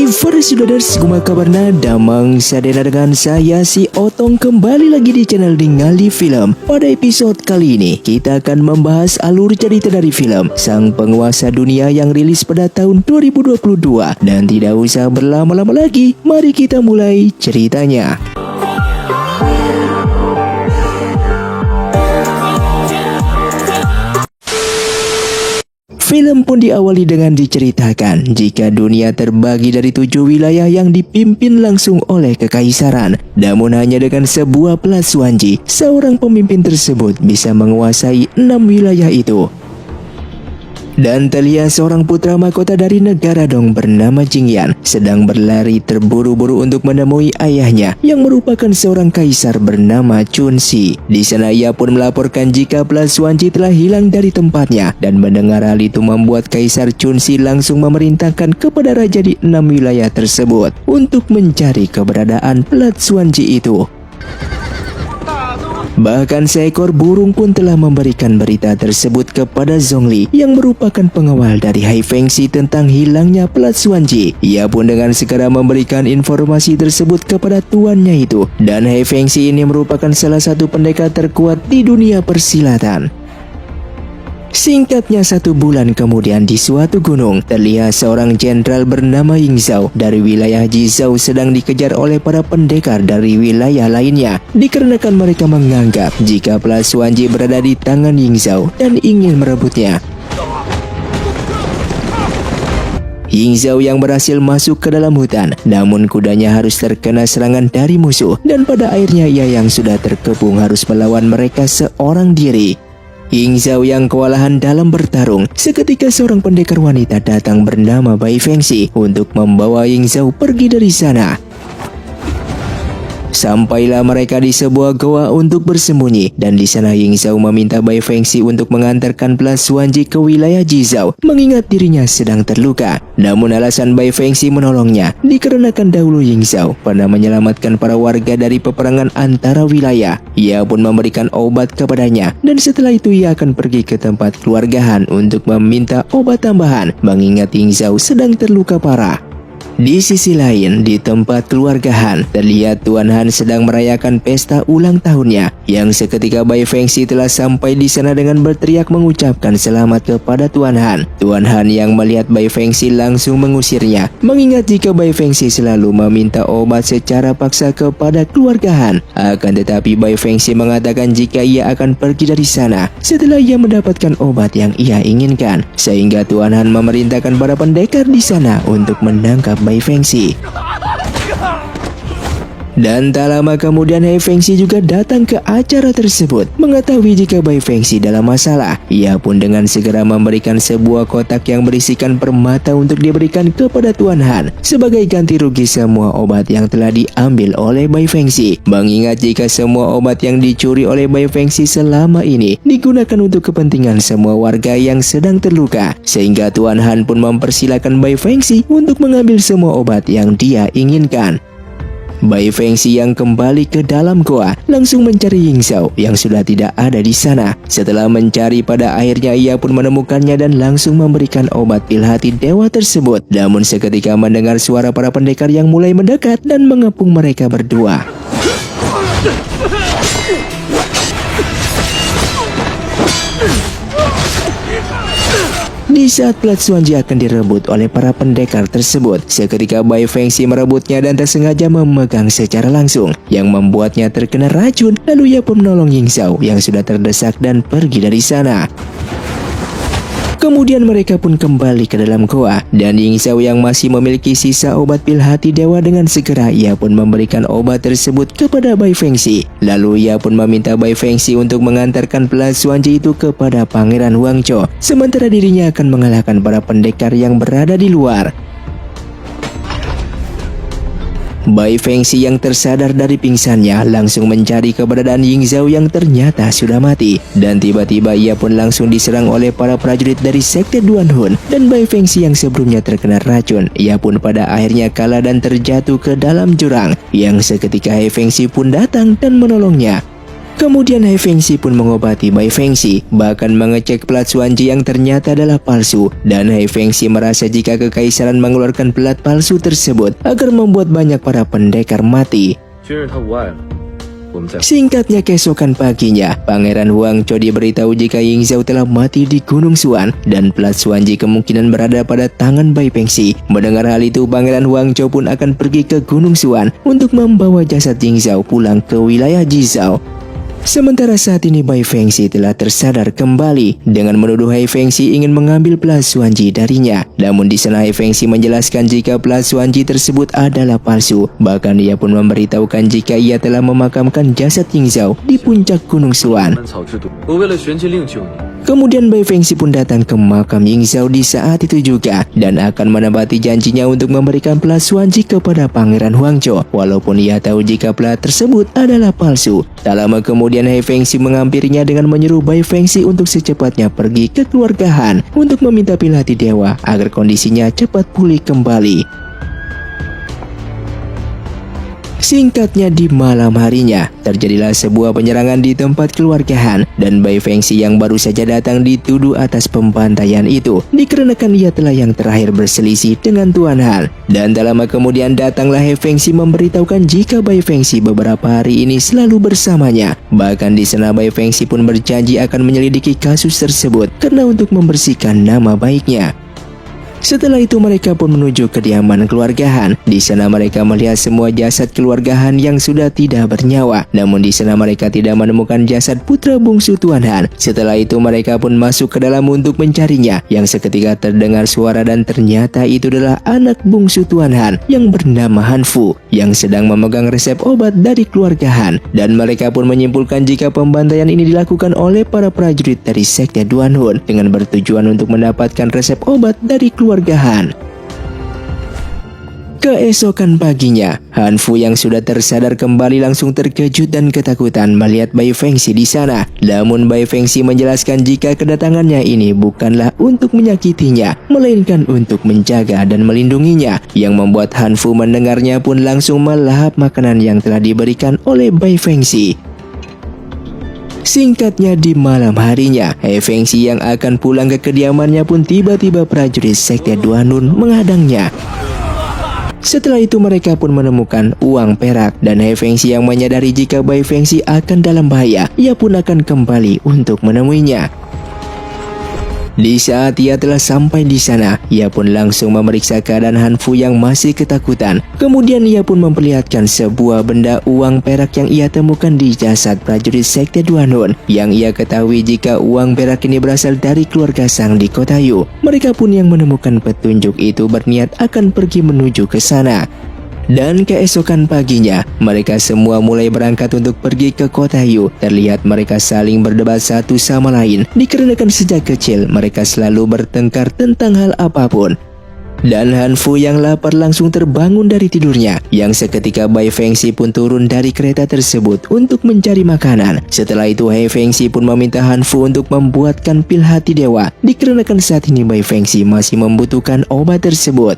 Hai para saudara, kumaha kabarna? Damang sadena dengan saya si Otong kembali lagi di channel Ningali Film. Pada episode kali ini kita akan membahas alur cerita dari film Sang Penguasa Dunia yang rilis pada tahun 2022. Dan tidak usah berlama-lama lagi, mari kita mulai ceritanya. Film pun diawali dengan diceritakan jika dunia terbagi dari 7 wilayah yang dipimpin langsung oleh kekaisaran. Namun hanya dengan sebuah pelas Wanji, seorang pemimpin tersebut bisa menguasai 6 wilayah itu. Dan terlihat seorang putra mahkota dari negara Dong bernama Jingyan sedang berlari terburu-buru untuk menemui ayahnya yang merupakan seorang kaisar bernama Chunxi. Di sana ia pun melaporkan jika pelas Wanji telah hilang dari tempatnya, dan mendengar hal itu membuat Kaisar Chunxi langsung memerintahkan kepada raja di 6 wilayah tersebut untuk mencari keberadaan pelas Wanji itu. Bahkan seekor burung pun telah memberikan berita tersebut kepada Zhongli yang merupakan pengawal dari Hai Fengxi tentang hilangnya pelas Wanji. Ia pun dengan segera memberikan informasi tersebut kepada tuannya itu, dan Hai Fengxi ini merupakan salah satu pendekar terkuat di dunia persilatan. Singkatnya 1 bulan kemudian di suatu gunung, terlihat seorang jenderal bernama Ying Zhao dari wilayah Jizhou sedang dikejar oleh para pendekar dari wilayah lainnya, dikarenakan mereka menganggap jika pelas Wanji berada di tangan Ying Zhao dan ingin merebutnya. Ying Zhao yang berhasil masuk ke dalam hutan, namun kudanya harus terkena serangan dari musuh, dan pada akhirnya ia yang sudah terkepung harus melawan mereka seorang diri. Ying Zhao yang kewalahan dalam bertarung, seketika seorang pendekar wanita datang bernama Bai Fengxi untuk membawa Ying Zhao pergi dari sana. Sampailah mereka di sebuah goa untuk bersembunyi, dan di sana Ying Zhao meminta Bai Fengxi untuk mengantarkan pelas Wanji ke wilayah Jizhou mengingat dirinya sedang terluka. Namun alasan Bai Fengxi menolongnya dikarenakan dahulu Ying Zhao pernah menyelamatkan para warga dari peperangan antara wilayah. Ia pun memberikan obat kepadanya, dan setelah itu ia akan pergi ke tempat keluarga Han untuk meminta obat tambahan mengingat Ying Zhao sedang terluka parah. Di sisi lain, di tempat keluarga Han, terlihat Tuan Han sedang merayakan pesta ulang tahunnya, yang seketika Bai Fengxi telah sampai di sana dengan berteriak mengucapkan selamat kepada Tuan Han. Tuan Han yang melihat Bai Fengxi langsung mengusirnya, mengingat jika Bai Fengxi selalu meminta obat secara paksa kepada keluarga Han. Akan tetapi Bai Fengxi mengatakan jika ia akan pergi dari sana setelah ia mendapatkan obat yang ia inginkan, sehingga Tuan Han memerintahkan para pendekar di sana untuk menangkap Bai Fengxi. Dan tak lama kemudian Hai Fengxi juga datang ke acara tersebut. Mengetahui jika Bai Fengxi dalam masalah, ia pun dengan segera memberikan sebuah kotak yang berisikan permata untuk diberikan kepada Tuan Han sebagai ganti rugi semua obat yang telah diambil oleh Bai Fengxi. Mengingat jika semua obat yang dicuri oleh Bai Fengxi selama ini digunakan untuk kepentingan semua warga yang sedang terluka, sehingga Tuan Han pun mempersilakan Bai Fengxi untuk mengambil semua obat yang dia inginkan. Bai Fengxi yang kembali ke dalam goa langsung mencari Ying Zhao yang sudah tidak ada di sana. Setelah mencari, pada akhirnya ia pun menemukannya dan langsung memberikan obat pil hati dewa tersebut. Namun seketika mendengar suara para pendekar yang mulai mendekat dan mengepung mereka berdua. Di saat pelas Wanji akan direbut oleh para pendekar tersebut, seketika Bai Fengxi merebutnya dan tersengaja memegang secara langsung, yang membuatnya terkena racun. Lalu ia pun menolong Ying Zhao yang sudah terdesak dan pergi dari sana. Kemudian mereka pun kembali ke dalam goa, dan Ying Zhao yang masih memiliki sisa obat pil hati dewa dengan segera ia pun memberikan obat tersebut kepada Bai Fengxi. Lalu ia pun meminta Bai Fengxi untuk mengantarkan pelas Wanji itu kepada Pangeran Huangzhou, sementara dirinya akan mengalahkan para pendekar yang berada di luar. Bai Fengxi yang tersadar dari pingsannya langsung mencari keberadaan Ying Zhao yang ternyata sudah mati, dan tiba-tiba ia pun langsung diserang oleh para prajurit dari sekte Duan Hun. Dan Bai Fengxi yang sebelumnya terkena racun, ia pun pada akhirnya kalah dan terjatuh ke dalam jurang, yang seketika Hai Fengxi pun datang dan menolongnya. Kemudian Hai Fengxi pun mengobati Bai Fengxi, bahkan mengecek pelat Xuanji yang ternyata adalah palsu. Dan Hai Fengxi merasa jika kekaisaran mengeluarkan pelat palsu tersebut agar membuat banyak para pendekar mati. 今日他无碍了，我们再。 Singkatnya keesokan paginya, Pangeran Huangzhou diberitahu jika Ying Zhao telah mati di Gunung Xuan dan pelat Xuanji kemungkinan berada pada tangan Bai Fengxi. Mendengar hal itu, Pangeran Huangzhou pun akan pergi ke Gunung Xuan untuk membawa jasad Ying Zhao pulang ke wilayah Jizhou. Sementara saat ini Bai Fengxi telah tersadar kembali dengan menuduh Hai Fengxi ingin mengambil pelat Xuanji darinya. Namun di sana Hai Fengxi menjelaskan jika pelat Xuanji tersebut adalah palsu. Bahkan ia pun memberitahukan jika ia telah memakamkan jasad Ying Zhao di puncak Gunung Xuan. 草制度，我为了玄机令救你， Kemudian Bai Fengxi pun datang ke makam Ying Zhao di saat itu juga dan akan menepati janjinya untuk memberikan pelat Xuanji kepada Pangeran Huangzhou walaupun ia tahu jika pelat tersebut adalah palsu. Tak lama kemudian Hai Fengxi menghampirinya dengan menyuruh Bai Fengxi untuk secepatnya pergi ke keluarga Han untuk meminta pilih hati dewa agar kondisinya cepat pulih kembali. Singkatnya di malam harinya, terjadilah sebuah penyerangan di tempat keluarga Han dan Bai Fengxi yang baru saja datang dituduh atas pembantaian itu dikarenakan ia telah yang terakhir berselisih dengan Tuan Han. Dan tak lama kemudian datanglah Hai Fengxi memberitahukan jika Bai Fengxi beberapa hari ini selalu bersamanya. Bahkan di sana Bai Fengxi pun berjanji akan menyelidiki kasus tersebut karena untuk membersihkan nama baiknya. Setelah itu mereka pun menuju kediaman keluarga Han. Di sana mereka melihat semua jasad keluarga Han yang sudah tidak bernyawa. Namun di sana mereka tidak menemukan jasad putra bungsu Tuan Han. Setelah itu mereka pun masuk ke dalam untuk mencarinya. Yang seketika terdengar suara dan ternyata itu adalah anak bungsu Tuan Han yang bernama Han Fu yang sedang memegang resep obat dari keluarga Han. Dan mereka pun menyimpulkan jika pembantaian ini dilakukan oleh para prajurit dari sekte Duan Hun dengan bertujuan untuk mendapatkan resep obat dari keluarga Han. Keesokan paginya, Han Fu yang sudah tersadar kembali langsung terkejut dan ketakutan melihat Bai Fengxi di sana. Namun Bai Fengxi menjelaskan jika kedatangannya ini bukanlah untuk menyakitinya, melainkan untuk menjaga dan melindunginya. Yang membuat Han Fu mendengarnya pun langsung melahap makanan yang telah diberikan oleh Bai Fengxi. Singkatnya di malam harinya, Hai Fengxi yang akan pulang ke kediamannya pun tiba-tiba prajurit sekte Duan Hun menghadangnya. Setelah itu mereka pun menemukan uang perak dan Hai Fengxi yang menyadari jika Bai Fengxi akan dalam bahaya, ia pun akan kembali untuk menemuinya. Di saat ia telah sampai di sana, ia pun langsung memeriksa keadaan Han Fu yang masih ketakutan. Kemudian ia pun memperlihatkan sebuah benda uang perak yang ia temukan di jasad prajurit sekte Duan Hun. Yang ia ketahui jika uang perak ini berasal dari keluarga Sang di Kota Yu. Mereka pun yang menemukan petunjuk itu berniat akan pergi menuju ke sana. Dan keesokan paginya, mereka semua mulai berangkat untuk pergi ke Kota Yu. Terlihat mereka saling berdebat satu sama lain, dikarenakan sejak kecil mereka selalu bertengkar tentang hal apapun. Dan Han Fu yang lapar langsung terbangun dari tidurnya. Yang seketika Bai Fengxi pun turun dari kereta tersebut untuk mencari makanan. Setelah itu Hai Fengxi pun meminta Han Fu untuk membuatkan pil hati dewa, dikarenakan saat ini Bai Fengxi masih membutuhkan obat tersebut.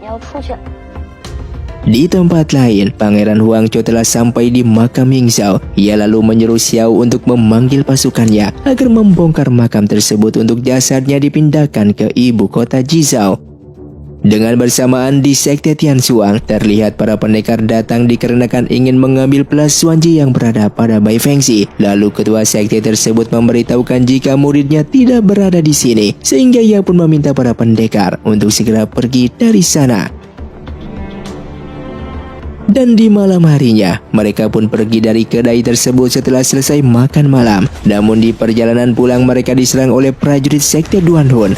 Di tempat lain, Pangeran Huangzhou telah sampai di makam Ying Zhao. Ia lalu menyuruh Xiao untuk memanggil pasukannya agar membongkar makam tersebut untuk jasadnya dipindahkan ke ibu kota Jizhou. Dengan bersamaan di sekte Tianshuang, terlihat para pendekar datang dikarenakan ingin mengambil pelat Xuanji yang berada pada Bai Fengxi. Lalu ketua sekte tersebut memberitahukan jika muridnya tidak berada di sini, sehingga ia pun meminta para pendekar untuk segera pergi dari sana. Dan di malam harinya, mereka pun pergi dari kedai tersebut setelah selesai makan malam. Namun di perjalanan pulang mereka diserang oleh prajurit sekte Duan Hun.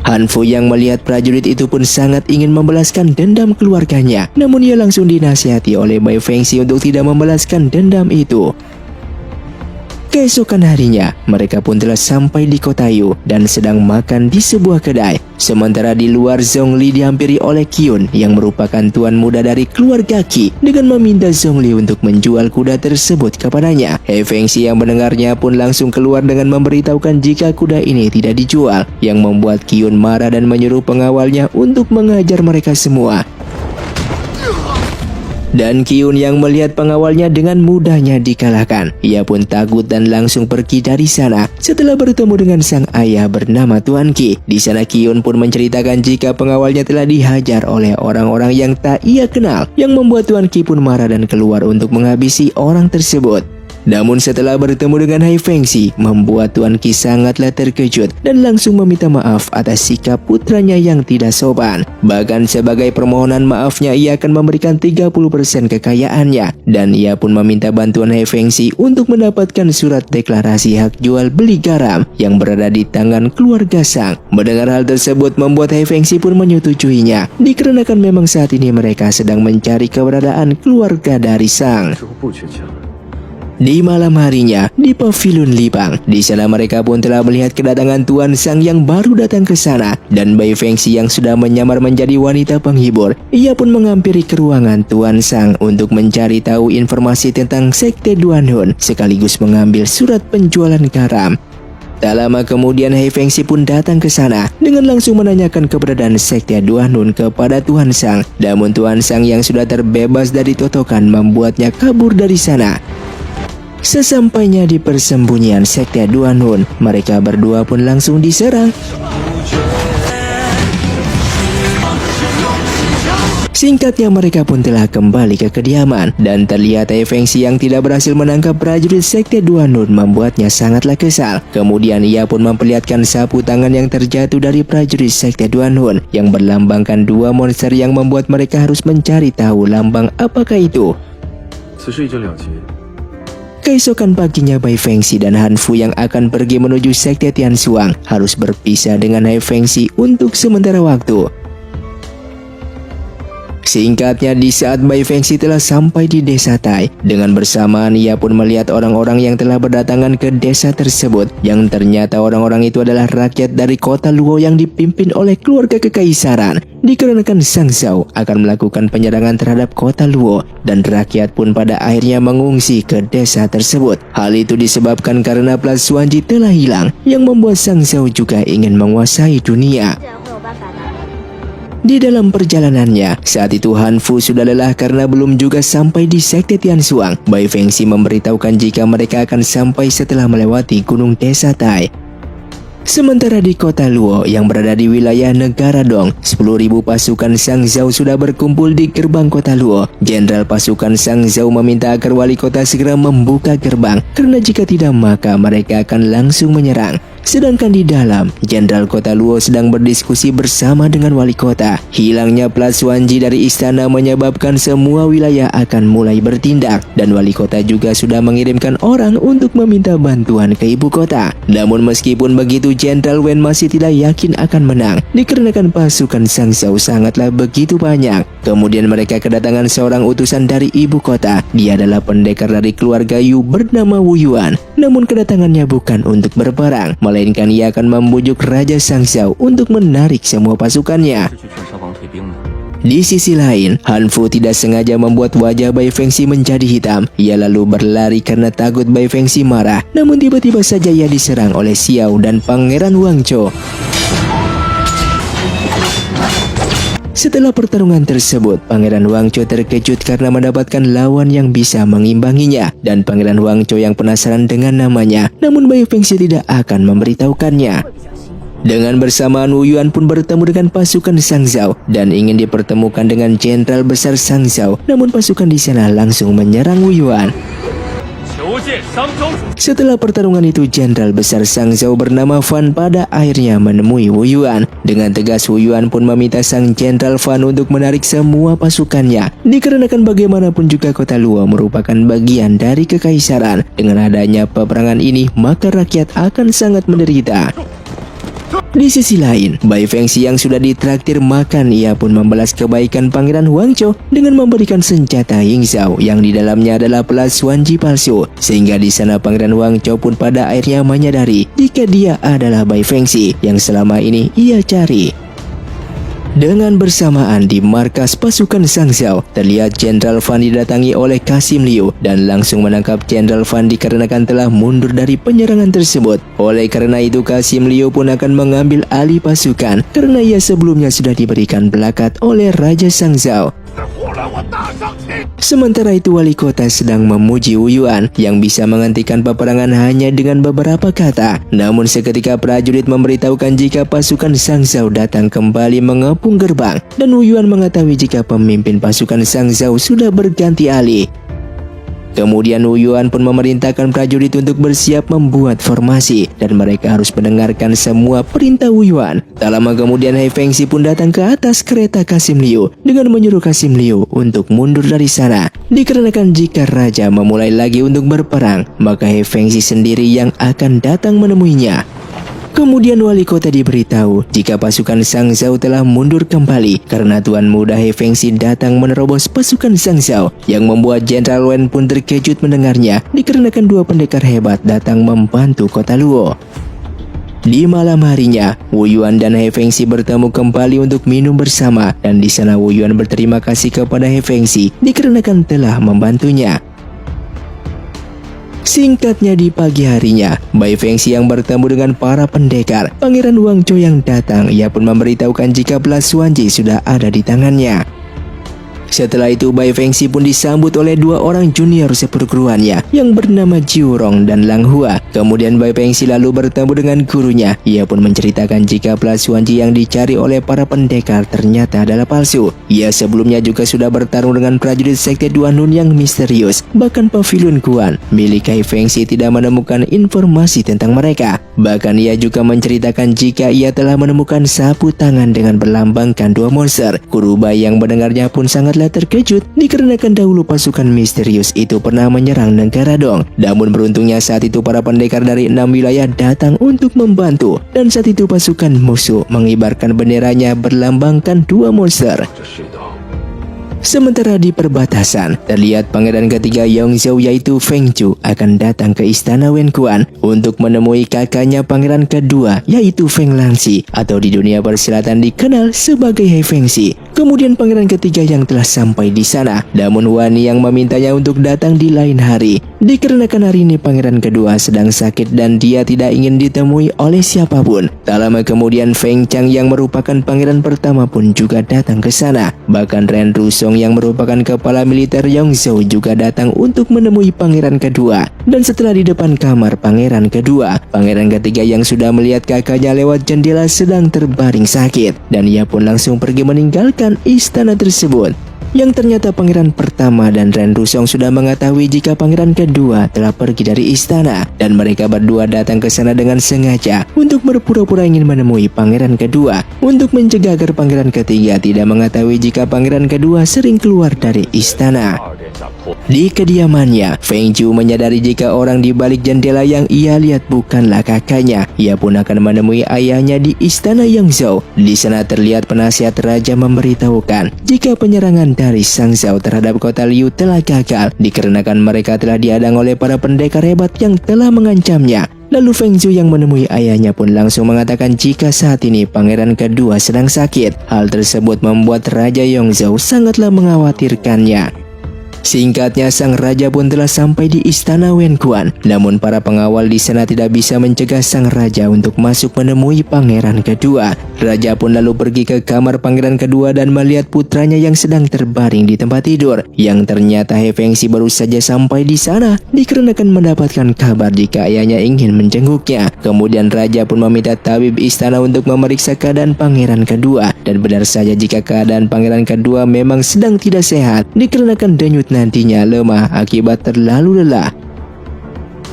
Han Fu yang melihat prajurit itu pun sangat ingin membalaskan dendam keluarganya. Namun ia langsung dinasihati oleh Bai Fengxi untuk tidak membalaskan dendam itu. Keesokan harinya, mereka pun telah sampai di Kota Yu dan sedang makan di sebuah kedai. Sementara di luar, Zhongli dihampiri oleh Qiyun yang merupakan tuan muda dari keluarga Qi dengan meminta Zhongli untuk menjual kuda tersebut kepadanya. Hai Fengxi yang mendengarnya pun langsung keluar dengan memberitahukan jika kuda ini tidak dijual, yang membuat Qiyun marah dan menyuruh pengawalnya untuk mengajar mereka semua. Dan Qiyun yang melihat pengawalnya dengan mudahnya dikalahkan. Ia pun takut dan langsung pergi dari sana. Setelah bertemu dengan sang ayah bernama Tuan Qi, di sana Qiyun pun menceritakan jika pengawalnya telah dihajar oleh orang-orang yang tak ia kenal, yang membuat Tuan Qi pun marah dan keluar untuk menghabisi orang tersebut. Namun setelah bertemu dengan Hai Fengxi, membuat Tuan Qi sangatlah terkejut dan langsung meminta maaf atas sikap putranya yang tidak sopan. Bahkan sebagai permohonan maafnya, ia akan memberikan 30% kekayaannya, dan ia pun meminta bantuan Hai Fengxi untuk mendapatkan surat deklarasi hak jual beli garam yang berada di tangan keluarga Sang. Mendengar hal tersebut membuat Hai Fengxi pun menyetujuinya, dikarenakan memang saat ini mereka sedang mencari keberadaan keluarga dari Sang. 时候不缺钱了。 Di malam harinya, di pavilion Lipang, di sana mereka pun telah melihat kedatangan Tuan Sang yang baru datang ke sana, dan Bai Fengxi yang sudah menyamar menjadi wanita penghibur. Ia pun menghampiri ke ruangan Tuan Sang untuk mencari tahu informasi tentang Sekte Duanhun, sekaligus mengambil surat penjualan garam. Tak lama kemudian Hai Fengxi pun datang ke sana dengan langsung menanyakan keberadaan Sekte Duanhun kepada Tuan Sang. Namun Tuan Sang yang sudah terbebas dari totokan membuatnya kabur dari sana. Sesampainya di persembunyian Sekte Duanhun, mereka berdua pun langsung diserang. Singkatnya mereka pun telah kembali ke kediaman, dan terlihat Hai Fengxi yang tidak berhasil menangkap prajurit Sekte Duanhun membuatnya sangatlah kesal. Kemudian ia pun memperlihatkan sapu tangan yang terjatuh dari prajurit Sekte Duanhun yang berlambangkan dua monster yang membuat mereka harus mencari tahu lambang apakah itu. 此事已经了结。 Keesokan paginya Bai Fengxi dan Han Fu yang akan pergi menuju Sekte Tianxuang harus berpisah dengan Hai Fengxi untuk sementara waktu. Singkatnya, di saat Bai Fengxi telah sampai di desa Tai, dengan bersamaan ia pun melihat orang-orang yang telah berdatangan ke desa tersebut, yang ternyata orang-orang itu adalah rakyat dari kota Luo yang dipimpin oleh keluarga kekaisaran. Dikarenakan Sang Zhao akan melakukan penyerangan terhadap kota Luo, dan rakyat pun pada akhirnya mengungsi ke desa tersebut. Hal itu disebabkan karena Plus Wanji telah hilang, yang membuat Sang Zhao juga ingin menguasai dunia. Di dalam perjalanannya, saat itu Han Fu sudah lelah karena belum juga sampai di Sekte Tianxuang. Bai Fengxi memberitahukan jika mereka akan sampai setelah melewati gunung desa Tai. Sementara di kota Luo yang berada di wilayah negara Dong, 10.000 pasukan Sang Zhao sudah berkumpul di gerbang kota Luo. Jenderal pasukan Sang Zhao meminta agar wali kota segera membuka gerbang, karena jika tidak maka mereka akan langsung menyerang. Sedangkan di dalam, Jenderal Kota Luo sedang berdiskusi bersama dengan wali kota. Hilangnya Plus Wanji dari istana menyebabkan semua wilayah akan mulai bertindak, dan wali kota juga sudah mengirimkan orang untuk meminta bantuan ke ibu kota. Namun meskipun begitu, Jenderal Wen masih tidak yakin akan menang, dikarenakan pasukan Sang Zhao sangatlah begitu banyak. Kemudian mereka kedatangan seorang utusan dari ibu kota. Dia adalah pendekar dari keluarga Yu bernama Wu Yuan. Namun kedatangannya bukan untuk berperang, melainkan ia akan membujuk Raja Sang Zhao untuk menarik semua pasukannya. Di sisi lain, Han Fu tidak sengaja membuat wajah Bai Fengxi menjadi hitam. Ia lalu berlari karena takut Bai Fengxi marah. Namun tiba-tiba saja ia diserang oleh Xiao dan Pangeran Wang Chou. Setelah pertarungan tersebut, Pangeran Wang Chou terkejut karena mendapatkan lawan yang bisa mengimbanginya, dan Pangeran Wang Chou yang penasaran dengan namanya, namun Bai Fengxi tidak akan memberitahukannya. Dengan bersamaan, Wu Yuan pun bertemu dengan pasukan Sang Zhao dan ingin dipertemukan dengan Jenderal Besar Sang Zhao, namun pasukan di sana langsung menyerang Wu Yuan. Setelah pertarungan itu, Jenderal Besar Sang Zhao bernama Fan pada akhirnya menemui Wu Yuan. Dengan tegas, Wu Yuan pun meminta Sang Jenderal Fan untuk menarik semua pasukannya, dikarenakan bagaimanapun juga kota Luo merupakan bagian dari kekaisaran. Dengan adanya peperangan ini, maka rakyat akan sangat menderita. Di sisi lain, Bai Fengxi yang sudah ditraktir makan, ia pun membalas kebaikan Pangeran Wang Chou dengan memberikan senjata Ying Zhao yang di dalamnya adalah Plus Wanji palsu. Sehingga di sana Pangeran Wang Chou pun pada akhirnya menyadari jika dia adalah Bai Fengxi yang selama ini ia cari. Dengan bersamaan di markas pasukan Sang Zhao, terlihat Jenderal Fan didatangi oleh Kasim Liu dan langsung menangkap Jenderal Fan dikarenakan telah mundur dari penyerangan tersebut. Oleh karena itu, Kasim Liu pun akan mengambil alih pasukan karena ia sebelumnya sudah diberikan pelakat oleh Raja Sang Zhao. Sementara itu wali kota sedang memuji Wu Yuan yang bisa menghentikan peperangan hanya dengan beberapa kata. Namun seketika prajurit memberitahukan jika pasukan Sang Zhao datang kembali mengepung gerbang, dan Wu Yuan mengetahui jika pemimpin pasukan Sang Zhao sudah berganti alih. Kemudian Wu Yuan pun memerintahkan prajurit untuk bersiap membuat formasi, dan mereka harus mendengarkan semua perintah Wu Yuan. Tak lama kemudian He Fengxi pun datang ke atas kereta Kasim Liu dengan menyuruh Kasim Liu untuk mundur dari sana, dikarenakan jika raja memulai lagi untuk berperang, maka He Fengxi sendiri yang akan datang menemuinya. Kemudian wali kota diberitahu jika pasukan Sang Zhao telah mundur kembali karena Tuan Muda He Fengxi datang menerobos pasukan Sang Zhao, yang membuat Jenderal Wen pun terkejut mendengarnya dikarenakan dua pendekar hebat datang membantu kota Luo. Di malam harinya, Wu Yuan dan He Fengxi bertemu kembali untuk minum bersama, dan di sana Wu Yuan berterima kasih kepada He Fengxi dikarenakan telah membantunya. Singkatnya di pagi harinya, Bai Fengxi yang bertemu dengan para pendekar, Pangeran Wang Chou yang datang, ia pun memberitahukan jika belas Suanji sudah ada di tangannya. Setelah itu Bai Fengxi pun disambut oleh dua orang junior seperguruannya yang bernama Jiu Rong dan Lang Hua. Kemudian Bai Fengxi lalu bertemu dengan gurunya. Ia pun menceritakan jika belas Suanji yang dicari oleh para pendekar ternyata adalah palsu. Ia sebelumnya juga sudah bertarung dengan prajurit sekte Duanun yang misterius. Bahkan pavilion Guan milik Hai Fengxi tidak menemukan informasi tentang mereka. Bahkan ia juga menceritakan jika ia telah menemukan sapu tangan dengan berlambangkan dua monster. Guru Bai yang mendengarnya pun sangatlah terkejut dikarenakan dahulu pasukan misterius itu pernah menyerang negara Dong. Namun beruntungnya saat itu para pendekar dari 6 wilayah datang untuk membantu, dan saat itu pasukan musuh mengibarkan benderanya berlambangkan dua monster. Sementara di perbatasan, terlihat pangeran ketiga Yongzhou yaitu Feng Zhu akan datang ke istana Wen Kuan untuk menemui kakaknya pangeran kedua yaitu Feng Langxi, atau di dunia persilatan dikenal sebagai He Fengxi. Kemudian pangeran ketiga yang telah sampai di sana, namun Wani yang memintanya untuk datang di lain hari, dikarenakan hari ini pangeran kedua sedang sakit dan dia tidak ingin ditemui oleh siapapun. Tak lama kemudian Feng Chang yang merupakan pangeran pertama pun juga datang ke sana. Bahkan Ren Rusong yang merupakan kepala militer Yongzhou juga datang untuk menemui pangeran kedua. Dan setelah di depan kamar pangeran kedua, pangeran ketiga yang sudah melihat kakaknya lewat jendela sedang terbaring sakit, dan ia pun langsung pergi meninggalkan istana tersebut. Yang ternyata pangeran pertama dan Ren Rusong sudah mengetahui jika pangeran kedua telah pergi dari istana, dan mereka berdua datang ke sana dengan sengaja untuk berpura-pura ingin menemui pangeran kedua untuk mencegah agar pangeran ketiga tidak mengetahui jika pangeran kedua sering keluar dari istana. Di kediamannya, Feng Zhu menyadari jika orang di balik jendela yang ia lihat bukanlah kakaknya. Ia pun akan menemui ayahnya di istana Yongzhou. Di sana terlihat penasihat raja memberitahukan jika penyerangan dari Sang Zhao terhadap kota Liu telah gagal dikarenakan mereka telah dihadang oleh para pendekar hebat yang telah mengancamnya. Lalu Feng Zhu yang menemui ayahnya pun langsung mengatakan jika saat ini pangeran kedua sedang sakit. Hal tersebut membuat Raja Yongzhou sangatlah mengkhawatirkannya. Singkatnya, sang raja pun telah sampai di istana Wen Kuan. Namun para pengawal di sana tidak bisa mencegah sang raja untuk masuk menemui pangeran kedua. Raja pun lalu pergi ke kamar pangeran kedua dan melihat putranya yang sedang terbaring di tempat tidur. Yang ternyata He Fengxi baru saja sampai di sana dikarenakan mendapatkan kabar jika ayahnya ingin menjenguknya. Kemudian raja pun meminta tabib istana untuk memeriksa keadaan pangeran kedua, dan benar saja jika keadaan pangeran kedua memang sedang tidak sehat dikarenakan denyut nantinya lemah akibat terlalu lelah.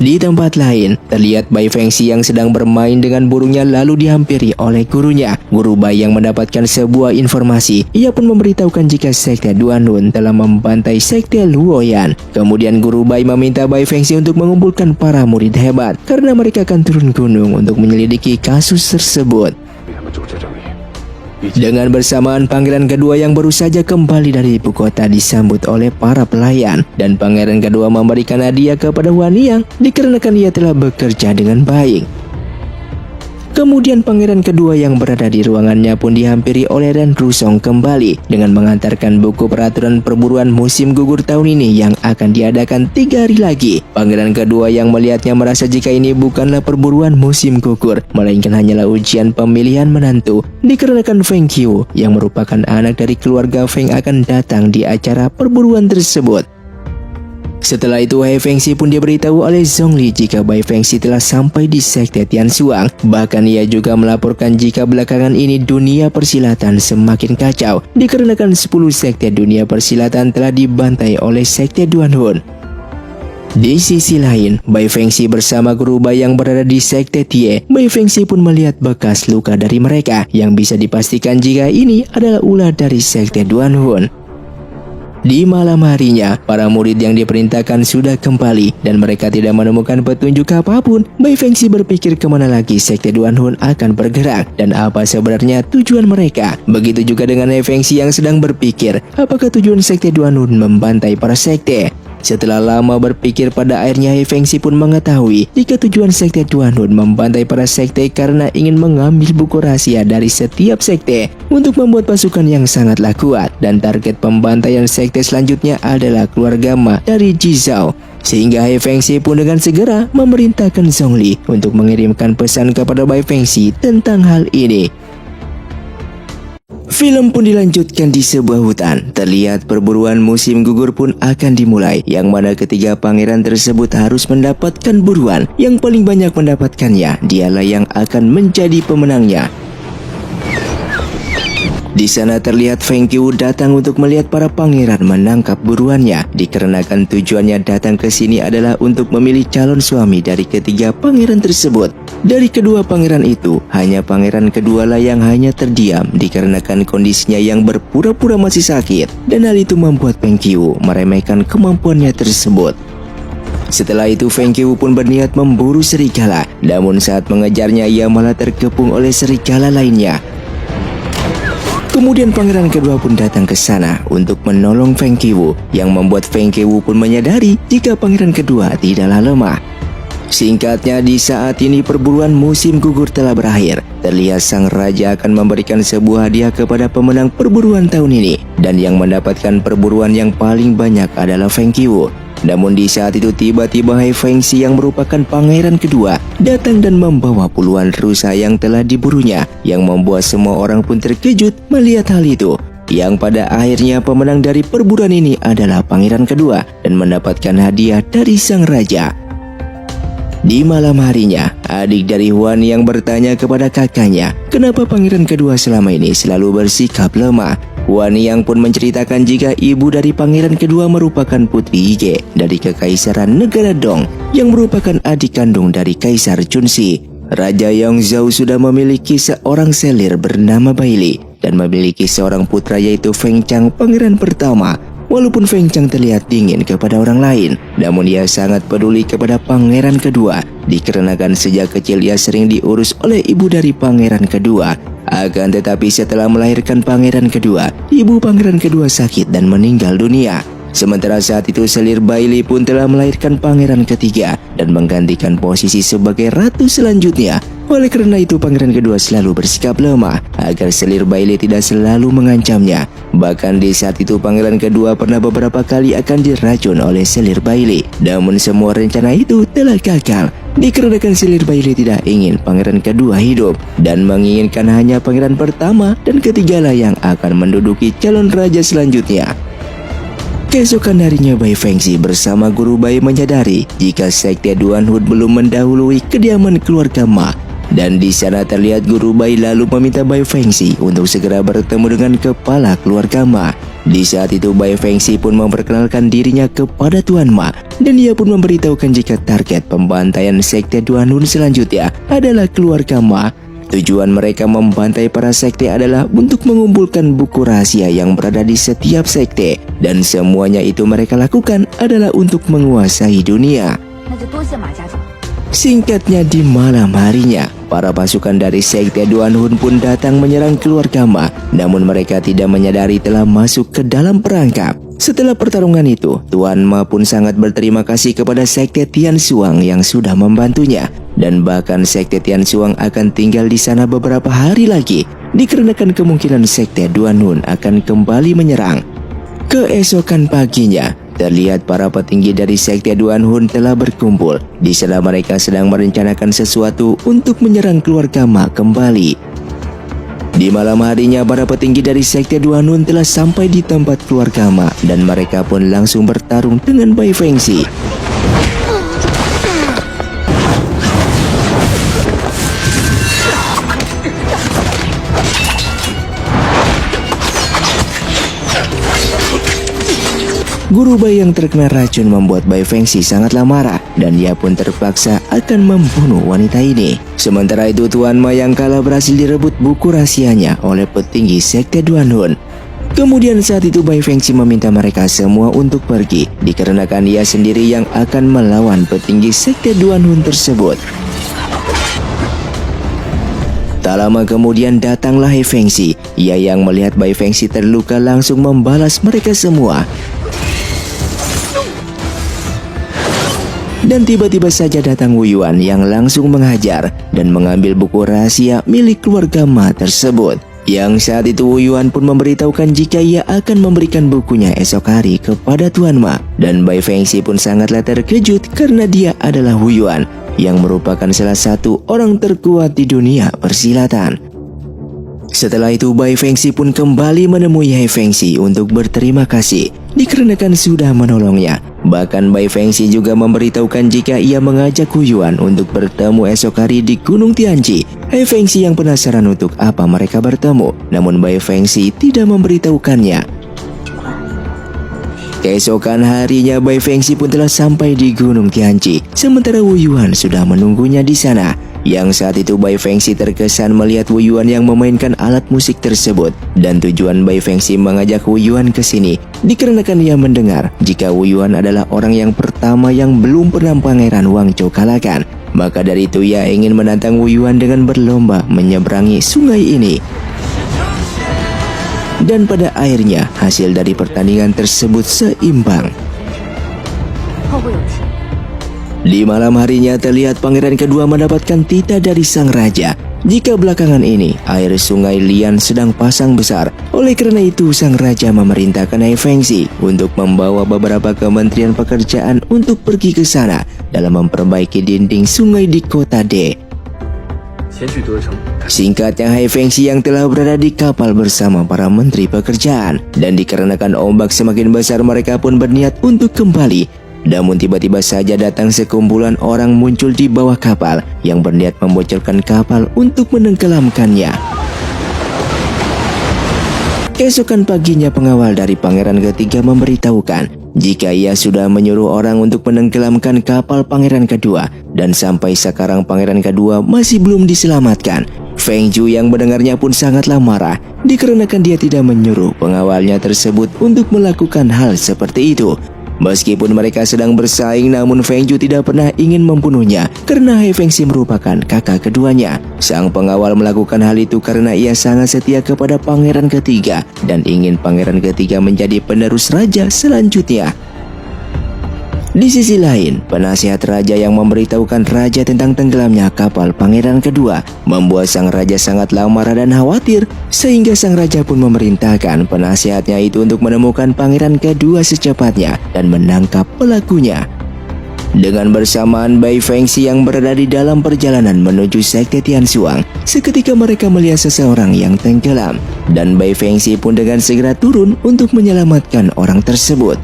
Di tempat lain, terlihat Bai Fengxi yang sedang bermain dengan burungnya lalu dihampiri oleh gurunya. Guru Bai yang mendapatkan sebuah informasi, ia pun memberitahukan jika sekte Duanun telah membantai sekte Luoyan. Kemudian guru Bai meminta Bai Fengxi untuk mengumpulkan para murid hebat karena mereka akan turun gunung untuk menyelidiki kasus tersebut. Dengan bersamaan, pangeran kedua yang baru saja kembali dari ibu kota disambut oleh para pelayan, dan pangeran kedua memberikan hadiah kepada Wani Yang dikarenakan ia telah bekerja dengan baik. Kemudian pangeran kedua yang berada di ruangannya pun dihampiri oleh Ren Rusong kembali dengan mengantarkan buku peraturan perburuan musim gugur tahun ini yang akan diadakan 3 hari lagi. Pangeran kedua yang melihatnya merasa jika ini bukanlah perburuan musim gugur, melainkan hanyalah ujian pemilihan menantu, dikarenakan Feng Qiu yang merupakan anak dari keluarga Feng akan datang di acara perburuan tersebut. Setelah itu, Bai Fengxi pun diberitahu oleh Zhongli jika Bai Fengxi telah sampai di sekte Tianshuang. Bahkan ia juga melaporkan jika belakangan ini dunia persilatan semakin kacau dikarenakan 10 sekte dunia persilatan telah dibantai oleh sekte Duanhun. Di sisi lain, Bai Fengxi bersama guru Bai yang berada di sekte Tie. Bai Fengxi pun melihat bekas luka dari mereka yang bisa dipastikan jika ini adalah ulah dari sekte Duanhun. Di malam harinya, para murid yang diperintahkan sudah kembali dan mereka tidak menemukan petunjuk apapun. Bai Fengxi berpikir kemana lagi sekte Duanhun akan bergerak dan apa sebenarnya tujuan mereka. Begitu juga dengan Bai Fengxi yang sedang berpikir apakah tujuan sekte Duanhun membantai para sekte. Setelah lama berpikir, pada akhirnya Bai Fengxi pun mengetahui jika tujuan sekte Duanhun membantai para sekte karena ingin mengambil buku rahasia dari setiap sekte untuk membuat pasukan yang sangatlah kuat, dan target pembantaian sekte selanjutnya adalah keluarga Ma dari Jizao. Sehingga Bai Fengxi pun dengan segera memerintahkan Zhongli untuk mengirimkan pesan kepada Bai Fengxi tentang hal ini. Film pun dilanjutkan di sebuah hutan. Terlihat perburuan musim gugur pun akan dimulai, yang mana ketiga pangeran tersebut harus mendapatkan buruan. Yang paling banyak mendapatkannya, dialah yang akan menjadi pemenangnya. Di sana terlihat Feng Qiu datang untuk melihat para pangeran menangkap buruannya, dikarenakan tujuannya datang ke sini adalah untuk memilih calon suami dari ketiga pangeran tersebut. Dari kedua pangeran itu, hanya pangeran kedua lah yang hanya terdiam dikarenakan kondisinya yang berpura-pura masih sakit, dan hal itu membuat Feng Qiu meremehkan kemampuannya tersebut. Setelah itu Feng Qiu pun berniat memburu serigala, namun saat mengejarnya ia malah terkepung oleh serigala lainnya. Kemudian pangeran kedua pun datang ke sana untuk menolong Feng Qiu, yang membuat Feng Qiu pun menyadari jika pangeran kedua tidaklah lemah. Singkatnya, di saat ini perburuan musim gugur telah berakhir. Terlihat sang raja akan memberikan sebuah hadiah kepada pemenang perburuan tahun ini, dan yang mendapatkan perburuan yang paling banyak adalah Feng Qiu. Namun di saat itu tiba-tiba Bai Fengxi yang merupakan pangeran kedua datang dan membawa puluhan rusa yang telah diburunya, yang membuat semua orang pun terkejut melihat hal itu. Yang pada akhirnya pemenang dari perburuan ini adalah pangeran kedua dan mendapatkan hadiah dari sang raja. Di malam harinya, adik dari Huan yang bertanya kepada kakaknya kenapa pangeran kedua selama ini selalu bersikap lemah. Huan Yang pun menceritakan jika ibu dari pangeran kedua merupakan putri Yige dari kekaisaran negara Dong, yang merupakan adik kandung dari Kaisar Chunxi. Raja Yongzhou sudah memiliki seorang selir bernama Baili dan memiliki seorang putra yaitu Feng Chang, pangeran pertama. Walaupun Feng Chang terlihat dingin kepada orang lain, namun ia sangat peduli kepada pangeran kedua, dikarenakan sejak kecil ia sering diurus oleh ibu dari pangeran kedua. Akan tetapi setelah melahirkan pangeran kedua, ibu pangeran kedua sakit dan meninggal dunia. Sementara saat itu selir Baili pun telah melahirkan pangeran ketiga dan menggantikan posisi sebagai ratu selanjutnya. Oleh karena itu pangeran kedua selalu bersikap lemah agar selir Baili tidak selalu mengancamnya. Bahkan di saat itu pangeran kedua pernah beberapa kali akan diracun oleh selir Baili. Namun semua rencana itu telah gagal dikarenakan selir Baili tidak ingin pangeran kedua hidup dan menginginkan hanya pangeran pertama dan ketiga lah yang akan menduduki calon raja selanjutnya. Keesokan harinya Bai Fengxi bersama guru Bai menyadari jika sekte Duanhun belum mendahului kediaman keluarga Ma, dan di sana terlihat guru Bai lalu meminta Bai Fengxi untuk segera bertemu dengan kepala keluarga Ma. Di saat itu Bai Fengxi pun memperkenalkan dirinya kepada Tuan Ma, dan ia pun memberitahukan jika target pembantaian sekte Duanhun selanjutnya adalah keluarga Ma. Tujuan mereka membantai para sekte adalah untuk mengumpulkan buku rahasia yang berada di setiap sekte, dan semuanya itu mereka lakukan adalah untuk menguasai dunia. Singkatnya, di malam harinya, para pasukan dari sekte Duanhun pun datang menyerang keluarga Ma, namun mereka tidak menyadari telah masuk ke dalam perangkap. Setelah pertarungan itu, Tuan Ma pun sangat berterima kasih kepada Sekte Tian Xuang yang sudah membantunya. Dan bahkan Sekte Tian Xuang akan tinggal di sana beberapa hari lagi, dikarenakan kemungkinan Sekte Duan Hun akan kembali menyerang. Keesokan paginya, terlihat para petinggi dari Sekte Duan Hun telah berkumpul. Di sana mereka sedang merencanakan sesuatu untuk menyerang keluarga Ma kembali. Di malam harinya, para petinggi dari Sekte Duan Hun telah sampai di tempat keluarga Ma dan mereka pun langsung bertarung dengan Bai Fengxi. Guru Bai yang terkena racun membuat Bai Fengxi sangatlah marah dan ia pun terpaksa akan membunuh wanita ini. Sementara itu Tuan Ma yang kalah berhasil direbut buku rahasianya oleh petinggi Sekte Duan Hun. Kemudian saat itu Bai Fengxi meminta mereka semua untuk pergi dikarenakan ia sendiri yang akan melawan petinggi Sekte Duan Hun tersebut. Tak lama kemudian datanglah He Fengxi. Ia yang melihat Bai Fengxi terluka langsung membalas mereka semua. Dan tiba-tiba saja datang Wu Yuan yang langsung menghajar dan mengambil buku rahasia milik keluarga Ma tersebut. Yang saat itu Wu Yuan pun memberitahukan jika ia akan memberikan bukunya esok hari kepada Tuan Ma. Dan Bai Fengxi pun sangatlah terkejut karena dia adalah Wu Yuan yang merupakan salah satu orang terkuat di dunia persilatan. Setelah itu Bai Fengxi pun kembali menemui He Fengxi untuk berterima kasih dikarenakan sudah menolongnya. Bahkan Bai Fengxi juga memberitahukan jika ia mengajak Wu Yuan untuk bertemu esok hari di Gunung Tianji. He Fengxi yang penasaran untuk apa mereka bertemu, namun Bai Fengxi tidak memberitahukannya. Keesokan harinya Bai Fengxi pun telah sampai di Gunung Tianji, sementara Wu Yuan sudah menunggunya di sana. Yang saat itu Bai Fengxi terkesan melihat Wu Yuan yang memainkan alat musik tersebut. Dan tujuan Bai Fengxi mengajak Wu Yuan ke sini dikarenakan ia mendengar jika Wu Yuan adalah orang yang pertama yang belum pernah Pangeran Wang Chou kalahkan. Maka dari itu ia ingin menantang Wu Yuan dengan berlomba menyeberangi sungai ini. Dan pada akhirnya hasil dari pertandingan tersebut seimbang. Di malam harinya terlihat pangeran kedua mendapatkan titah dari sang raja. Jika belakangan ini air sungai Lian sedang pasang besar, oleh karena itu sang raja memerintahkan He Fengxi untuk membawa beberapa kementerian pekerjaan untuk pergi ke sana dalam memperbaiki dinding sungai di kota De. Singkatnya He Fengxi yang telah berada di kapal bersama para menteri pekerjaan, dan dikarenakan ombak semakin besar mereka pun berniat untuk kembali. Namun tiba-tiba saja datang sekumpulan orang muncul di bawah kapal yang berniat membocorkan kapal untuk menenggelamkannya. Keesokan paginya pengawal dari pangeran ketiga memberitahukan jika ia sudah menyuruh orang untuk menenggelamkan kapal pangeran kedua, dan sampai sekarang pangeran kedua masih belum diselamatkan. Feng Zhu yang mendengarnya pun sangatlah marah dikarenakan dia tidak menyuruh pengawalnya tersebut untuk melakukan hal seperti itu. Meskipun mereka sedang bersaing, namun Feng Zhu tidak pernah ingin membunuhnya karena He Fengxi merupakan kakak keduanya. Sang pengawal melakukan hal itu karena ia sangat setia kepada pangeran ketiga dan ingin pangeran ketiga menjadi penerus raja selanjutnya. Di sisi lain, penasihat raja yang memberitahukan raja tentang tenggelamnya kapal pangeran kedua membuat sang raja sangatlah marah dan khawatir, sehingga sang raja pun memerintahkan penasihatnya itu untuk menemukan pangeran kedua secepatnya dan menangkap pelakunya. Dengan bersamaan Bai Fengxi yang berada di dalam perjalanan menuju Sekte Tian Xuang, seketika mereka melihat seseorang yang tenggelam, dan Bai Fengxi pun dengan segera turun untuk menyelamatkan orang tersebut.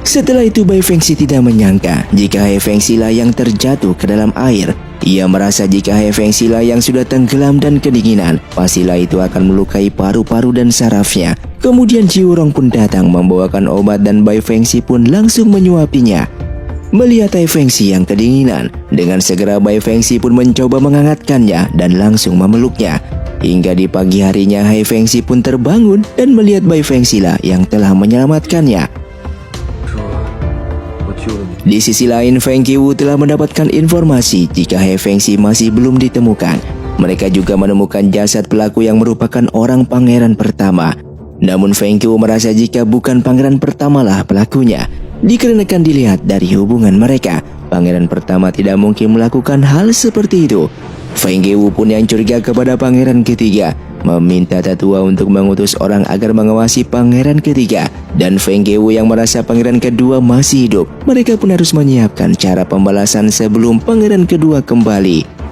Setelah itu Bai Fengxi tidak menyangka jika He Fengxi lah yang terjatuh ke dalam air. Ia merasa jika He Fengxi lah yang sudah tenggelam dan kedinginan, pastilah itu akan melukai paru-paru dan sarafnya. Kemudian Jiurong pun datang membawakan obat dan Bai Fengxi pun langsung menyuapinya. Melihat He Fengxi yang kedinginan, dengan segera Bai Fengxi pun mencoba menghangatkannya dan langsung memeluknya. Hingga di pagi harinya He Fengxi pun terbangun dan melihat Bai Fengxi lah yang telah menyelamatkannya. Di sisi lain, Feng Qiwu telah mendapatkan informasi jika He Fengxi masih belum ditemukan. Mereka juga menemukan jasad pelaku yang merupakan orang pangeran pertama. Namun Feng Qiu merasa jika bukan pangeran pertamalah pelakunya, dikarenakan dilihat dari hubungan mereka, pangeran pertama tidak mungkin melakukan hal seperti itu. Feng Qiu pun yang curiga kepada pangeran ketiga, meminta tetua untuk mengutus orang agar mengawasi pangeran ketiga. Dan Feng Qiu yang merasa pangeran kedua masih hidup, mereka pun harus menyiapkan cara pembalasan sebelum pangeran kedua kembali.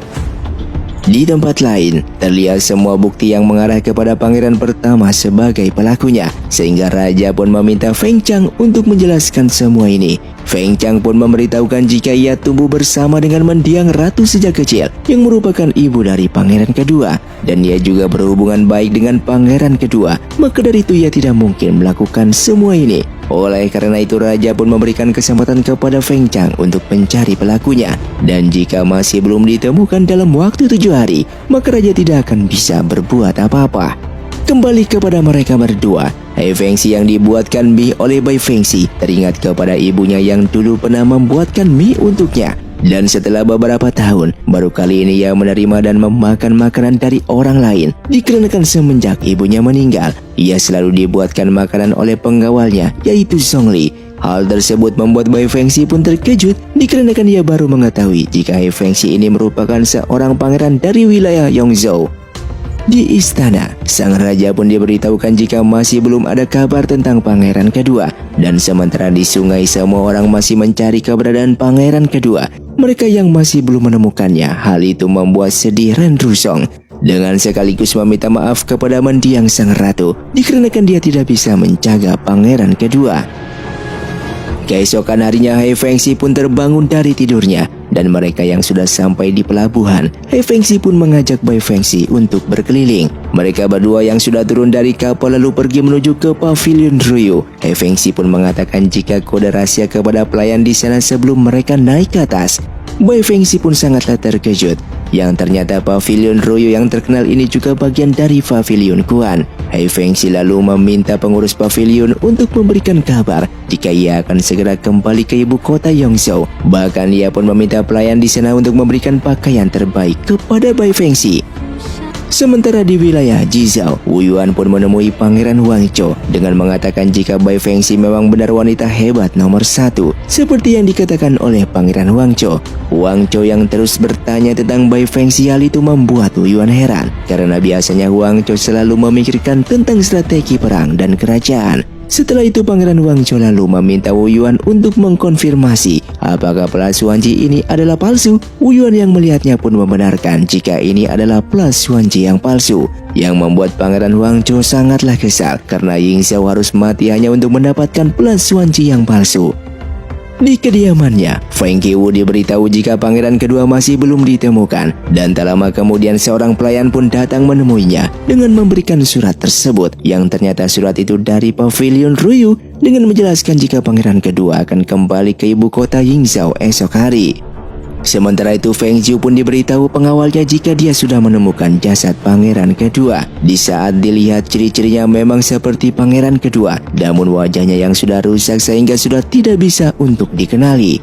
Di tempat lain, terlihat semua bukti yang mengarah kepada pangeran pertama sebagai pelakunya, sehingga raja pun meminta Feng Chang untuk menjelaskan semua ini. Feng Chang pun memberitahukan jika ia tumbuh bersama dengan mendiang ratu sejak kecil, yang merupakan ibu dari pangeran kedua, dan ia juga berhubungan baik dengan pangeran kedua, maka dari itu ia tidak mungkin melakukan semua ini. Oleh karena itu raja pun memberikan kesempatan kepada Feng Chang untuk mencari pelakunya, dan jika masih belum ditemukan dalam waktu 7 hari, maka raja tidak akan bisa berbuat apa-apa. Kembali kepada mereka berdua, Hai Fengxi yang dibuatkan mie oleh Bai Fengxi teringat kepada ibunya yang dulu pernah membuatkan mie untuknya. Dan setelah beberapa tahun, baru kali ini ia menerima dan memakan makanan dari orang lain. Dikarenakan semenjak ibunya meninggal, ia selalu dibuatkan makanan oleh pengawalnya, yaitu Zhongli. Hal tersebut membuat Bai Fengxi pun terkejut, dikarenakan ia baru mengetahui jika Hai Fengxi ini merupakan seorang pangeran dari wilayah Yongzhou. Di istana, sang raja pun diberitahukan jika masih belum ada kabar tentang pangeran kedua. Dan sementara di sungai semua orang masih mencari keberadaan pangeran kedua, mereka yang masih belum menemukannya. Hal itu membuat sedih Ren Rusong, dengan sekaligus meminta maaf kepada mendiang sang ratu, dikarenakan dia tidak bisa menjaga pangeran kedua. Keesokan harinya Hai Fengxi pun terbangun dari tidurnya, dan mereka yang sudah sampai di pelabuhan, Hai Fengxi pun mengajak Bai Fengxi untuk berkeliling. Mereka berdua yang sudah turun dari kapal lalu pergi menuju ke pavilion Ruyu. Hai Fengxi pun mengatakan jika kode rahasia kepada pelayan di sana sebelum mereka naik ke atas. Bai Fengxi pun sangatlah terkejut, yang ternyata pavilion Ruyu yang terkenal ini juga bagian dari pavilion Kuan. Hai Fengxi lalu meminta pengurus pavilion untuk memberikan kabar jika ia akan segera kembali ke ibu kota Yongzhou. Bahkan ia pun meminta pelayan di sana untuk memberikan pakaian terbaik kepada Bai Fengxi. Sementara di wilayah Jizhou, Wu Yuan pun menemui Pangeran Huang Chou dengan mengatakan jika Bai Fengxi memang benar wanita hebat nomor 1, seperti yang dikatakan oleh Pangeran Huang Chou. Huang Chou yang terus bertanya tentang Bai Fengxi, hal itu membuat Wu Yuan heran, karena biasanya Huang Chou selalu memikirkan tentang strategi perang dan kerajaan. Setelah itu Pangeran Huang Chou lalu meminta Wu Yuan untuk mengkonfirmasi apakah Plus Wanji ini adalah palsu. Wu Yuan yang melihatnya pun membenarkan jika ini adalah Plus Wanji yang palsu, yang membuat Pangeran Huang Chou sangatlah kesal karena Ying Xiao harus mati hanya untuk mendapatkan Plus Wanji yang palsu. Di kediamannya, Feng Qiu diberitahu jika pangeran kedua masih belum ditemukan, dan tak lama kemudian seorang pelayan pun datang menemuinya dengan memberikan surat tersebut, yang ternyata surat itu dari pavilion Ruyu dengan menjelaskan jika pangeran kedua akan kembali ke ibu kota Yingzhou esok hari. Sementara itu Feng Qiu pun diberitahu pengawalnya jika dia sudah menemukan jasad pangeran kedua. Di saat dilihat ciri-cirinya memang seperti pangeran kedua, namun wajahnya yang sudah rusak sehingga sudah tidak bisa untuk dikenali.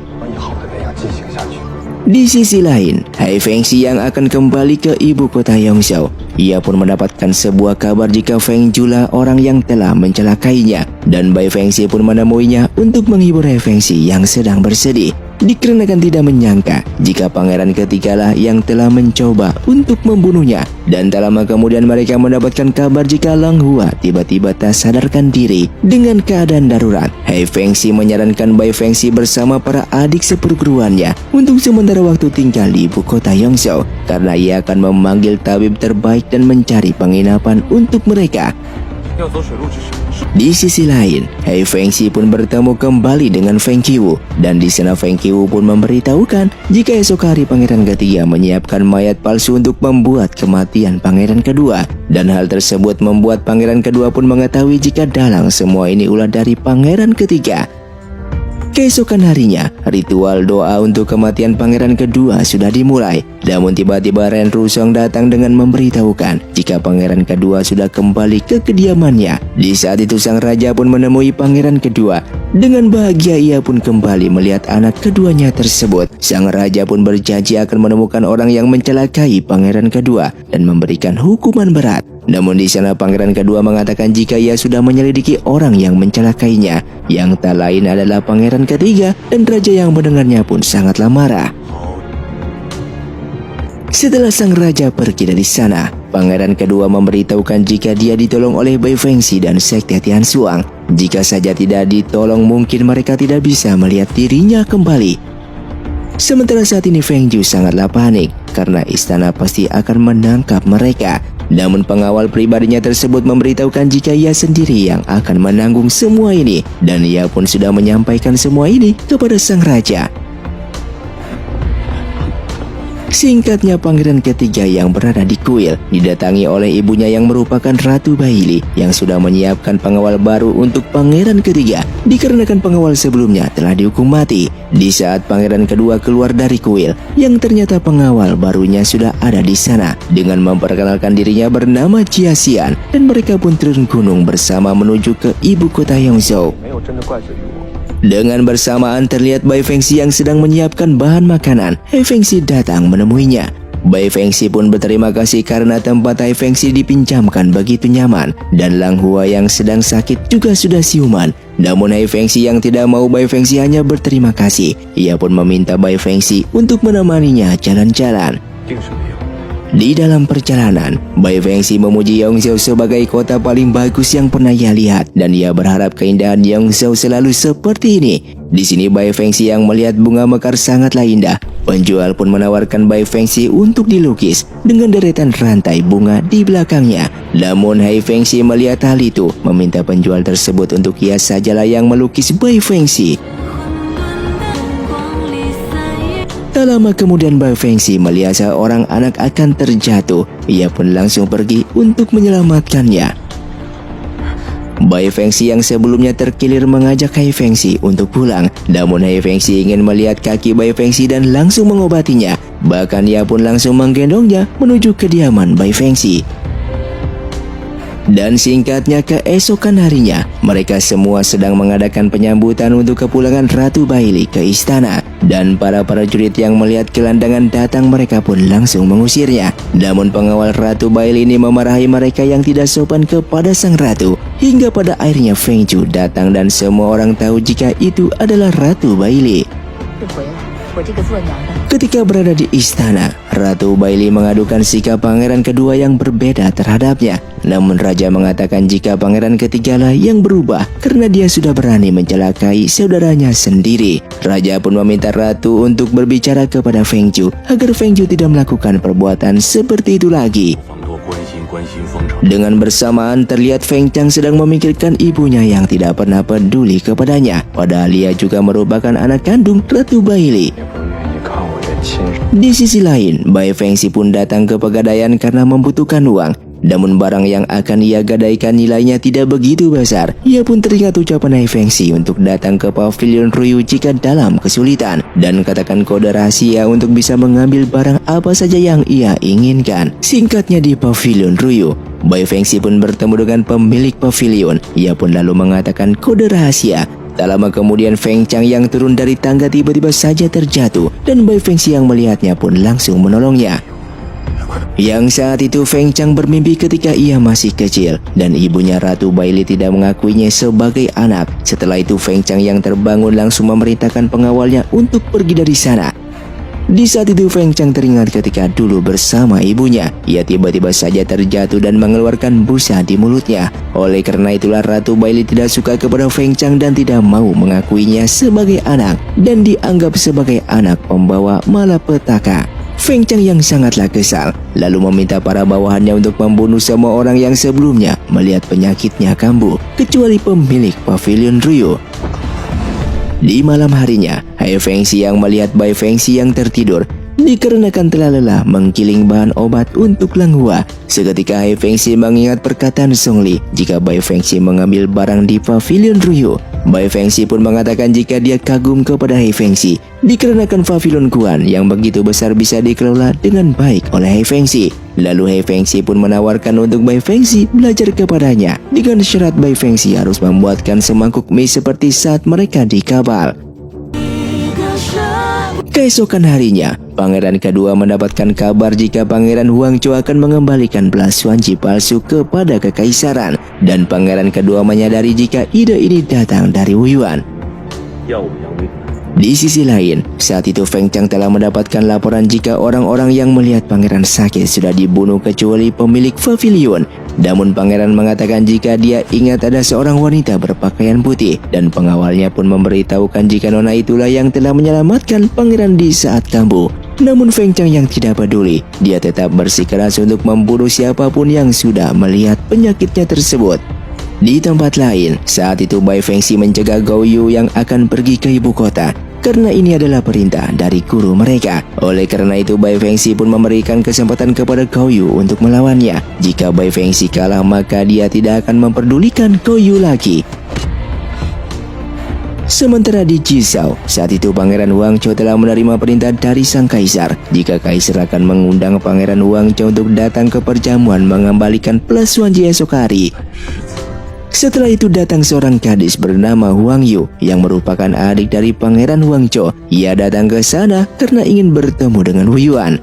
Di sisi lain, Hai Fengxi yang akan kembali ke ibu kota Yongzhou, ia pun mendapatkan sebuah kabar jika Feng Zhu orang yang telah mencelakainya, dan Bai Fengxi pun menemuinya untuk menghibur Hai Fengxi yang sedang bersedih, dikarenakan tidak menyangka jika pangeran ketigalah yang telah mencoba untuk membunuhnya. Dan tak lama kemudian mereka mendapatkan kabar jika Lang Hua tiba-tiba tak sadarkan diri dengan keadaan darurat. Hai Fengxi menyarankan Bai Fengxi bersama para adik seperguruannya untuk sementara waktu tinggal di ibu kota Yongzhou, karena ia akan memanggil tabib terbaik dan mencari penginapan untuk mereka. Di sisi lain, Hai Fengxi pun bertemu kembali dengan Feng Qiu, dan di sana Feng Qiu pun memberitahukan jika esok hari pangeran ketiga menyiapkan mayat palsu untuk membuat kematian pangeran kedua, dan hal tersebut membuat pangeran kedua pun mengetahui jika dalang semua ini ulah dari pangeran ketiga. Keesokan harinya, ritual doa untuk kematian pangeran kedua sudah dimulai. Namun tiba-tiba Ren Rusong datang dengan memberitahukan jika pangeran kedua sudah kembali ke kediamannya. Di saat itu sang raja pun menemui pangeran kedua. Dengan bahagia ia pun kembali melihat anak keduanya tersebut. Sang raja pun berjanji akan menemukan orang yang mencelakai pangeran kedua dan memberikan hukuman berat. Namun di sana pangeran kedua mengatakan jika ia sudah menyelidiki orang yang mencelakainya, yang tak lain adalah pangeran ketiga, dan raja yang mendengarnya pun sangatlah marah. Setelah sang raja pergi dari sana, pangeran kedua memberitahukan jika dia ditolong oleh Bai Fengxi dan sekte Tian Xuang. Jika saja tidak ditolong, mungkin mereka tidak bisa melihat dirinya kembali. Sementara saat ini Feng Zhu sangatlah panik karena istana pasti akan menangkap mereka. Namun pengawal pribadinya tersebut memberitahukan jika ia sendiri yang akan menanggung semua ini, dan ia pun sudah menyampaikan semua ini kepada sang raja. Singkatnya, pangeran ketiga yang berada di kuil didatangi oleh ibunya yang merupakan Ratu Baili yang sudah menyiapkan pengawal baru untuk pangeran ketiga dikarenakan pengawal sebelumnya telah dihukum mati. Di saat pangeran kedua keluar dari kuil, yang ternyata pengawal barunya sudah ada di sana dengan memperkenalkan dirinya bernama Jia Xian, dan mereka pun turun gunung bersama menuju ke ibu kota Yongzhou. Dengan bersamaan terlihat Bai Fengxi yang sedang menyiapkan bahan makanan. Hai Fengxi datang menemuinya. Bai Fengxi pun berterima kasih karena tempat Hai Fengxi dipinjamkan begitu nyaman, dan Lang Hua yang sedang sakit juga sudah siuman. Namun Hai Fengxi yang tidak mau Bai Fengxi hanya berterima kasih. Ia pun meminta Bai Fengxi untuk menemaninya jalan-jalan. Di dalam perjalanan, Bai Fengxi memuji Yongzhou sebagai kota paling bagus yang pernah ia lihat, dan ia berharap keindahan Yongzhou selalu seperti ini. Di sini Bai Fengxi yang melihat bunga mekar sangatlah indah. Penjual pun menawarkan Bai Fengxi untuk dilukis dengan deretan rantai bunga di belakangnya. Namun Hai Fengxi melihat hal itu, meminta penjual tersebut untuk ia sajalah yang melukis Bai Fengxi. Tak lama kemudian Bai Fengxi melihat seorang anak akan terjatuh. Ia pun langsung pergi untuk menyelamatkannya. Bai Fengxi yang sebelumnya terkilir mengajak Hai Fengxi untuk pulang. Namun Hai Fengxi ingin melihat kaki Bai Fengxi dan langsung mengobatinya. Bahkan ia pun langsung menggendongnya menuju kediaman Bai Fengxi. Dan singkatnya, keesokan harinya, mereka semua sedang mengadakan penyambutan untuk kepulangan Ratu Baili ke istana. Dan para prajurit yang melihat gelandangan datang, mereka pun langsung mengusirnya. Namun pengawal Ratu Baili ini memarahi mereka yang tidak sopan kepada sang ratu. Hingga pada akhirnya Feng Zhu datang dan semua orang tahu jika itu adalah Ratu Baili. Ketika berada di istana, Ratu Baili mengadukan sikap pangeran kedua yang berbeda terhadapnya. Namun raja mengatakan jika pangeran ketigalah yang berubah karena dia sudah berani mencelakai saudaranya sendiri. Raja pun meminta ratu untuk berbicara kepada Feng Zhu agar Feng Zhu tidak melakukan perbuatan seperti itu lagi. Dengan bersamaan terlihat Feng Chang sedang memikirkan ibunya yang tidak pernah peduli kepadanya, padahal ia juga merupakan anak kandung Ratu Baili. Di sisi lain, Bai Fengxi pun datang ke pegadaian karena membutuhkan uang. Namun barang yang akan ia gadaikan nilainya tidak begitu besar. Ia pun teringat ucapan Hai Fengxi untuk datang ke pavilion Ruyu jika dalam kesulitan, dan katakan kode rahasia untuk bisa mengambil barang apa saja yang ia inginkan. Singkatnya, di pavilion Ruyu, Bai Fengxi pun bertemu dengan pemilik pavilion. Ia pun lalu mengatakan kode rahasia. Tak lama kemudian Feng Chang yang turun dari tangga tiba-tiba saja terjatuh, dan Bai Fengxi yang melihatnya pun langsung menolongnya. Yang saat itu Feng Chang bermimpi ketika ia masih kecil dan ibunya Ratu Baili tidak mengakuinya sebagai anak. Setelah itu Feng Chang yang terbangun langsung memerintahkan pengawalnya untuk pergi dari sana. Di saat itu Feng Chang teringat ketika dulu bersama ibunya, ia tiba-tiba saja terjatuh dan mengeluarkan busa di mulutnya. Oleh karena itulah Ratu Baili tidak suka kepada Feng Chang dan tidak mau mengakuinya sebagai anak dan dianggap sebagai anak pembawa malapetaka. Feng Chang yang sangatlah kesal lalu meminta para bawahannya untuk membunuh semua orang yang sebelumnya melihat penyakitnya kambuh, kecuali pemilik pavilion Ruyu. Di malam harinya, Hai Fengxi yang melihat Bai Fengxi yang tertidur dikarenakan telah lelah menggiling bahan obat untuk Lang Hua. Seketika Hai Fengxi mengingat perkataan Song Li jika Bai Fengxi mengambil barang di pavilion Ruyu. Bai Fengxi pun mengatakan jika dia kagum kepada Hai Fengxi dikarenakan pavilion Guan yang begitu besar bisa dikelola dengan baik oleh Hai Fengxi. Lalu Hai Fengxi pun menawarkan untuk Bai Fengxi belajar kepadanya dengan syarat Bai Fengxi harus membuatkan semangkuk mie seperti saat mereka di kapal. Keesokan harinya, pangeran kedua mendapatkan kabar jika Pangeran Huangzhou akan mengembalikan belas Xuanji palsu kepada kekaisaran, dan pangeran kedua menyadari jika ide ini datang dari Wu Yuan. 耀武扬威的。 Di sisi lain, saat itu Feng Chang telah mendapatkan laporan jika orang-orang yang melihat pangeran sakit sudah dibunuh kecuali pemilik pavilion. Namun pangeran mengatakan jika dia ingat ada seorang wanita berpakaian putih, dan pengawalnya pun memberitahukan jika nona itulah yang telah menyelamatkan pangeran di saat kambuh. Namun Feng Chang yang tidak peduli, dia tetap bersikeras untuk membunuh siapapun yang sudah melihat penyakitnya tersebut. Di tempat lain, saat itu Bai Fengxi mencegah Gao Yu yang akan pergi ke ibu kota, karena ini adalah perintah dari guru mereka. Oleh karena itu Bai Fengxi pun memberikan kesempatan kepada Gao Yu untuk melawannya. Jika Bai Fengxi kalah maka dia tidak akan memperdulikan Gao Yu lagi. Sementara di Jizhou, saat itu Pangeran Huangzhou telah menerima perintah dari sang kaisar jika kaisar akan mengundang Pangeran Huangzhou untuk datang ke perjamuan mengembalikan Plus Xuanji esok hari. Setelah itu datang seorang gadis bernama Huang Yu yang merupakan adik dari Pangeran Huangzhou. Ia datang ke sana karena ingin bertemu dengan Wu Yuan.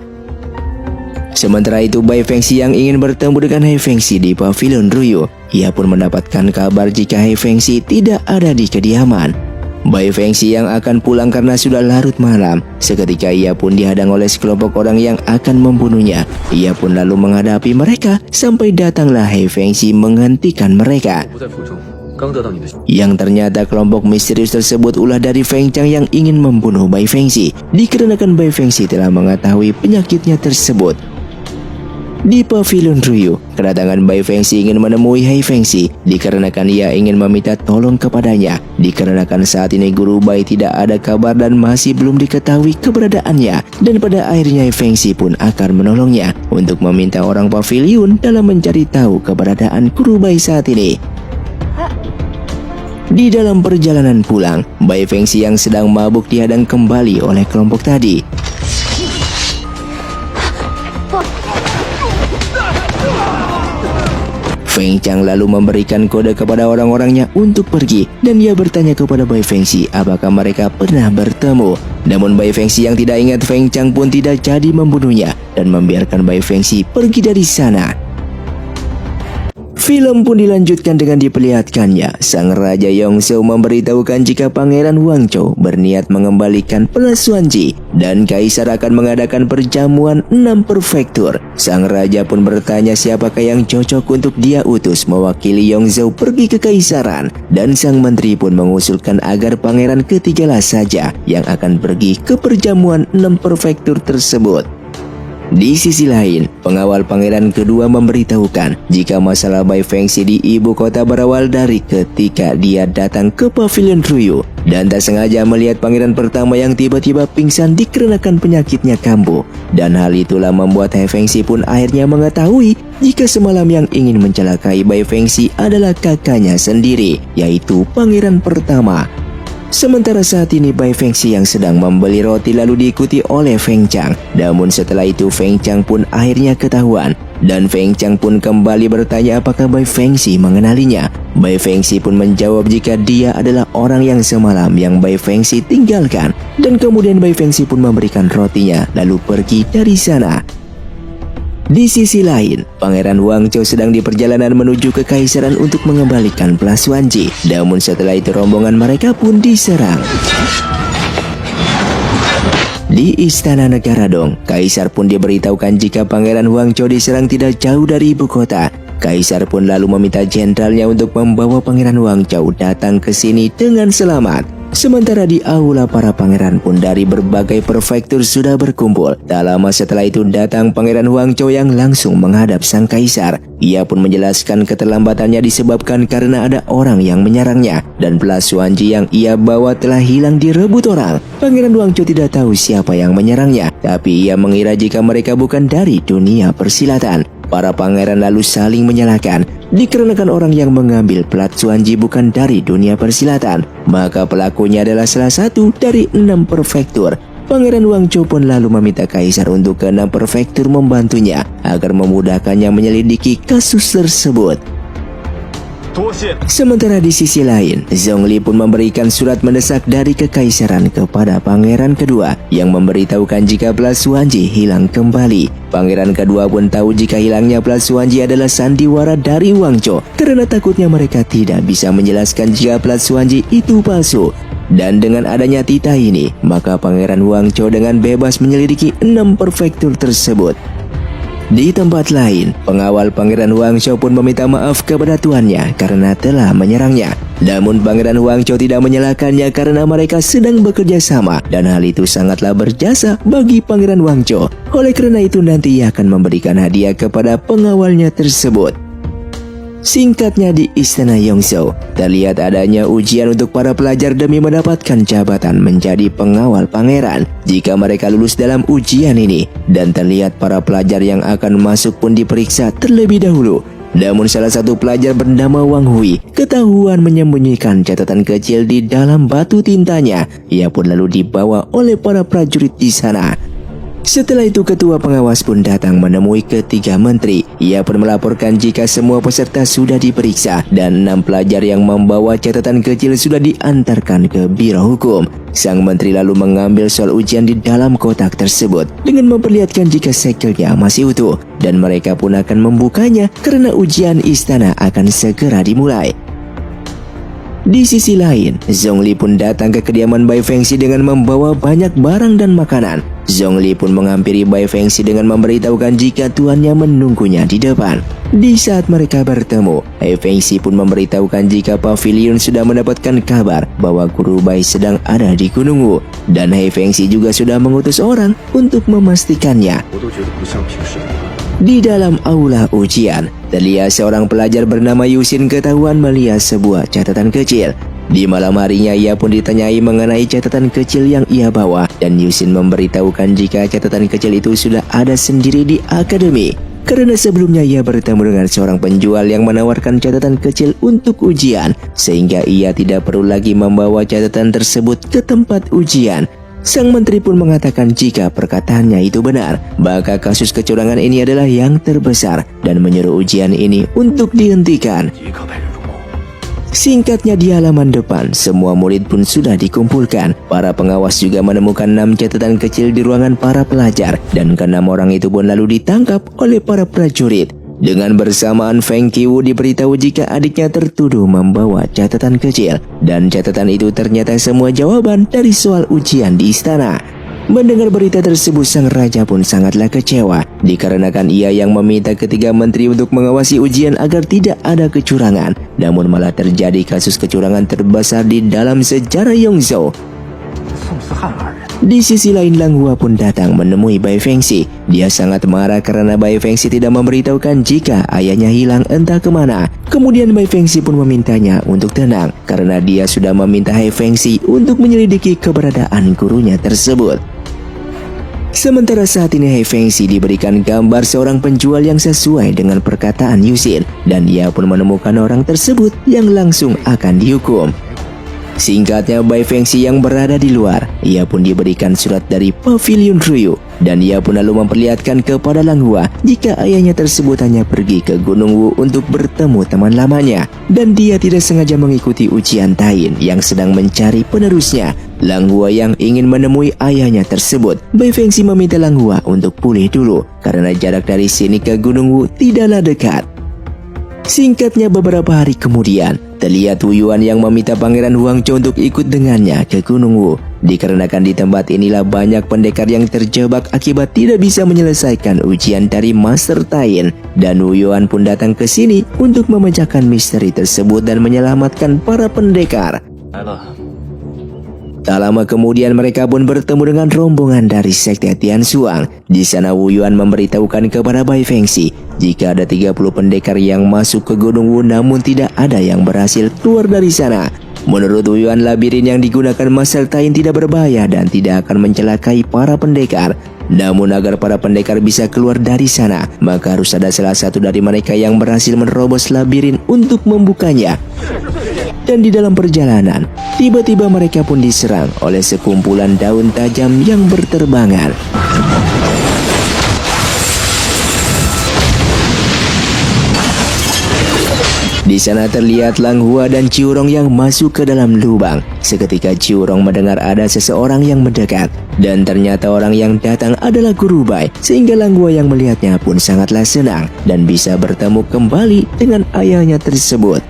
Sementara itu Bai Fengxi yang ingin bertemu dengan Hai Fengxi di pavilion Ruyu. Ia pun mendapatkan kabar jika Hai Fengxi tidak ada di kediaman. Bai Fengxi yang akan pulang karena sudah larut malam. Seketika ia pun dihadang oleh sekelompok orang yang akan membunuhnya. Ia pun lalu menghadapi mereka sampai datanglah Hai Fengxi menghentikan mereka. 不在府中，刚得到你的。 Yang ternyata kelompok misterius tersebut ulah dari Feng Chang yang ingin membunuh Bai Fengxi, dikarenakan Bai Fengxi telah mengetahui penyakitnya tersebut. Di pavilion Ruyu, kedatangan Bai Fengxi ingin menemui Hai Fengxi dikarenakan ia ingin meminta tolong kepadanya. Dikarenakan saat ini guru Bai tidak ada kabar dan masih belum diketahui keberadaannya, dan pada akhirnya Hai Fengxi pun akan menolongnya untuk meminta orang pavilion dalam mencari tahu keberadaan guru Bai saat ini. Di dalam perjalanan pulang, Bai Fengxi yang sedang mabuk dihadang kembali oleh kelompok tadi. Feng Chang lalu memberikan kode kepada orang-orangnya untuk pergi, dan dia bertanya kepada Bai Fengxi apakah mereka pernah bertemu. Namun Bai Fengxi yang tidak ingat Feng Chang pun tidak jadi membunuhnya dan membiarkan Bai Fengxi pergi dari sana. Film pun dilanjutkan dengan diperlihatkannya sang Raja Yongzhou memberitahukan jika Pangeran Huangzhou berniat mengembalikan Plus Xuanji dan Kaisar akan mengadakan perjamuan 6 prefektur. Sang Raja pun bertanya siapakah yang cocok untuk dia utus mewakili Yongzhou pergi ke Kaisaran, dan sang menteri pun mengusulkan agar pangeran ketigalah saja yang akan pergi ke perjamuan 6 prefektur tersebut. Di sisi lain, pengawal pangeran kedua memberitahukan jika masalah Bai Fengxi di ibu kota berawal dari ketika dia datang ke pavilion Ruyu dan tak sengaja melihat pangeran pertama yang tiba-tiba pingsan dikarenakan penyakitnya kambuh. Dan hal itulah membuat Hai Fengxi pun akhirnya mengetahui jika semalam yang ingin mencelakai Bai Fengxi adalah kakaknya sendiri, yaitu pangeran pertama. Sementara saat ini Bai Fengxi yang sedang membeli roti lalu diikuti oleh Feng Chang. Namun setelah itu Feng Chang pun akhirnya ketahuan, dan Feng Chang pun kembali bertanya apakah Bai Fengxi mengenalinya. Bai Fengxi pun menjawab jika dia adalah orang yang semalam yang Bai Fengxi tinggalkan, dan kemudian Bai Fengxi pun memberikan rotinya lalu pergi dari sana. Di sisi lain, Pangeran Huangzhou sedang di perjalanan menuju ke Kaisaran untuk mengembalikan Plus Xuanji. Namun setelah itu rombongan mereka pun diserang. Di Istana Negara Dong, Kaisar pun diberitahukan jika Pangeran Huangzhou diserang tidak jauh dari ibu kota. Kaisar pun lalu meminta jenderalnya untuk membawa Pangeran Huangzhou datang ke sini dengan selamat. Sementara di aula para pangeran pun dari berbagai prefektur sudah berkumpul. Tak lama setelah itu datang Pangeran Huangzhou yang langsung menghadap sang kaisar. Ia pun menjelaskan keterlambatannya disebabkan karena ada orang yang menyerangnya, dan Plus Xuanji yang ia bawa telah hilang direbut orang. Pangeran Huangzhou tidak tahu siapa yang menyerangnya, tapi ia mengira jika mereka bukan dari dunia persilatan. Para pangeran lalu saling menyalahkan dikarenakan orang yang mengambil Plus Xuanji bukan dari dunia persilatan, maka pelakunya adalah salah satu dari 6 prefektur. Pangeran Huangzhou pun lalu meminta kaisar untuk ke 6 prefektur membantunya agar memudahkannya menyelidiki kasus tersebut. 多谢。 Sementara di sisi lain, Zhongli pun memberikan surat mendesak dari kekaisaran kepada pangeran kedua yang memberitahukan jika Plasuanji hilang kembali. Pangeran kedua pun tahu jika hilangnya Plasuanji adalah sandiwara dari Wangzhou karena takutnya mereka tidak bisa menjelaskan jika Plasuanji itu palsu. Dan dengan adanya titah ini, maka Pangeran Wangzhou dengan bebas menyelidiki 6 prefektur tersebut. Di tempat lain, pengawal Pangeran Wangzhou pun meminta maaf kepada tuannya karena telah menyerangnya. Namun Pangeran Wangzhou tidak menyalahkannya karena mereka sedang bekerja sama dan hal itu sangatlah berjasa bagi Pangeran Wangzhou. Oleh karena itu nanti ia akan memberikan hadiah kepada pengawalnya tersebut. Singkatnya di Istana Yongzhou, terlihat adanya ujian untuk para pelajar demi mendapatkan jabatan menjadi pengawal pangeran jika mereka lulus dalam ujian ini. Dan terlihat para pelajar yang akan masuk pun diperiksa terlebih dahulu. Namun salah satu pelajar bernama Wang Hui ketahuan menyembunyikan catatan kecil di dalam batu tintanya. Ia pun lalu dibawa oleh para prajurit di sana. Setelah itu ketua pengawas pun datang menemui ketiga menteri. Ia pun melaporkan jika semua peserta sudah diperiksa dan 6 pelajar yang membawa catatan kecil sudah diantarkan ke biro hukum. Sang menteri lalu mengambil soal ujian di dalam kotak tersebut dengan memperlihatkan jika segelnya masih utuh dan mereka pun akan membukanya karena ujian istana akan segera dimulai. Di sisi lain, Zhongli pun datang ke kediaman Bai Fengxi dengan membawa banyak barang dan makanan. Zhongli pun menghampiri Bai Fengxi dengan memberitahukan jika tuannya menunggunya di depan. Di saat mereka bertemu, Bai Fengxi pun memberitahukan jika pavilion sudah mendapatkan kabar bahwa guru Bai sedang ada di Gunung Wu. Dan Bai Fengxi juga sudah mengutus orang untuk memastikannya. 我都觉得不像平时的他。 Di dalam aula ujian, terlihat seorang pelajar bernama Yusin ketahuan melihat sebuah catatan kecil. Di malam harinya ia pun ditanyai mengenai catatan kecil yang ia bawa dan Yusin memberitahukan jika catatan kecil itu sudah ada sendiri di akademi. Karena sebelumnya ia bertemu dengan seorang penjual yang menawarkan catatan kecil untuk ujian, sehingga ia tidak perlu lagi membawa catatan tersebut ke tempat ujian. Sang menteri pun mengatakan jika perkataannya itu benar, maka kasus kecurangan ini adalah yang terbesar dan menyuruh ujian ini untuk dihentikan. 一个被人入库。 Singkatnya di halaman depan, semua murid pun sudah dikumpulkan. Para pengawas juga menemukan 6 catatan kecil di ruangan para pelajar dan ke-6 orang itu pun lalu ditangkap oleh para prajurit. Dengan bersamaan Feng Qiwu diberitahu jika adiknya tertuduh membawa catatan kecil dan catatan itu ternyata semua jawaban dari soal ujian di istana. Mendengar berita tersebut sang raja pun sangatlah kecewa dikarenakan ia yang meminta ketiga menteri untuk mengawasi ujian agar tidak ada kecurangan, namun malah terjadi kasus kecurangan terbesar di dalam sejarah Yongzhou. 宋思翰二人。 Di sisi lain Lang Hua pun datang menemui Bai Fengxi. Dia sangat marah karena Bai Fengxi tidak memberitahukan jika ayahnya hilang entah kemana. Kemudian Bai Fengxi pun memintanya untuk tenang karena dia sudah meminta Hai Fengxi untuk menyelidiki keberadaan gurunya tersebut. Sementara saat ini Hai Fengxi diberikan gambar seorang penjual yang sesuai dengan perkataan Yusin dan ia pun menemukan orang tersebut yang langsung akan dihukum. Singkatnya Bai Fengxi yang berada di luar, ia pun diberikan surat dari Pavilion Ruyu dan ia pun lalu memperlihatkan kepada Lang Hua jika ayahnya tersebut hanya pergi ke Gunung Wu untuk bertemu teman lamanya dan dia tidak sengaja mengikuti ujian Tain yang sedang mencari penerusnya. Lang Hua yang ingin menemui ayahnya tersebut, Bai Fengxi meminta Lang Hua untuk pulih dulu karena jarak dari sini ke Gunung Wu tidaklah dekat. Singkatnya beberapa hari kemudian, terlihat Wu Yuan yang meminta Pangeran Huangzhou untuk ikut dengannya ke Gunung Wu. Dikarenakan di tempat inilah banyak pendekar yang terjebak akibat tidak bisa menyelesaikan ujian dari Master Tain. Dan Wu Yuan pun datang ke sini untuk memecahkan misteri tersebut dan menyelamatkan para pendekar. 来了。 Tak lama kemudian mereka pun bertemu dengan rombongan dari sekte Tian Xuang. Di sana Wu Yuan memberitahukan kepada Bai Fengxi jika ada 30 pendekar yang masuk ke Gunung Wu namun tidak ada yang berhasil keluar dari sana. Menurut Wu Yuan, labirin yang digunakan Master Tain tidak berbahaya dan tidak akan mencelakai para pendekar. Namun agar para pendekar bisa keluar dari sana, maka harus ada salah satu dari mereka yang berhasil menerobos labirin untuk membukanya. Dan di dalam perjalanan, tiba-tiba mereka pun diserang oleh sekumpulan daun tajam yang berterbangan. Di sana terlihat Lang Hua dan Ciurong yang masuk ke dalam lubang. Seketika Ciurong mendengar ada seseorang yang mendekat. Dan ternyata orang yang datang adalah Guru Bai. Sehingga Lang Hua yang melihatnya pun sangatlah senang dan bisa bertemu kembali dengan ayahnya tersebut.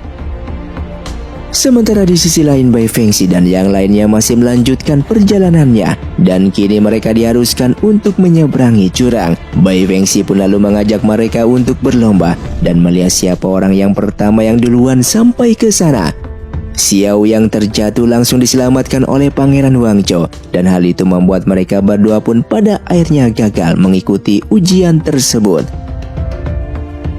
Sementara di sisi lain Bai Fengxi dan yang lainnya masih melanjutkan perjalanannya dan kini mereka diharuskan untuk menyeberangi jurang. Bai Fengxi pun lalu mengajak mereka untuk berlomba dan melihat siapa orang yang pertama yang duluan sampai ke sana. Xiao yang terjatuh langsung diselamatkan oleh Pangeran Wangzhou dan hal itu membuat mereka berdua pun pada akhirnya gagal mengikuti ujian tersebut.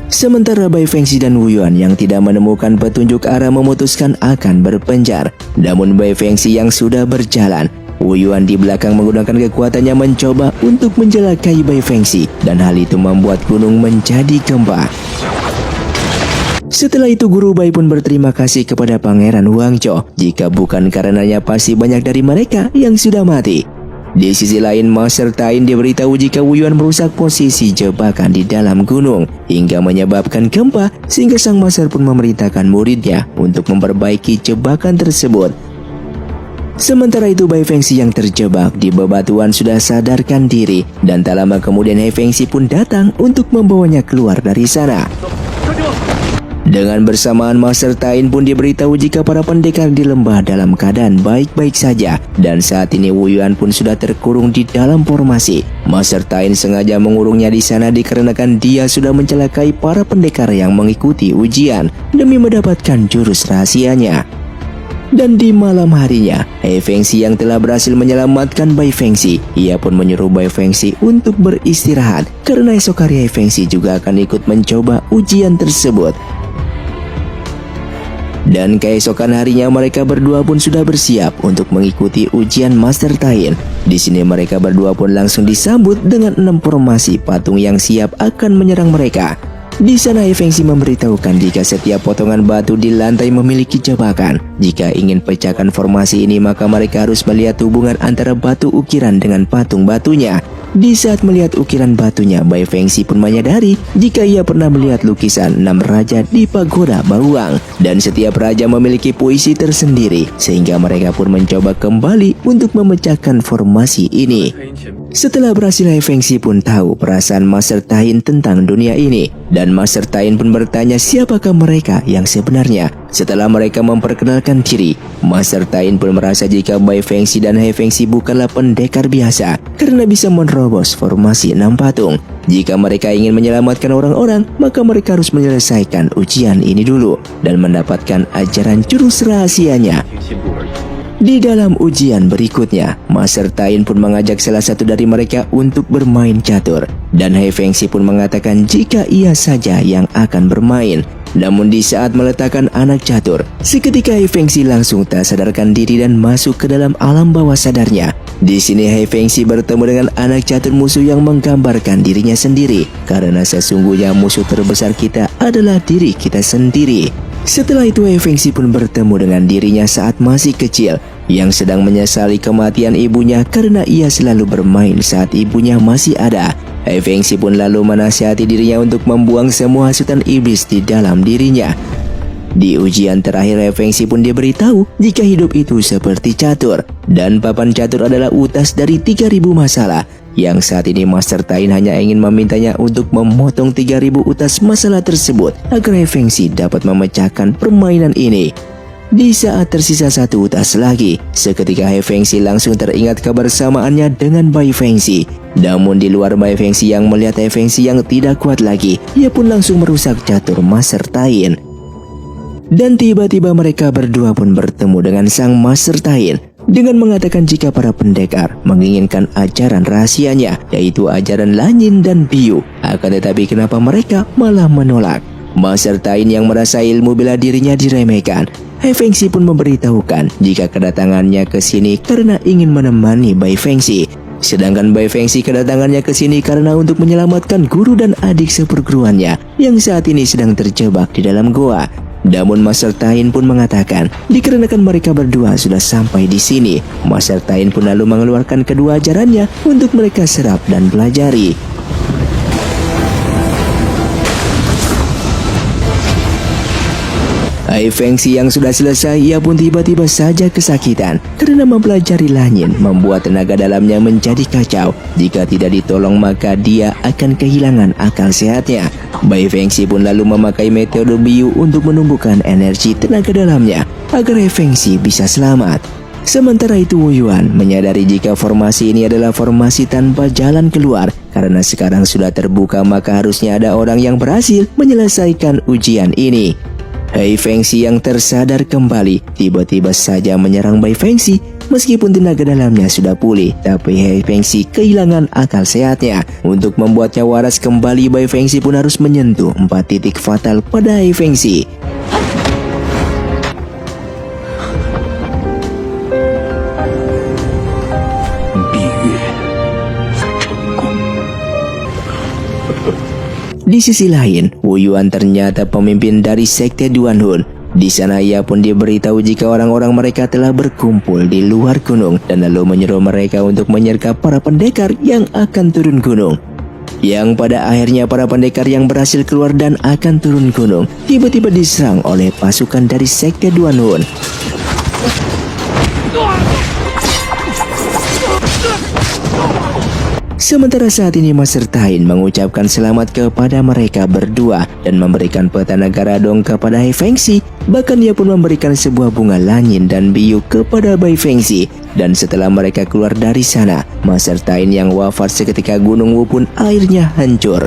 Sementara Bai Fengxi dan Wu Yuan yang tidak menemukan petunjuk arah memutuskan akan berpencar. Namun Bai Fengxi yang sudah berjalan, Wu Yuan di belakang menggunakan kekuatannya mencoba untuk menjelakai Bai Fengxi dan hal itu membuat gunung menjadi gempa. Setelah itu Guru Bai pun berterima kasih kepada Pangeran Wangzhou. Jika bukan karenanya pasti banyak dari mereka yang sudah mati. Di sisi lain, Master Tain diberitahu jika Wu Yuan merusak posisi jebakan di dalam gunung hingga menyebabkan gempa, sehingga sang master pun memerintahkan muridnya untuk memperbaiki jebakan tersebut. Sementara itu Bai Fengxi yang terjebak di bebatuan sudah sadarkan diri dan tak lama kemudian Hai Fengxi pun datang untuk membawanya keluar dari sana. Dengan bersamaan Master Tain pun diberitahu jika para pendekar di lembah dalam keadaan baik-baik saja dan saat ini Wu Yuan pun sudah terkurung di dalam formasi. Master Tain sengaja mengurungnya di sana dikarenakan dia sudah mencelakai para pendekar yang mengikuti ujian demi mendapatkan jurus rahasianya. Dan di malam harinya, Hai Fengxi yang telah berhasil menyelamatkan Bai Fengxi, ia pun menyuruh Bai Fengxi untuk beristirahat karena esok hari Hai Fengxi juga akan ikut mencoba ujian tersebut. Dan keesokan harinya mereka berdua pun sudah bersiap untuk mengikuti ujian Master Tain. Di sini mereka berdua pun langsung disambut dengan 6 formasi patung yang siap akan menyerang mereka. Di sana Hai Fengxi memberitahukan jika setiap potongan batu di lantai memiliki jebakan. Jika ingin pecahkan formasi ini maka mereka harus melihat hubungan antara batu ukiran dengan patung batunya. Di saat melihat ukiran batunya, Bai Fengxi pun menyadari jika ia pernah melihat lukisan 6 raja di pagoda Bawang. Dan setiap raja memiliki puisi tersendiri, sehingga mereka pun mencoba kembali untuk memecahkan formasi ini. Setelah berhasil, Hai Fengxi pun tahu perasaan Master Tain tentang dunia ini. Dan Master Tain pun bertanya siapakah mereka yang sebenarnya. Setelah mereka memperkenalkan diri, Master Tain pun merasa jika Bai Fengxi dan Hai Fengxi bukanlah pendekar biasa karena bisa menerobos formasi 6 patung. Jika mereka ingin menyelamatkan orang-orang, maka mereka harus menyelesaikan ujian ini dulu dan mendapatkan ajaran jurus rahasianya. Di dalam ujian berikutnya, Master Tain pun mengajak salah satu dari mereka untuk bermain catur. Dan Hai Fengxi pun mengatakan jika ia saja yang akan bermain. Namun di saat meletakkan anak catur, seketika Hai Fengxi langsung tak sadarkan diri dan masuk ke dalam alam bawah sadarnya. Di sini Hai Fengxi bertemu dengan anak catur musuh yang menggambarkan dirinya sendiri. Karena sesungguhnya musuh terbesar kita adalah diri kita sendiri. Setelah itu Hai Fengxi pun bertemu dengan dirinya saat masih kecil yang sedang menyesali kematian ibunya karena ia selalu bermain saat ibunya masih ada. Hai Fengxi pun lalu menasihati dirinya untuk membuang semua hasutan iblis di dalam dirinya. Di ujian terakhir Hai Fengxi pun diberitahu jika hidup itu seperti catur dan papan catur adalah utas dari 3000 masalah. Yang saat ini Master Tain hanya ingin memintanya untuk memotong 3000 utas masalah tersebut agar Hai Fengxi dapat memecahkan permainan ini. Di saat tersisa 1 utas lagi, seketika Hai Fengxi langsung teringat kebersamaannya dengan Bai Fengxi. Namun di luar Bai Fengxi yang melihat Hai Fengxi yang tidak kuat lagi, ia pun langsung merusak catur Master Tain. Dan tiba-tiba mereka berdua pun bertemu dengan sang Master Tain dengan mengatakan jika para pendekar menginginkan ajaran rahasianya, yaitu ajaran Lanyin dan Biu. Akan tetapi kenapa mereka malah menolak? Master Tain yang merasa ilmu bela dirinya diremehkan, Hai Fengxi pun memberitahukan jika kedatangannya ke sini karena ingin menemani Bai Fengxi. Sedangkan Bai Fengxi kedatangannya ke sini karena untuk menyelamatkan guru dan adik seperguruannya yang saat ini sedang terjebak di dalam goa. Namun Master Tain pun mengatakan dikarenakan mereka berdua sudah sampai di sini, Master Tain pun lalu mengeluarkan kedua ajarannya untuk mereka serap dan pelajari. Hai Fengxi yang sudah selesai, ia pun tiba-tiba saja kesakitan karena mempelajari Lanyin membuat tenaga dalamnya menjadi kacau. Jika tidak ditolong maka dia akan kehilangan akal sehatnya. Bai Fengxi pun lalu memakai metode Biu untuk menumbuhkan energi tenaga dalamnya agar Hai Fengxi bisa selamat. Sementara itu Wu Yuan menyadari jika formasi ini adalah formasi tanpa jalan keluar. Karena sekarang sudah terbuka maka harusnya ada orang yang berhasil menyelesaikan ujian ini. Hai Fengxi yang tersadar kembali tiba-tiba saja menyerang Bai Fengxi. Meskipun tenaga dalamnya sudah pulih, tapi Hai Fengxi kehilangan akal sehatnya. Untuk membuatnya waras kembali, Bai Fengxi pun harus menyentuh 4 titik fatal pada Hai Fengxi. Di sisi lain, Wu Yuan ternyata pemimpin dari sekte Duanhun. Di sana ia pun diberitahu jika orang-orang mereka telah berkumpul di luar gunung dan lalu menyuruh mereka untuk menyergap para pendekar yang akan turun gunung. Yang pada akhirnya para pendekar yang berhasil keluar dan akan turun gunung tiba-tiba diserang oleh pasukan dari sekte Duanhun. Sementara saat ini Master Tain mengucapkan selamat kepada mereka berdua dan memberikan peta negara Dong kepada Hai Fengxi. Bahkan ia pun memberikan sebuah bunga Lanyin dan Biu kepada Bai Fengxi. Dan setelah mereka keluar dari sana, Master Tain yang wafat seketika Gunung Wu pun akhirnya hancur.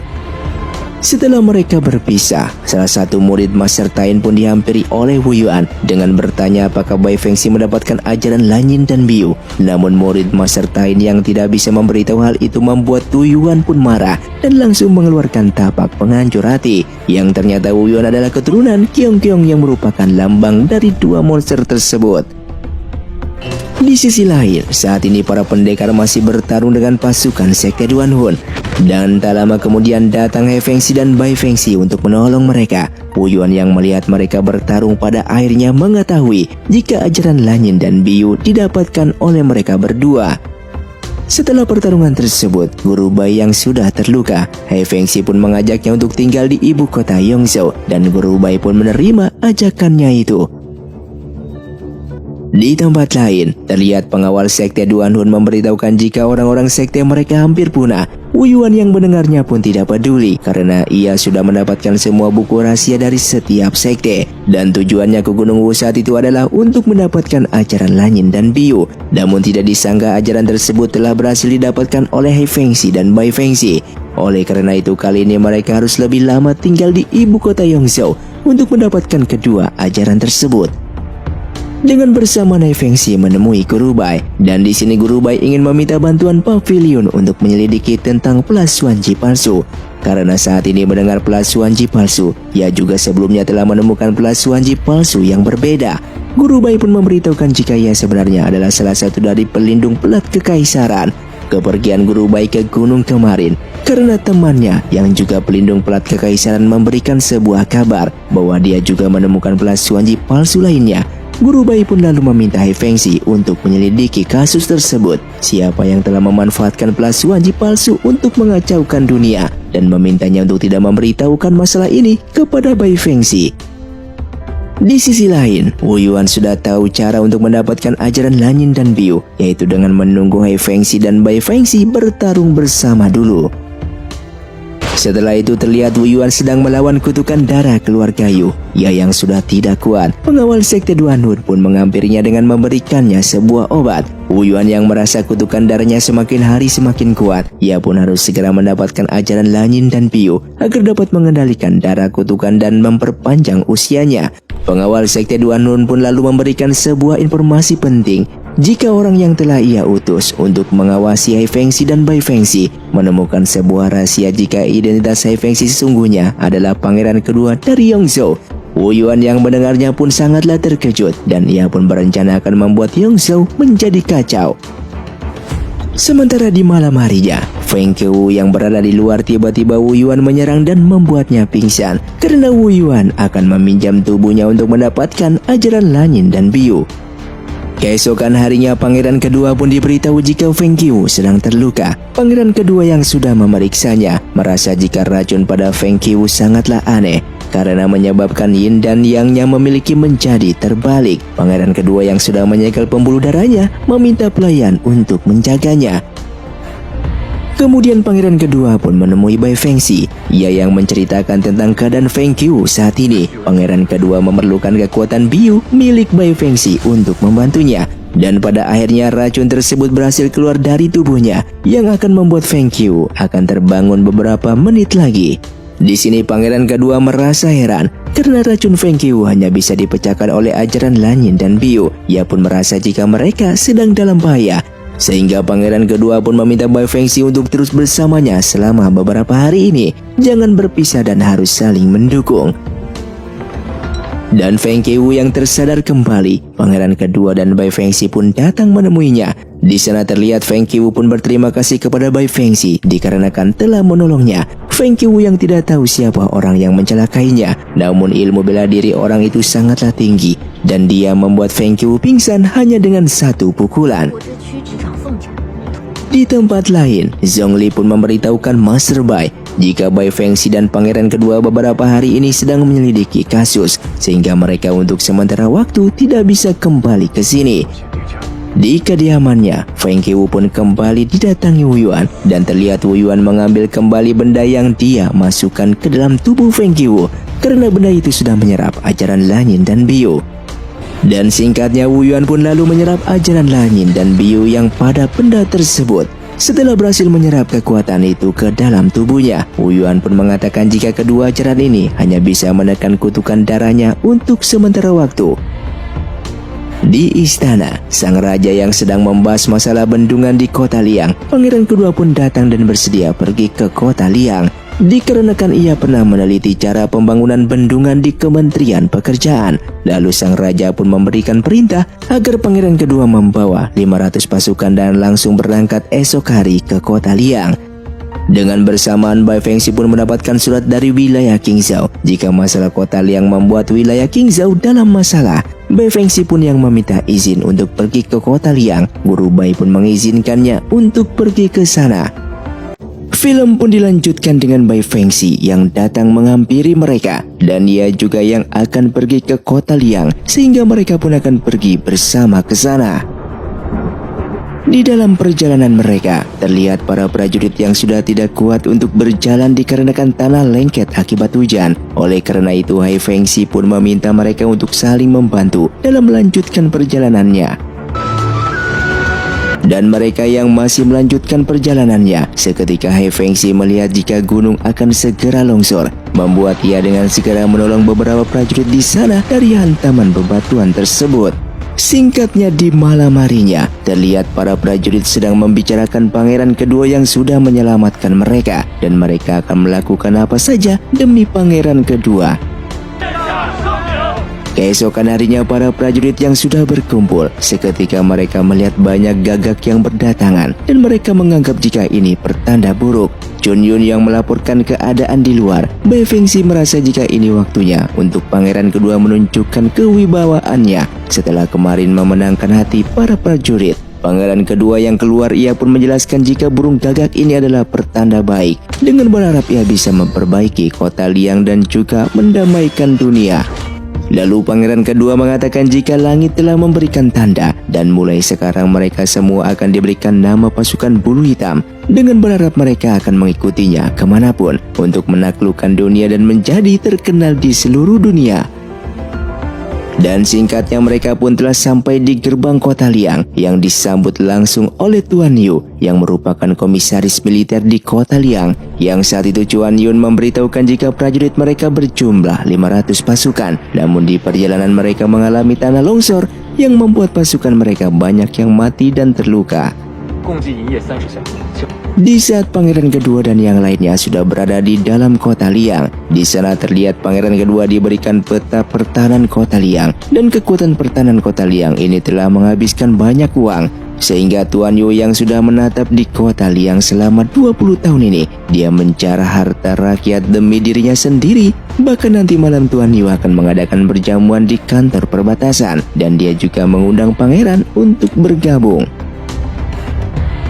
Setelah mereka berpisah, salah satu murid Master Tain pun dihampiri oleh Wu Yuan dengan bertanya apakah Bai Fengxi mendapatkan ajaran Lanyin dan Biu. Namun murid Master Tain yang tidak bisa memberitahu hal itu membuat Wu Yuan pun marah dan langsung mengeluarkan tapak penghancur hati. Yang ternyata Wu Yuan adalah keturunan Qiong Qiong yang merupakan lambang dari 2 monster tersebut. Di sisi lain, saat ini para pendekar masih bertarung dengan pasukan sekte Duanhun. Dan tak lama kemudian datang Hai Fengxi dan Bai Fengxi untuk menolong mereka. Wu Yuan yang melihat mereka bertarung pada akhirnya mengetahui jika ajaran Lanyin dan Biu didapatkan oleh mereka berdua. Setelah pertarungan tersebut, Guru Bai yang sudah terluka, Hai Fengxi pun mengajaknya untuk tinggal di ibu kota Yongzhou dan Guru Bai pun menerima ajakannya itu. Di tempat lain, terlihat pengawal sekte Duanhun memberitahukan jika orang-orang sekte mereka hampir punah. Wu Yuan yang mendengarnya pun tidak peduli karena ia sudah mendapatkan semua buku rahasia dari setiap sekte. Dan tujuannya ke Gunung Wu saat itu adalah untuk mendapatkan ajaran Lanyin dan Biu. Namun tidak disangka ajaran tersebut telah berhasil didapatkan oleh Hai Fengxi dan Bai Fengxi. Oleh karena itu kali ini mereka harus lebih lama tinggal di ibu kota Yongzhou untuk mendapatkan kedua ajaran tersebut. Dengan bersama Hai Fengxi menemui Guru Bai, dan di sini Guru Bai ingin meminta bantuan Pavilion untuk menyelidiki tentang pelasuan Ji palsu. Karena saat ini mendengar pelasuan Ji palsu, ia juga sebelumnya telah menemukan pelasuan Ji palsu yang berbeda. Guru Bai pun memberitahukan jika ia sebenarnya adalah salah satu dari pelindung pelat kekaisaran. Kepergian Guru Bai ke gunung kemarin karena temannya yang juga pelindung pelat kekaisaran memberikan sebuah kabar bahwa dia juga menemukan pelasuan Ji palsu lainnya. Guru Bai pun lalu meminta Hai Fengxi untuk menyelidiki kasus tersebut. Siapa yang telah memanfaatkan pelasuan Ji palsu untuk mengacaukan dunia, dan memintanya untuk tidak memberitahukan masalah ini kepada Bai Fengxi. Di sisi lain, Wu Yuan sudah tahu cara untuk mendapatkan ajaran Lanyin dan Biu, yaitu dengan menunggu Hai Fengxi dan Bai Fengxi bertarung bersama dulu. Setelah itu terlihat Wu Yuan sedang melawan kutukan darah keluarga Yu. Ia yang sudah tidak kuat, pengawal sekte Duanhun pun menghampirinya dengan memberikannya sebuah obat. Wu Yuan yang merasa kutukan darahnya semakin hari semakin kuat, ia pun harus segera mendapatkan ajaran Lanyin dan Biu agar dapat mengendalikan darah kutukan dan memperpanjang usianya. Pengawal sekte Duanhun pun lalu memberikan sebuah informasi penting. Jika orang yang telah ia utus untuk mengawasi Hai Fengxi dan Bai Fengxi menemukan sebuah rahasia jika identitas Hai Fengxi sesungguhnya adalah pangeran kedua dari Yongzhou. Wu Yuan yang mendengarnya pun sangatlah terkejut dan ia pun berencana akan membuat Yongzhou menjadi kacau. Sementara di malam harinya, Feng Kewu yang berada di luar tiba-tiba Wu Yuan menyerang dan membuatnya pingsan karena Wu Yuan akan meminjam tubuhnya untuk mendapatkan ajaran Lanyin dan Biu. Keesokan harinya pangeran kedua pun diberitahu jika Feng Kewu sedang terluka. Pangeran kedua yang sudah memeriksanya merasa jika racun pada Feng Kewu sangatlah aneh. karena menyebabkan yin dan yangnya memiliki menjadi terbalik. Pangeran kedua yang sudah menyegel pembuluh darahnya meminta pelayan untuk menjaganya. Kemudian pangeran kedua pun menemui Bai Fengxi. Ia yang menceritakan tentang keadaan Feng Qiu saat ini. Pangeran kedua memerlukan kekuatan biu milik Bai Fengxi untuk membantunya. Dan pada akhirnya racun tersebut berhasil keluar dari tubuhnya yang akan membuat Feng Qiu akan terbangun beberapa menit lagi. Di sini pangeran kedua merasa heran karena racun Feng Qiu hanya bisa dipecahkan oleh ajaran Lanyin dan Biu. Ia pun merasa jika mereka sedang dalam bahaya. Sehingga pangeran kedua pun meminta Bai Fengxi untuk terus bersamanya selama beberapa hari ini. Jangan berpisah dan harus saling mendukung. Dan Feng Qiu yang tersadar kembali, pangeran kedua dan Bai Fengxi pun datang menemuinya. Di sana terlihat Feng Qiu pun berterima kasih kepada Bai Fengxi dikarenakan telah menolongnya. Feng Qiu yang tidak tahu siapa orang yang mencelakainya, namun ilmu bela diri orang itu sangatlah tinggi dan dia membuat Feng Qiu pingsan hanya dengan satu pukulan. Di tempat lain, Zhongli pun memberitahukan Master Bai jika Bai Fengxi dan pangeran kedua beberapa hari ini sedang menyelidiki kasus, sehingga mereka untuk sementara waktu tidak bisa kembali ke sini. Di kediamannya, Feng Qiu pun kembali didatangi Wu Yuan dan terlihat Wu Yuan mengambil kembali benda yang dia masukkan ke dalam tubuh Feng Qiu karena benda itu sudah menyerap ajaran Lanyin dan Biu. Dan singkatnya Wu Yuan pun lalu menyerap ajaran Lanyin dan Biu yang pada benda tersebut. Setelah berhasil menyerap kekuatan itu ke dalam tubuhnya, Wu Yuan pun mengatakan jika kedua ajaran ini hanya bisa menekan kutukan darahnya untuk sementara waktu. Di istana, sang raja yang sedang membahas masalah bendungan di kota Liang, pangeran kedua pun datang dan bersedia pergi ke kota Liang. Dikarenakan ia pernah meneliti cara pembangunan bendungan di Kementerian Pekerjaan. Lalu sang raja pun memberikan perintah agar pangeran kedua membawa 500 pasukan dan langsung berangkat esok hari ke kota Liang. Dengan bersamaan Bai Fengxi pun mendapatkan surat dari wilayah Qingzhou jika masalah kota Liang membuat wilayah Qingzhou dalam masalah. Bai Fengxi pun yang meminta izin untuk pergi ke kota Liang. Guru Bai pun mengizinkannya untuk pergi ke sana. Film pun dilanjutkan dengan Bai Fengxi yang datang menghampiri mereka dan ia juga yang akan pergi ke kota Liang sehingga mereka pun akan pergi bersama ke sana. Di dalam perjalanan mereka, terlihat para prajurit yang sudah tidak kuat untuk berjalan dikarenakan tanah lengket akibat hujan. Oleh karena itu, Bai Fengxi pun meminta mereka untuk saling membantu dalam melanjutkan perjalanannya. Dan mereka yang masih melanjutkan perjalanannya, seketika Bai Fengxi melihat jika gunung akan segera longsor, membuat ia dengan segera menolong beberapa prajurit di sana dari hantaman bebatuan tersebut. Singkatnya di malam harinya, terlihat para prajurit sedang membicarakan pangeran kedua yang sudah menyelamatkan mereka, dan mereka akan melakukan apa saja demi pangeran kedua. Keesokan harinya para prajurit yang sudah berkumpul, seketika mereka melihat banyak gagak yang berdatangan dan mereka menganggap jika ini pertanda buruk. Chun Yun yang melaporkan keadaan di luar. Bai Fengxi merasa jika ini waktunya untuk pangeran kedua menunjukkan kewibawaannya setelah kemarin memenangkan hati para prajurit. Pangeran kedua yang keluar ia pun menjelaskan jika burung gagak ini adalah pertanda baik dengan berharap ia bisa memperbaiki kota Liang dan juga mendamaikan dunia. Lalu pangeran kedua mengatakan jika langit telah memberikan tanda dan mulai sekarang mereka semua akan diberikan nama pasukan bulu hitam dengan berharap mereka akan mengikutinya kemanapun untuk menaklukkan dunia dan menjadi terkenal di seluruh dunia. Dan singkatnya mereka pun telah sampai di gerbang kota Liang yang disambut langsung oleh Tuan Yu yang merupakan komisaris militer di kota Liang. Yang saat itu Tuan Yun memberitahukan jika prajurit mereka berjumlah 500 pasukan. Namun di perjalanan mereka mengalami tanah longsor yang membuat pasukan mereka banyak yang mati dan terluka. Di saat pangeran kedua dan yang lainnya sudah berada di dalam kota Liang, di sana terlihat pangeran kedua diberikan peta pertahanan kota Liang dan kekuatan pertahanan kota Liang ini telah menghabiskan banyak uang sehingga Tuan Yu yang sudah menatap di kota Liang selama 20 tahun ini dia mencara harta rakyat demi dirinya sendiri. Bahkan nanti malam Tuan Yu akan mengadakan perjamuan di kantor perbatasan dan dia juga mengundang pangeran untuk bergabung.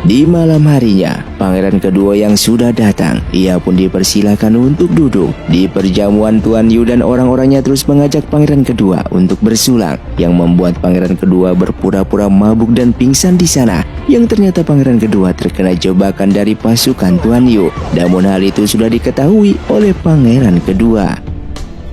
Di malam harinya, pangeran kedua yang sudah datang, ia pun dipersilakan untuk duduk. Di perjamuan, Tuan Yu dan orang-orangnya terus mengajak pangeran kedua untuk bersulang, yang membuat pangeran kedua berpura-pura mabuk dan pingsan di sana. Yang ternyata pangeran kedua terkena jebakan dari pasukan Tuan Yu. Namun hal itu sudah diketahui oleh pangeran kedua.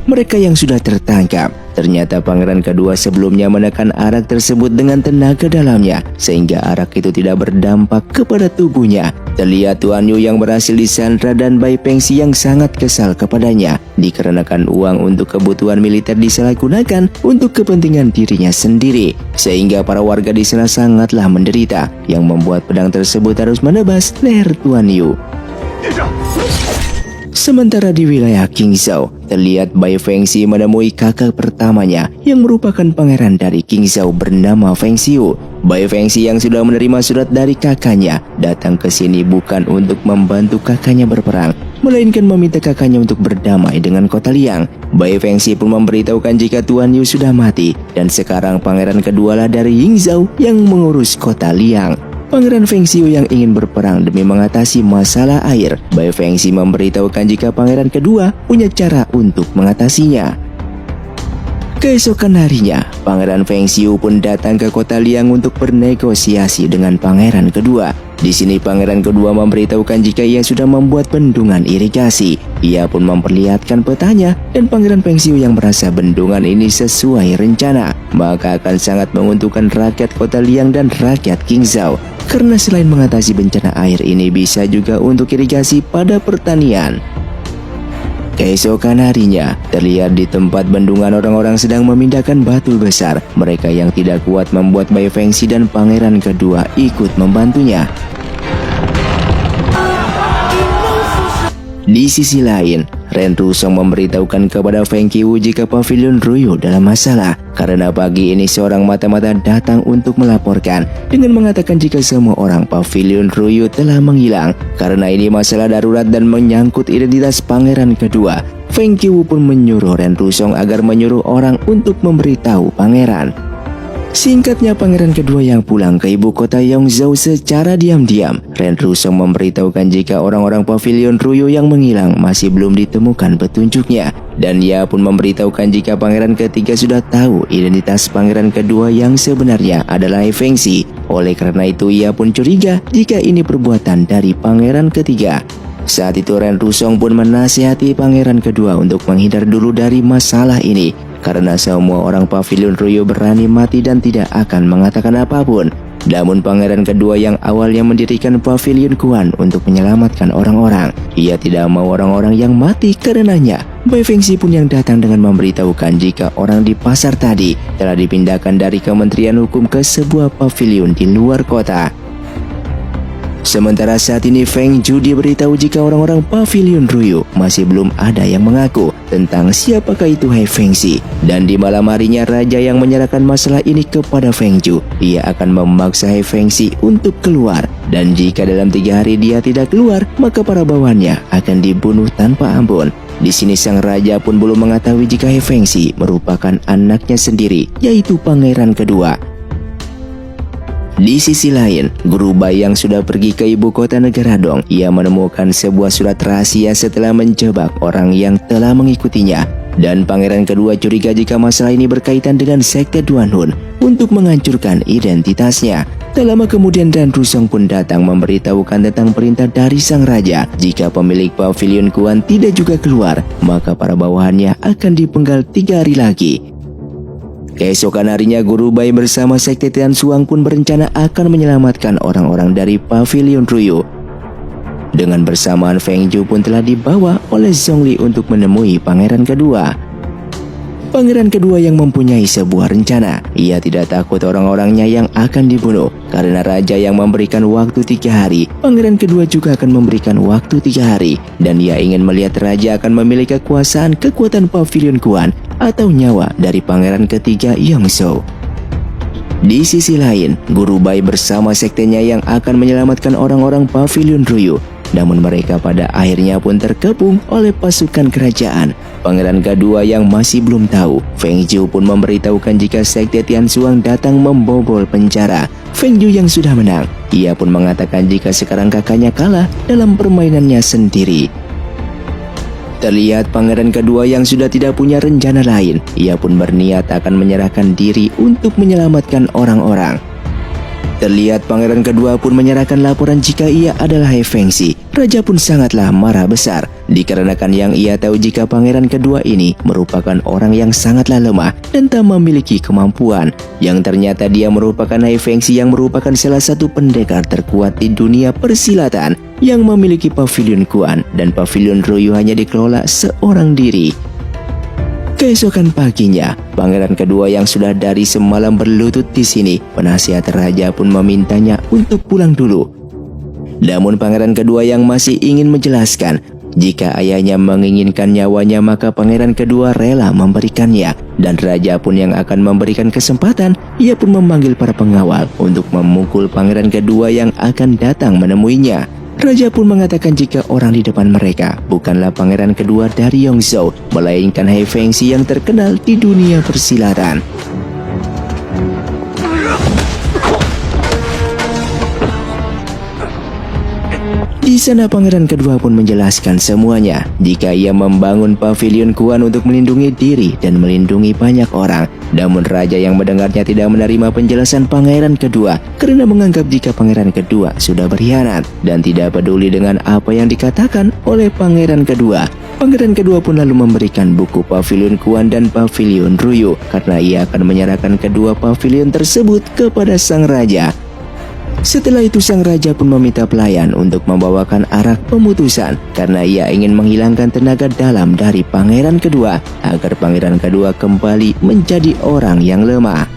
Mereka yang sudah tertangkap, ternyata pangeran kedua sebelumnya menekan arak tersebut dengan tenaga dalamnya, sehingga arak itu tidak berdampak kepada tubuhnya. Terlihat Tuan Yu yang berhasil disandra dan Bai Fengxi yang sangat kesal kepadanya, dikarenakan uang untuk kebutuhan militer disalahgunakan untuk kepentingan dirinya sendiri, sehingga para warga di sana sangatlah menderita, yang membuat pedang tersebut harus menebas leher Tuan Yu. Sementara di wilayah Qingzhou, terlihat Bai Fengxi menemui kakak pertamanya yang merupakan pangeran dari Qingzhou bernama Feng Xiu. Bai Fengxi yang sudah menerima surat dari kakaknya datang ke sini bukan untuk membantu kakaknya berperang, melainkan meminta kakaknya untuk berdamai dengan kota Liang. Bai Fengxi pun memberitahukan jika Tuan Yu sudah mati dan sekarang pangeran kedualah dari Yingzhou yang mengurus kota Liang. Pangeran Feng Xiu yang ingin berperang demi mengatasi masalah air. Bai Fengxi memberitahukan jika pangeran kedua punya cara untuk mengatasinya. Keesokan harinya, Pangeran Feng Xiu pun datang ke kota Liang untuk bernegosiasi dengan pangeran kedua. Di sini pangeran kedua memberitahukan jika ia sudah membuat bendungan irigasi. Ia pun memperlihatkan petanya dan pangeran Feng Xiu yang merasa bendungan ini sesuai rencana, maka akan sangat menguntungkan rakyat kota Liang dan rakyat Qingzhou. Karena selain mengatasi bencana air ini bisa juga untuk irigasi pada pertanian. Keesokan harinya, terlihat di tempat bendungan orang-orang sedang memindahkan batu besar. Mereka yang tidak kuat membuat Bai Fengxi dan pangeran kedua ikut membantunya. Di sisi lain, Ren Rusong memberitahukan kepada Feng Qiu jika pavilion Ruyu dalam masalah. Karena pagi ini seorang mata-mata datang untuk melaporkan dengan mengatakan jika semua orang pavilion Ruyu telah menghilang. Karena ini masalah darurat dan menyangkut identitas pangeran kedua. Feng Qiu pun menyuruh Ren Rusong agar menyuruh orang untuk memberitahu pangeran. Singkatnya, pangeran kedua yang pulang ke ibu kota Yongzhou secara diam-diam. Ren Rusong memberitahukan jika orang-orang pavilion Ruyu yang menghilang masih belum ditemukan petunjuknya. Dan ia pun memberitahukan jika pangeran ketiga sudah tahu identitas pangeran kedua yang sebenarnya adalah Fengxi. Oleh karena itu ia pun curiga jika ini perbuatan dari pangeran ketiga. Saat itu Ren Rusong pun menasihati pangeran kedua untuk menghindar dulu dari masalah ini. Karena semua orang pavilion Ruyu berani mati dan tidak akan mengatakan apapun. Namun pangeran kedua yang awalnya mendirikan pavilion Kuan untuk menyelamatkan orang-orang, ia tidak mau orang-orang yang mati karenanya. Bai Fengxi pun yang datang dengan memberitahukan jika orang di pasar tadi telah dipindahkan dari Kementerian Hukum ke sebuah pavilion di luar kota. Sementara saat ini Feng Zhu diberitahu jika orang-orang pavilion Ruyu masih belum ada yang mengaku tentang siapakah itu Fengxi. Dan di malam harinya raja yang menyerahkan masalah ini kepada Feng Zhu. Ia akan memaksa Fengxi untuk keluar. Dan jika dalam 3 hari dia tidak keluar, maka para bawahannya akan dibunuh tanpa ampun. Di sini sang raja pun belum mengetahui jika Fengxi merupakan anaknya sendiri, yaitu pangeran kedua. Di sisi lain, Guru Bai yang sudah pergi ke ibu kota negara Dong, ia menemukan sebuah surat rahasia setelah menjebak orang yang telah mengikutinya. Dan pangeran kedua curiga jika masalah ini berkaitan dengan sekte Duan Hun untuk menghancurkan identitasnya. Tak lama kemudian Ren Rusong pun datang memberitahukan tentang perintah dari sang raja. Jika pemilik pavilion Kuan tidak juga keluar, maka para bawahannya akan dipenggal 3 hari lagi. Keesokan harinya Guru Bai bersama sekte Tian Xuang pun berencana akan menyelamatkan orang-orang dari pavilion Ruyu. Dengan bersamaan Feng Zhu pun telah dibawa oleh Zhongli untuk menemui pangeran kedua. Pangeran kedua yang mempunyai sebuah rencana. Ia tidak takut orang-orangnya yang akan dibunuh. Karena raja yang memberikan waktu 3 hari, pangeran kedua juga akan memberikan waktu 3 hari. Dan ia ingin melihat raja akan memiliki kekuatan pavilion Kuan atau nyawa dari pangeran ketiga Yongzhou. Di sisi lain, Guru Bai bersama sektenya yang akan menyelamatkan orang-orang pavilion Ruyu. Namun mereka pada akhirnya pun terkepung oleh pasukan kerajaan. Pangeran kedua yang masih belum tahu, Feng Zhu pun memberitahukan jika sekte Tian Xuang datang membobol penjara. Feng Zhu yang sudah menang, ia pun mengatakan jika sekarang kakaknya kalah dalam permainannya sendiri. Terlihat pangeran kedua yang sudah tidak punya rencana lain, ia pun berniat akan menyerahkan diri untuk menyelamatkan orang-orang. Terlihat pangeran kedua pun menyerahkan laporan jika ia adalah Hai Fengxi. Raja pun sangatlah marah besar, dikarenakan yang ia tahu jika pangeran kedua ini merupakan orang yang sangatlah lemah dan tak memiliki kemampuan. Yang ternyata dia merupakan Hai Fengxi yang merupakan salah satu pendekar terkuat di dunia persilatan yang memiliki pavilion Kuan, dan pavilion Ruyu hanya dikelola seorang diri. Keesokan paginya, pangeran kedua yang sudah dari semalam berlutut di sini, penasihat raja pun memintanya untuk pulang dulu. Namun pangeran kedua yang masih ingin menjelaskan jika ayahnya menginginkan nyawanya, maka pangeran kedua rela memberikannya, dan raja pun yang akan memberikan kesempatan. Ia pun memanggil para pengawal untuk memukul pangeran kedua yang akan datang menemuinya. Raja pun mengatakan jika orang di depan mereka bukanlah pangeran kedua dari Yongzhou, melainkan Hai Fengxi yang terkenal di dunia persilatan. Di sana pangeran kedua pun menjelaskan semuanya jika ia membangun pavilion Kuan untuk melindungi diri dan melindungi banyak orang. Namun raja yang mendengarnya tidak menerima penjelasan pangeran kedua karena menganggap jika pangeran kedua sudah berkhianat dan tidak peduli dengan apa yang dikatakan oleh pangeran kedua. Pangeran kedua pun lalu memberikan buku pavilion Kuan dan pavilion Ruyu karena ia akan menyerahkan kedua pavilion tersebut kepada sang raja. Setelah itu sang raja pun meminta pelayan untuk membawakan arak pemutusan karena ia ingin menghilangkan tenaga dalam dari pangeran kedua agar pangeran kedua kembali menjadi orang yang lemah.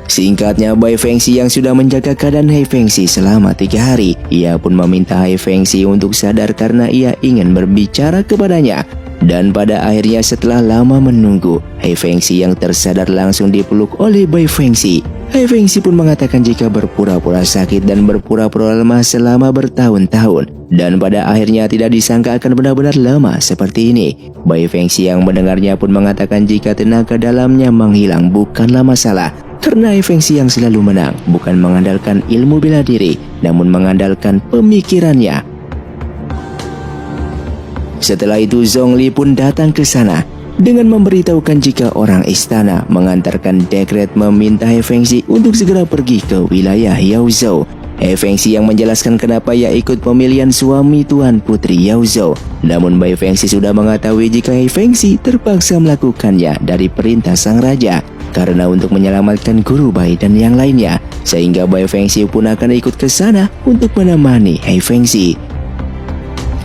Singkatnya, Bai Fengxi yang sudah menjaga keadaan Hai Fengxi selama 3 hari, ia pun meminta Hai Fengxi untuk sadar karena ia ingin berbicara kepadanya. Dan pada akhirnya setelah lama menunggu, Hai Fengxi yang tersadar langsung dipeluk oleh Bai Fengxi. Hai Fengxi pun mengatakan jika berpura-pura sakit dan berpura-pura lemah selama bertahun-tahun, dan pada akhirnya tidak disangka akan benar-benar lemah seperti ini. Bai Fengxi yang mendengarnya pun mengatakan jika tenaga dalamnya menghilang bukanlah masalah, karena Hai Fengxi yang selalu menang bukan mengandalkan ilmu bela diri, namun mengandalkan pemikirannya. Setelah itu Zhongli pun datang ke sana dengan memberitahukan jika orang istana mengantarkan dekret meminta Hai Fengxi untuk segera pergi ke wilayah Yaozhou. Hai Fengxi yang menjelaskan kenapa ia ikut pemilihan suami Tuan Putri Yaozhou. Namun Bai Fengxi sudah mengetahui jika Hai Fengxi terpaksa melakukannya dari perintah sang raja karena untuk menyelamatkan Guru Bai dan yang lainnya, sehingga Bai Fengxi pun akan ikut ke sana untuk menemani Hai Fengxi.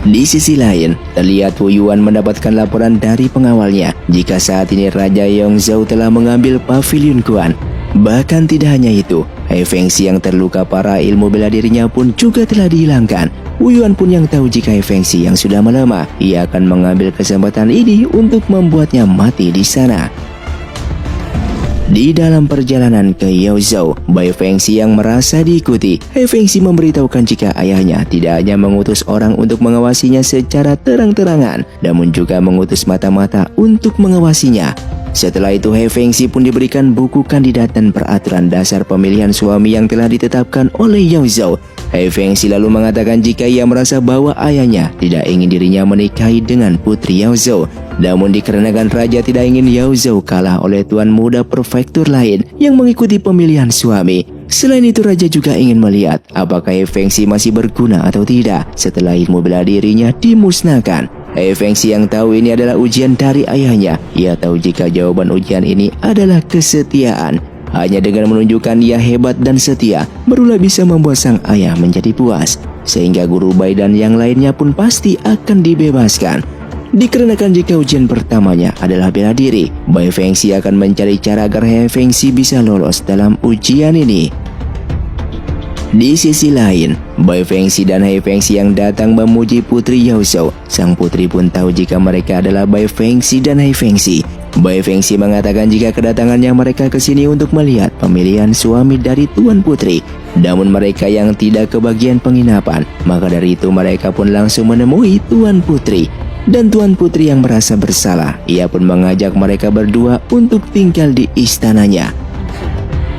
Di sisi lain, terlihat Wu Yuan mendapatkan laporan dari pengawalnya jika saat ini Raja Yongzhou telah mengambil pavilion Kuan. Bahkan tidak hanya itu, Hai Fengxi yang terluka parah ilmu bela dirinya pun juga telah dihilangkan. Wu Yuan pun yang tahu jika Hai Fengxi yang sudah melemah, ia akan mengambil kesempatan ini untuk membuatnya mati di sana. Di dalam perjalanan ke Yaozhou, Bai Fengxi yang merasa diikuti, Hai Fengxi memberitahukan jika ayahnya tidak hanya mengutus orang untuk mengawasinya secara terang-terangan, namun juga mengutus mata-mata untuk mengawasinya. Setelah itu Hai Fengxi pun diberikan buku kandidat dan peraturan dasar pemilihan suami yang telah ditetapkan oleh Yaozhou. Hai Fengxi lalu mengatakan jika ia merasa bahwa ayahnya tidak ingin dirinya menikahi dengan Putri Yaozhou. Namun dikarenakan raja tidak ingin Yaozhou kalah oleh tuan muda prefektur lain yang mengikuti pemilihan suami. Selain itu raja juga ingin melihat apakah Hai Fengxi masih berguna atau tidak setelah ilmu bela dirinya dimusnahkan. Hai Fengxi yang tahu ini adalah ujian dari ayahnya. Ia tahu jika jawaban ujian ini adalah kesetiaan. Hanya dengan menunjukkan ia hebat dan setia, barulah bisa membuat sang ayah menjadi puas. Sehingga Guru Bai dan yang lainnya pun pasti akan dibebaskan. Dikarenakan jika ujian pertamanya adalah bela diri, Bai Fengxi akan mencari cara agar Hai Fengxi bisa lolos dalam ujian ini. Di sisi lain, Bai Fengxi dan Hai Fengxi yang datang memuji Putri Yaozhou. Sang putri pun tahu jika mereka adalah Bai Fengxi dan Hai Fengxi. Bai Fengxi mengatakan jika kedatangannya mereka ke sini untuk melihat pemilihan suami dari Tuan Putri. Namun mereka yang tidak kebagian penginapan, maka dari itu mereka pun langsung menemui Tuan Putri. Dan Tuan Putri yang merasa bersalah, ia pun mengajak mereka berdua untuk tinggal di istananya.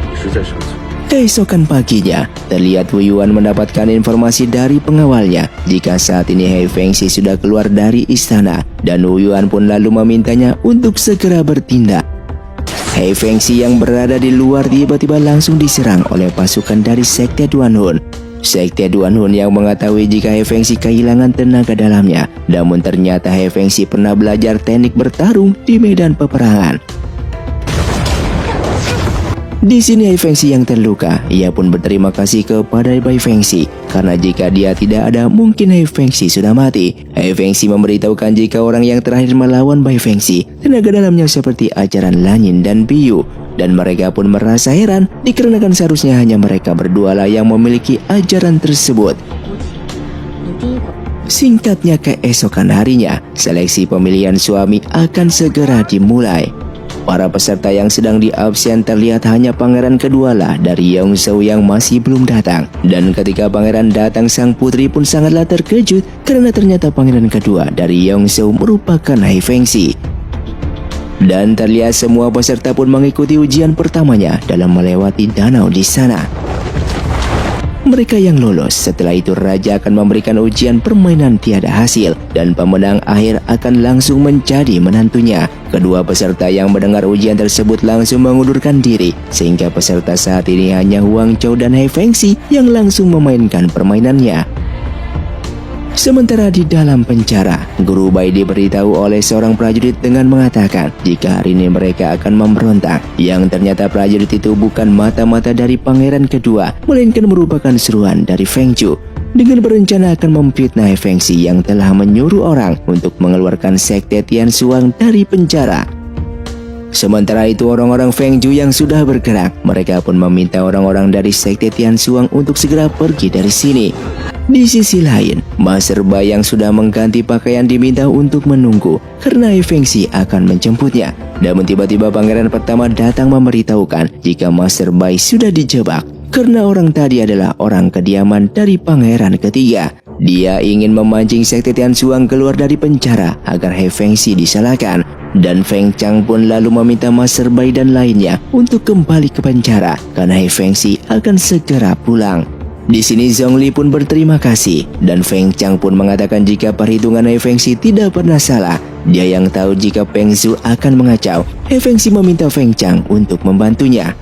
你是在生存。 Keesokan paginya, terlihat Wu Yuan mendapatkan informasi dari pengawalnya jika saat ini He Fengxi sudah keluar dari istana, dan Wu Yuan pun lalu memintanya untuk segera bertindak. He Fengxi yang berada di luar tiba-tiba langsung diserang oleh pasukan dari Sekte Duanhun. Sekte Duanhun yang mengetahui jika He Fengxi kehilangan tenaga dalamnya, namun ternyata He Fengxi pernah belajar teknik bertarung di medan peperangan. Di sini He Fengxi yang terluka, ia pun berterima kasih kepada Bai Fengxi karena jika dia tidak ada mungkin He Fengxi sudah mati. He Fengxi memberitahukan jika orang yang terakhir melawan Bai Fengxi tenaga dalamnya seperti ajaran Lanyin dan Biyu, dan mereka pun merasa heran dikarenakan seharusnya hanya mereka berdua lah yang memiliki ajaran tersebut. Singkatnya, keesokan harinya seleksi pemilihan suami akan segera dimulai. Para peserta yang sedang di absen terlihat hanya pangeran kedua lah dari Yongzhou yang masih belum datang. Dan ketika pangeran datang, sang putri pun sangatlah terkejut karena ternyata pangeran kedua dari Yongzhou merupakan He Fengxi. Dan terlihat semua peserta pun mengikuti ujian pertamanya dalam melewati danau di sana. Mereka yang lolos, setelah itu raja akan memberikan ujian permainan tiada hasil dan pemenang akhir akan langsung menjadi menantunya. Kedua peserta yang mendengar ujian tersebut langsung mengundurkan diri, sehingga peserta saat ini hanya Huang Zhou dan He Fengxi yang langsung memainkan permainannya. Sementara di dalam penjara, Guru Bai diberitahu oleh seorang prajurit dengan mengatakan jika hari ini mereka akan memberontak. Yang ternyata prajurit itu bukan mata-mata dari pangeran kedua, melainkan merupakan seruan dari Feng Zhu dengan berencana akan memfitnah He Fengxi yang telah menyuruh orang untuk mengeluarkan Sekte Tian Xuang dari penjara. Sementara itu orang-orang Feng Zhu yang sudah bergerak, mereka pun meminta orang-orang dari Sekte Tian Xuang untuk segera pergi dari sini. Di sisi lain, Master Bai yang sudah mengganti pakaian diminta untuk menunggu karena He Fengxi akan menjemputnya. Namun tiba-tiba pangeran pertama datang memberitahukan jika Master Bai sudah dijebak karena orang tadi adalah orang kediaman dari pangeran ketiga. Dia ingin memancing Sekte Tian Xuang keluar dari penjara agar He Fengxi disalahkan. Dan Feng Chang pun lalu meminta Master Bai dan lainnya untuk kembali ke penjara karena He Fengxi akan segera pulang. Di sini Zhongli pun berterima kasih dan Feng Chang pun mengatakan jika perhitungan He Fengxi tidak pernah salah. Dia yang tahu jika Peng Zhu akan mengacau. He Fengxi meminta Feng Chang untuk membantunya.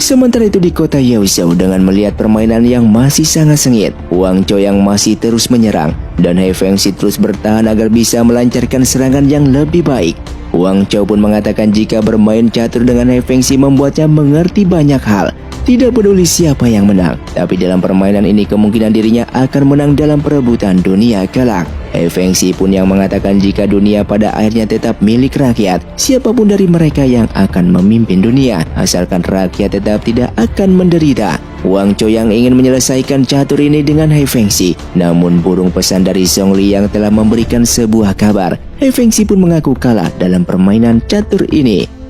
Sementara itu di kota Yaozhou, dengan melihat permainan yang masih sangat sengit, Huang Zhou yang masih terus menyerang dan He Fengxi terus bertahan agar bisa melancarkan serangan yang lebih baik. Huang Zhou pun mengatakan jika bermain catur dengan He Fengxi membuatnya mengerti banyak hal. Tidak peduli siapa yang menang, tapi dalam permainan ini kemungkinan dirinya akan menang dalam perebutan dunia kelak. He Fengxi pun yang mengatakan jika dunia pada akhirnya tetap milik rakyat, siapapun dari mereka yang akan memimpin dunia, asalkan rakyat tetap tidak akan menderita. Huang Zhou yang ingin menyelesaikan catur ini dengan He Fengxi, namun burung pesan dari Zhongli yang telah memberikan sebuah kabar. He Fengxi pun mengaku kalah dalam permainan catur ini.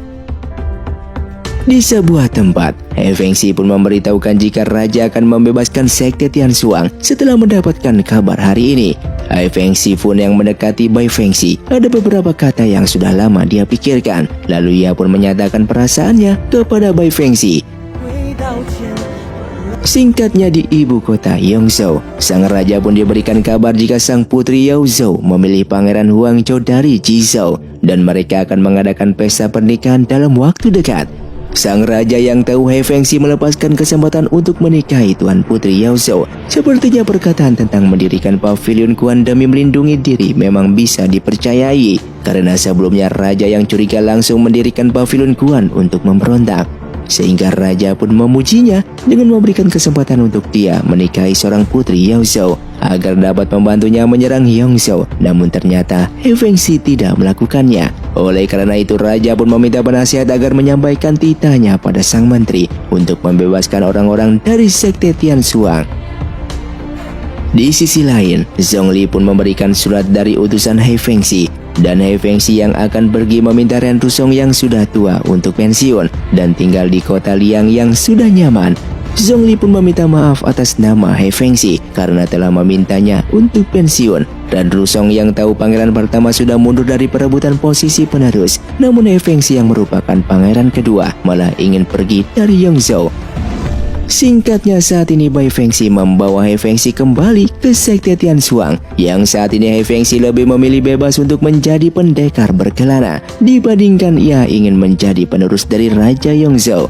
Di sebuah tempat, He Fengxi pun memberitahukan jika raja akan membebaskan Sekte Tian Xuang setelah mendapatkan kabar hari ini. He Fengxi pun yang mendekati Bai Fengxi, ada beberapa kata yang sudah lama dia pikirkan. Lalu ia pun menyatakan perasaannya kepada Bai Fengxi. Singkatnya di ibu kota Yongzhou, sang raja pun diberikan kabar jika sang putri Yaozhou memilih pangeran Huang Zhou dari Jizhou dan mereka akan mengadakan pesta pernikahan dalam waktu dekat. Sang raja yang tahu He Fengxi melepaskan kesempatan untuk menikahi Tuan Putri Yaozhou. Sepertinya perkataan tentang mendirikan pavilion Kuan demi melindungi diri memang bisa dipercayai. Karena sebelumnya raja yang curiga langsung mendirikan pavilion Kuan untuk memberontak. Sehingga raja pun memujinya dengan memberikan kesempatan untuk dia menikahi seorang putri Yaozhou agar dapat membantunya menyerang Yongzhou. Namun ternyata He Fengxi tidak melakukannya. Oleh karena itu raja pun meminta penasihat agar menyampaikan titanya pada sang menteri untuk membebaskan orang-orang dari Sekte Tian Xuang. Di sisi lain, Zhongli pun memberikan surat dari utusan He Fengxi. Dan He Fengxi yang akan pergi meminta Ren Rusong yang sudah tua untuk pensiun dan tinggal di kota Liang yang sudah nyaman. Zhongli pun meminta maaf atas nama He Fengxi karena telah memintanya untuk pensiun. Dan Rusong yang tahu pangeran pertama sudah mundur dari perebutan posisi penerus, namun He Fengxi yang merupakan pangeran kedua malah ingin pergi dari Yongzhou. Singkatnya, saat ini Bai Fengxi membawa He Fengxi kembali ke sekte Tianshuang, yang saat ini He Fengxi lebih memilih bebas untuk menjadi pendekar berkelana dibandingkan ia ingin menjadi penerus dari Raja Yongzhou.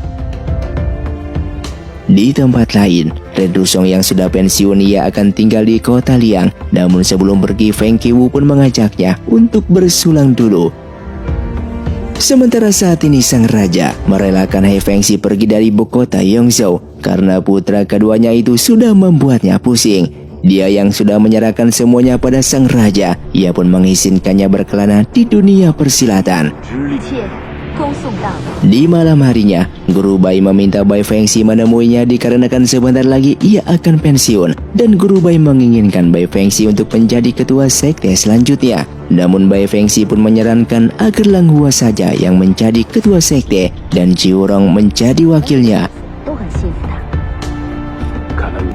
Di tempat lain, Ren Rusong yang sudah pensiun ia akan tinggal di kota Liang, namun sebelum pergi Feng Qiwu pun mengajaknya untuk bersulang dulu. Sementara saat ini sang raja merelakan He Fengxi pergi dari ibu kota Yongzhou karena putra keduanya itu sudah membuatnya pusing. Dia yang sudah menyerahkan semuanya pada sang raja, ia pun mengizinkannya berkelana di dunia persilatan. Di malam harinya, Guru Bai meminta Bai Fengxi menemuinya dikarenakan sebentar lagi ia akan pensiun, dan Guru Bai menginginkan Bai Fengxi untuk menjadi ketua sekte selanjutnya. Namun Bai Fengxi pun menyarankan agar Lang Hua saja yang menjadi ketua sekte dan Jiurong menjadi wakilnya.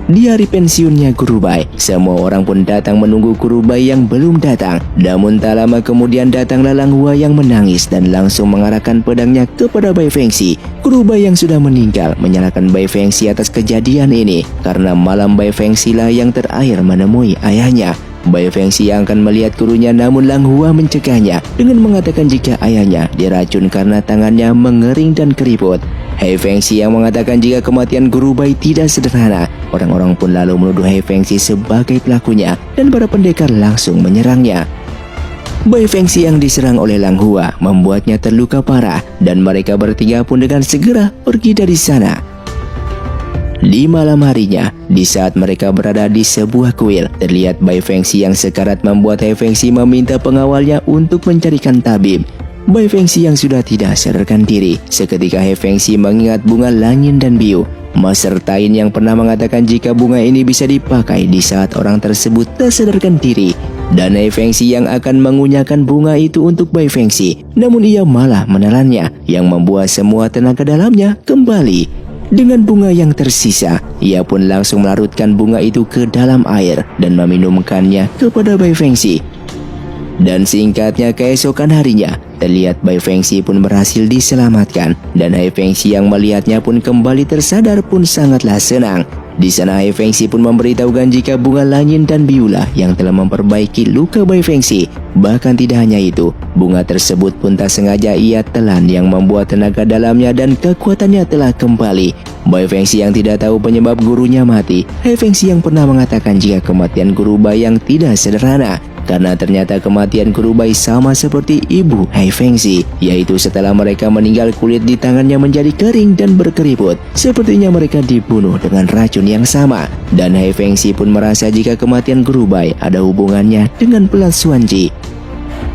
Di hari pensiunnya Guru Bai, semua orang pun datang menunggu Guru Bai yang belum datang. Namun tak lama kemudian datanglah Lang Hua yang menangis dan langsung mengarahkan pedangnya kepada Bai Fengxi. Guru Bai yang sudah meninggal menyalahkan Bai Fengxi atas kejadian ini karena malam Bai Fengxi lah yang terakhir menemui ayahnya. Bai Fengxi yang akan melihat gurunya, namun Lang Hua mencegahnya dengan mengatakan jika ayahnya diracun karena tangannya mengering dan keriput. He Fengxi yang mengatakan jika kematian Guru Bai tidak sederhana. Orang-orang pun lalu menuduh He Fengxi sebagai pelakunya dan para pendekar langsung menyerangnya. Bai Fengxi yang diserang oleh Lang Hua membuatnya terluka parah dan mereka bertiga pun dengan segera pergi dari sana. Di malam harinya, di saat mereka berada di sebuah kuil, terlihat Bai Fengxi yang sekarat membuat He Fengxi meminta pengawalnya untuk mencarikan tabib. Bai Fengxi yang sudah tidak sadarkan diri, seketika He Fengxi mengingat bunga langit dan biu. Master Tain yang pernah mengatakan jika bunga ini bisa dipakai di saat orang tersebut tak sadarkan diri. Dan He Fengxi yang akan mengunyahkan bunga itu untuk Bai Fengxi, namun ia malah menelannya, yang membuat semua tenaga dalamnya kembali. Dengan bunga yang tersisa, ia pun langsung melarutkan bunga itu ke dalam air dan meminumkannya kepada Bai Fengxi. Dan singkatnya keesokan harinya, terlihat Bai Fengxi pun berhasil diselamatkan, dan He Fengxi yang melihatnya pun kembali tersadar pun sangatlah senang. Di sana He Fengxi pun memberitahukan jika bunga langit dan biulah yang telah memperbaiki luka Bai Fengxi. Bahkan tidak hanya itu, bunga tersebut pun tak sengaja ia telan yang membuat tenaga dalamnya dan kekuatannya telah kembali. Bai Fengxi yang tidak tahu penyebab gurunya mati. He Fengxi yang pernah mengatakan jika kematian Guru Bai yang tidak sederhana, karena ternyata kematian Guru Bai sama seperti ibu He Fengxi, yaitu setelah mereka meninggal kulit di tangannya menjadi kering dan berkeriput. Sepertinya mereka dibunuh dengan racun yang sama. Dan He Fengxi pun merasa jika kematian Guru Bai ada hubungannya dengan pelat Xuanji.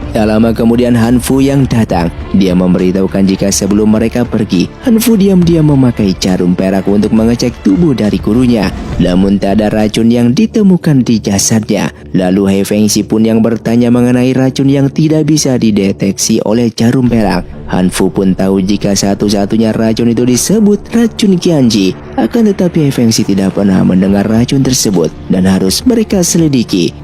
Tak lama kemudian Han Fu yang datang. Dia memberitahukan jika sebelum mereka pergi, Han Fu diam-diam memakai jarum perak untuk mengecek tubuh dari gurunya. Namun tak ada racun yang ditemukan di jasadnya. Lalu He Fengxi pun yang bertanya mengenai racun yang tidak bisa dideteksi oleh jarum perak. Han Fu pun tahu jika satu-satunya racun itu disebut racun Qianji. Akan tetapi He Fengxi tidak pernah mendengar racun tersebut dan harus mereka selidiki.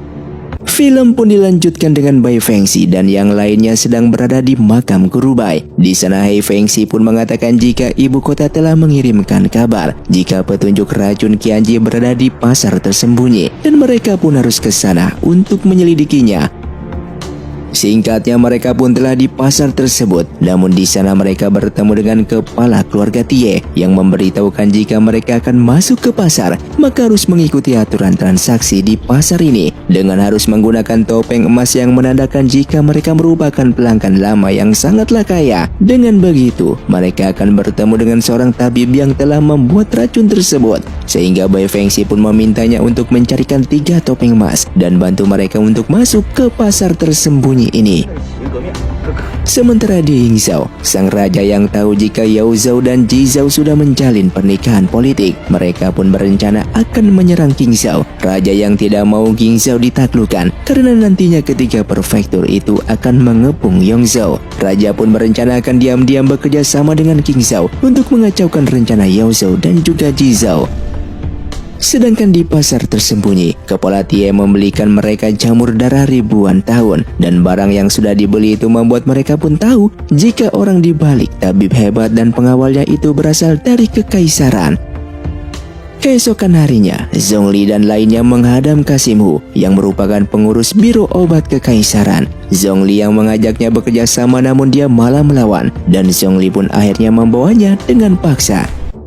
Film pun dilanjutkan dengan Bai Fengxi dan yang lainnya sedang berada di makam Guru Bai. Di sana He Fengxi pun mengatakan jika ibu kota telah mengirimkan kabar jika petunjuk racun Qianji berada di pasar tersembunyi dan mereka pun harus ke sana untuk menyelidikinya. Singkatnya mereka pun telah di pasar tersebut, namun di sana mereka bertemu dengan kepala keluarga Tie yang memberitahukan jika mereka akan masuk ke pasar, maka harus mengikuti aturan transaksi di pasar ini dengan harus menggunakan topeng emas yang menandakan jika mereka merupakan pelanggan lama yang sangatlah kaya. Dengan begitu, mereka akan bertemu dengan seorang tabib yang telah membuat racun tersebut, sehingga Bai Fengxi pun memintanya untuk mencarikan 3 topeng emas dan bantu mereka untuk masuk ke pasar tersembunyi ini. 革命，哥哥。Sementara di Yingzhou, sang raja yang tahu jika Yao Zhou dan Ji Zhou sudah menjalin pernikahan politik, mereka pun berencana akan menyerang Qingzhou. Raja yang tidak mau Qingzhou ditaklukkan karena nantinya ketika prefektur itu akan mengepung Yongzhou. Raja pun berencana akan diam-diam bekerja sama dengan Qingzhou untuk mengacaukan rencana Yao Zhou dan juga Ji Zhou. Sedangkan di pasar tersembunyi, kepala Tie membelikan mereka jamur darah ribuan tahun, dan barang yang sudah dibeli itu membuat mereka pun tahu jika orang di balik tabib hebat dan pengawalnya itu berasal dari kekaisaran. Keesokan harinya, Zhongli dan lainnya menghadang Qasim Hu yang merupakan pengurus biro obat kekaisaran. Zhongli yang mengajaknya bekerja sama namun dia malah melawan, dan Zhongli pun akhirnya membawanya dengan paksa.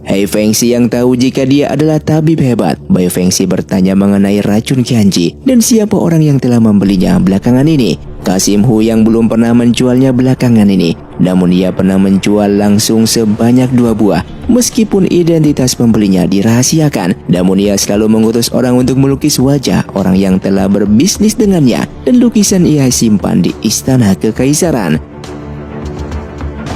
Hei Fengxi yang tahu jika dia adalah tabib hebat, Bai Fengxi bertanya mengenai racun Qianji dan siapa orang yang telah membelinya belakangan ini. Qasim Hu yang belum pernah menjualnya belakangan ini, namun ia pernah menjual langsung sebanyak 2 buah. Meskipun identitas pembelinya dirahasiakan, namun ia selalu mengutus orang untuk melukis wajah orang yang telah berbisnis dengannya, dan lukisan ia simpan di istana kekaisaran.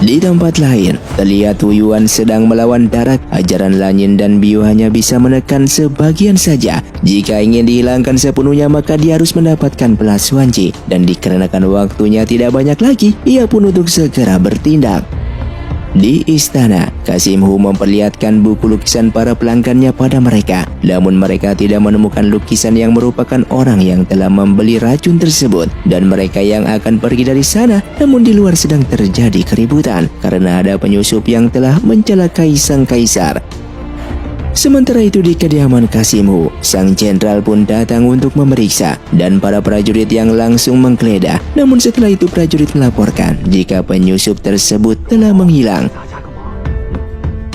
Di tempat lain, terlihat Wu Yuan sedang melawan darat. Ajaran Lanyin dan Biu hanya bisa menekan sebagian saja. Jika ingin dihilangkan sepenuhnya, maka dia harus mendapatkan pelas Wanji. Dan dikarenakan waktunya tidak banyak lagi, ia pun untuk segera bertindak. Di istana, Qasim Hu memperlihatkan buku lukisan para pelanggannya pada mereka. Namun mereka tidak menemukan lukisan yang merupakan orang yang telah membeli racun tersebut. Dan mereka yang akan pergi dari sana, namun di luar sedang terjadi keributan karena ada penyusup yang telah mencelakai sang kaisar. Sementara itu di kediaman Qasim Hu, sang jenderal pun datang untuk memeriksa dan para prajurit yang langsung menggeledah. Namun setelah itu prajurit melaporkan jika penyusup tersebut telah menghilang.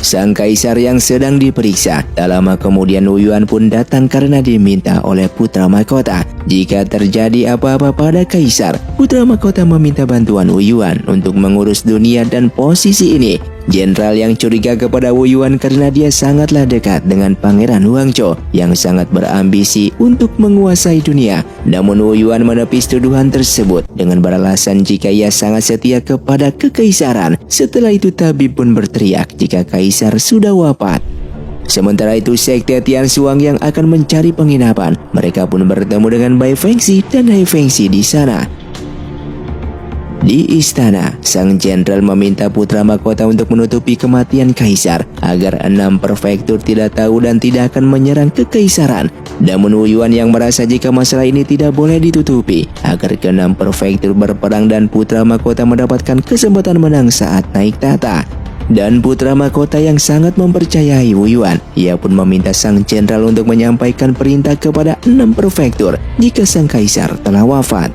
Sang kaisar yang sedang diperiksa, tak lama kemudian Wu Yuan pun datang karena diminta oleh putra mahkota. Jika terjadi apa-apa pada kaisar, putra mahkota meminta bantuan Wu Yuan untuk mengurus dunia dan posisi ini. Jenderal yang curiga kepada Wu Yuan karena dia sangatlah dekat dengan Pangeran Huangzhou yang sangat berambisi untuk menguasai dunia. Namun Wu Yuan menepis tuduhan tersebut dengan beralasan jika ia sangat setia kepada kekaisaran. Setelah itu tabib pun berteriak jika kaisar sudah wafat. Sementara itu sekte Tian Xuang yang akan mencari penginapan, mereka pun bertemu dengan Bai Fengxi dan Hei Fengxi di sana. Di istana, sang jenderal meminta putra mahkota untuk menutupi kematian kaisar agar 6 prefektur tidak tahu dan tidak akan menyerang kekaisaran. Namun Wu Yuan yang merasa jika masalah ini tidak boleh ditutupi agar ke-6 prefektur berperang dan putra mahkota mendapatkan kesempatan menang saat naik tahta. Dan putra mahkota yang sangat mempercayai Wu Yuan, ia pun meminta sang jenderal untuk menyampaikan perintah kepada 6 prefektur jika sang kaisar telah wafat.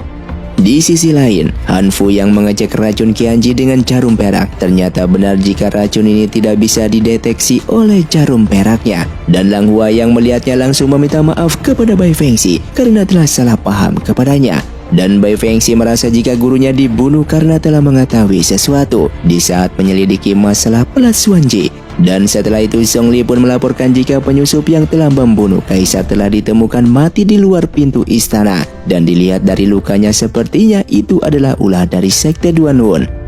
Di sisi lain, Han Fu yang mengecek racun Qianji dengan jarum perak, ternyata benar jika racun ini tidak bisa dideteksi oleh jarum peraknya. Dan Lang Hua yang melihatnya langsung meminta maaf kepada Bai Fengxi karena telah salah paham kepadanya. Dan Bai Fengxi merasa jika gurunya dibunuh karena telah mengetahui sesuatu di saat menyelidiki masalah pelas Wanji. Dan setelah itu Zhongli pun melaporkan jika penyusup yang telah membunuh kaisar telah ditemukan mati di luar pintu istana. Dan dilihat dari lukanya sepertinya itu adalah ulah dari sekte Duanwun.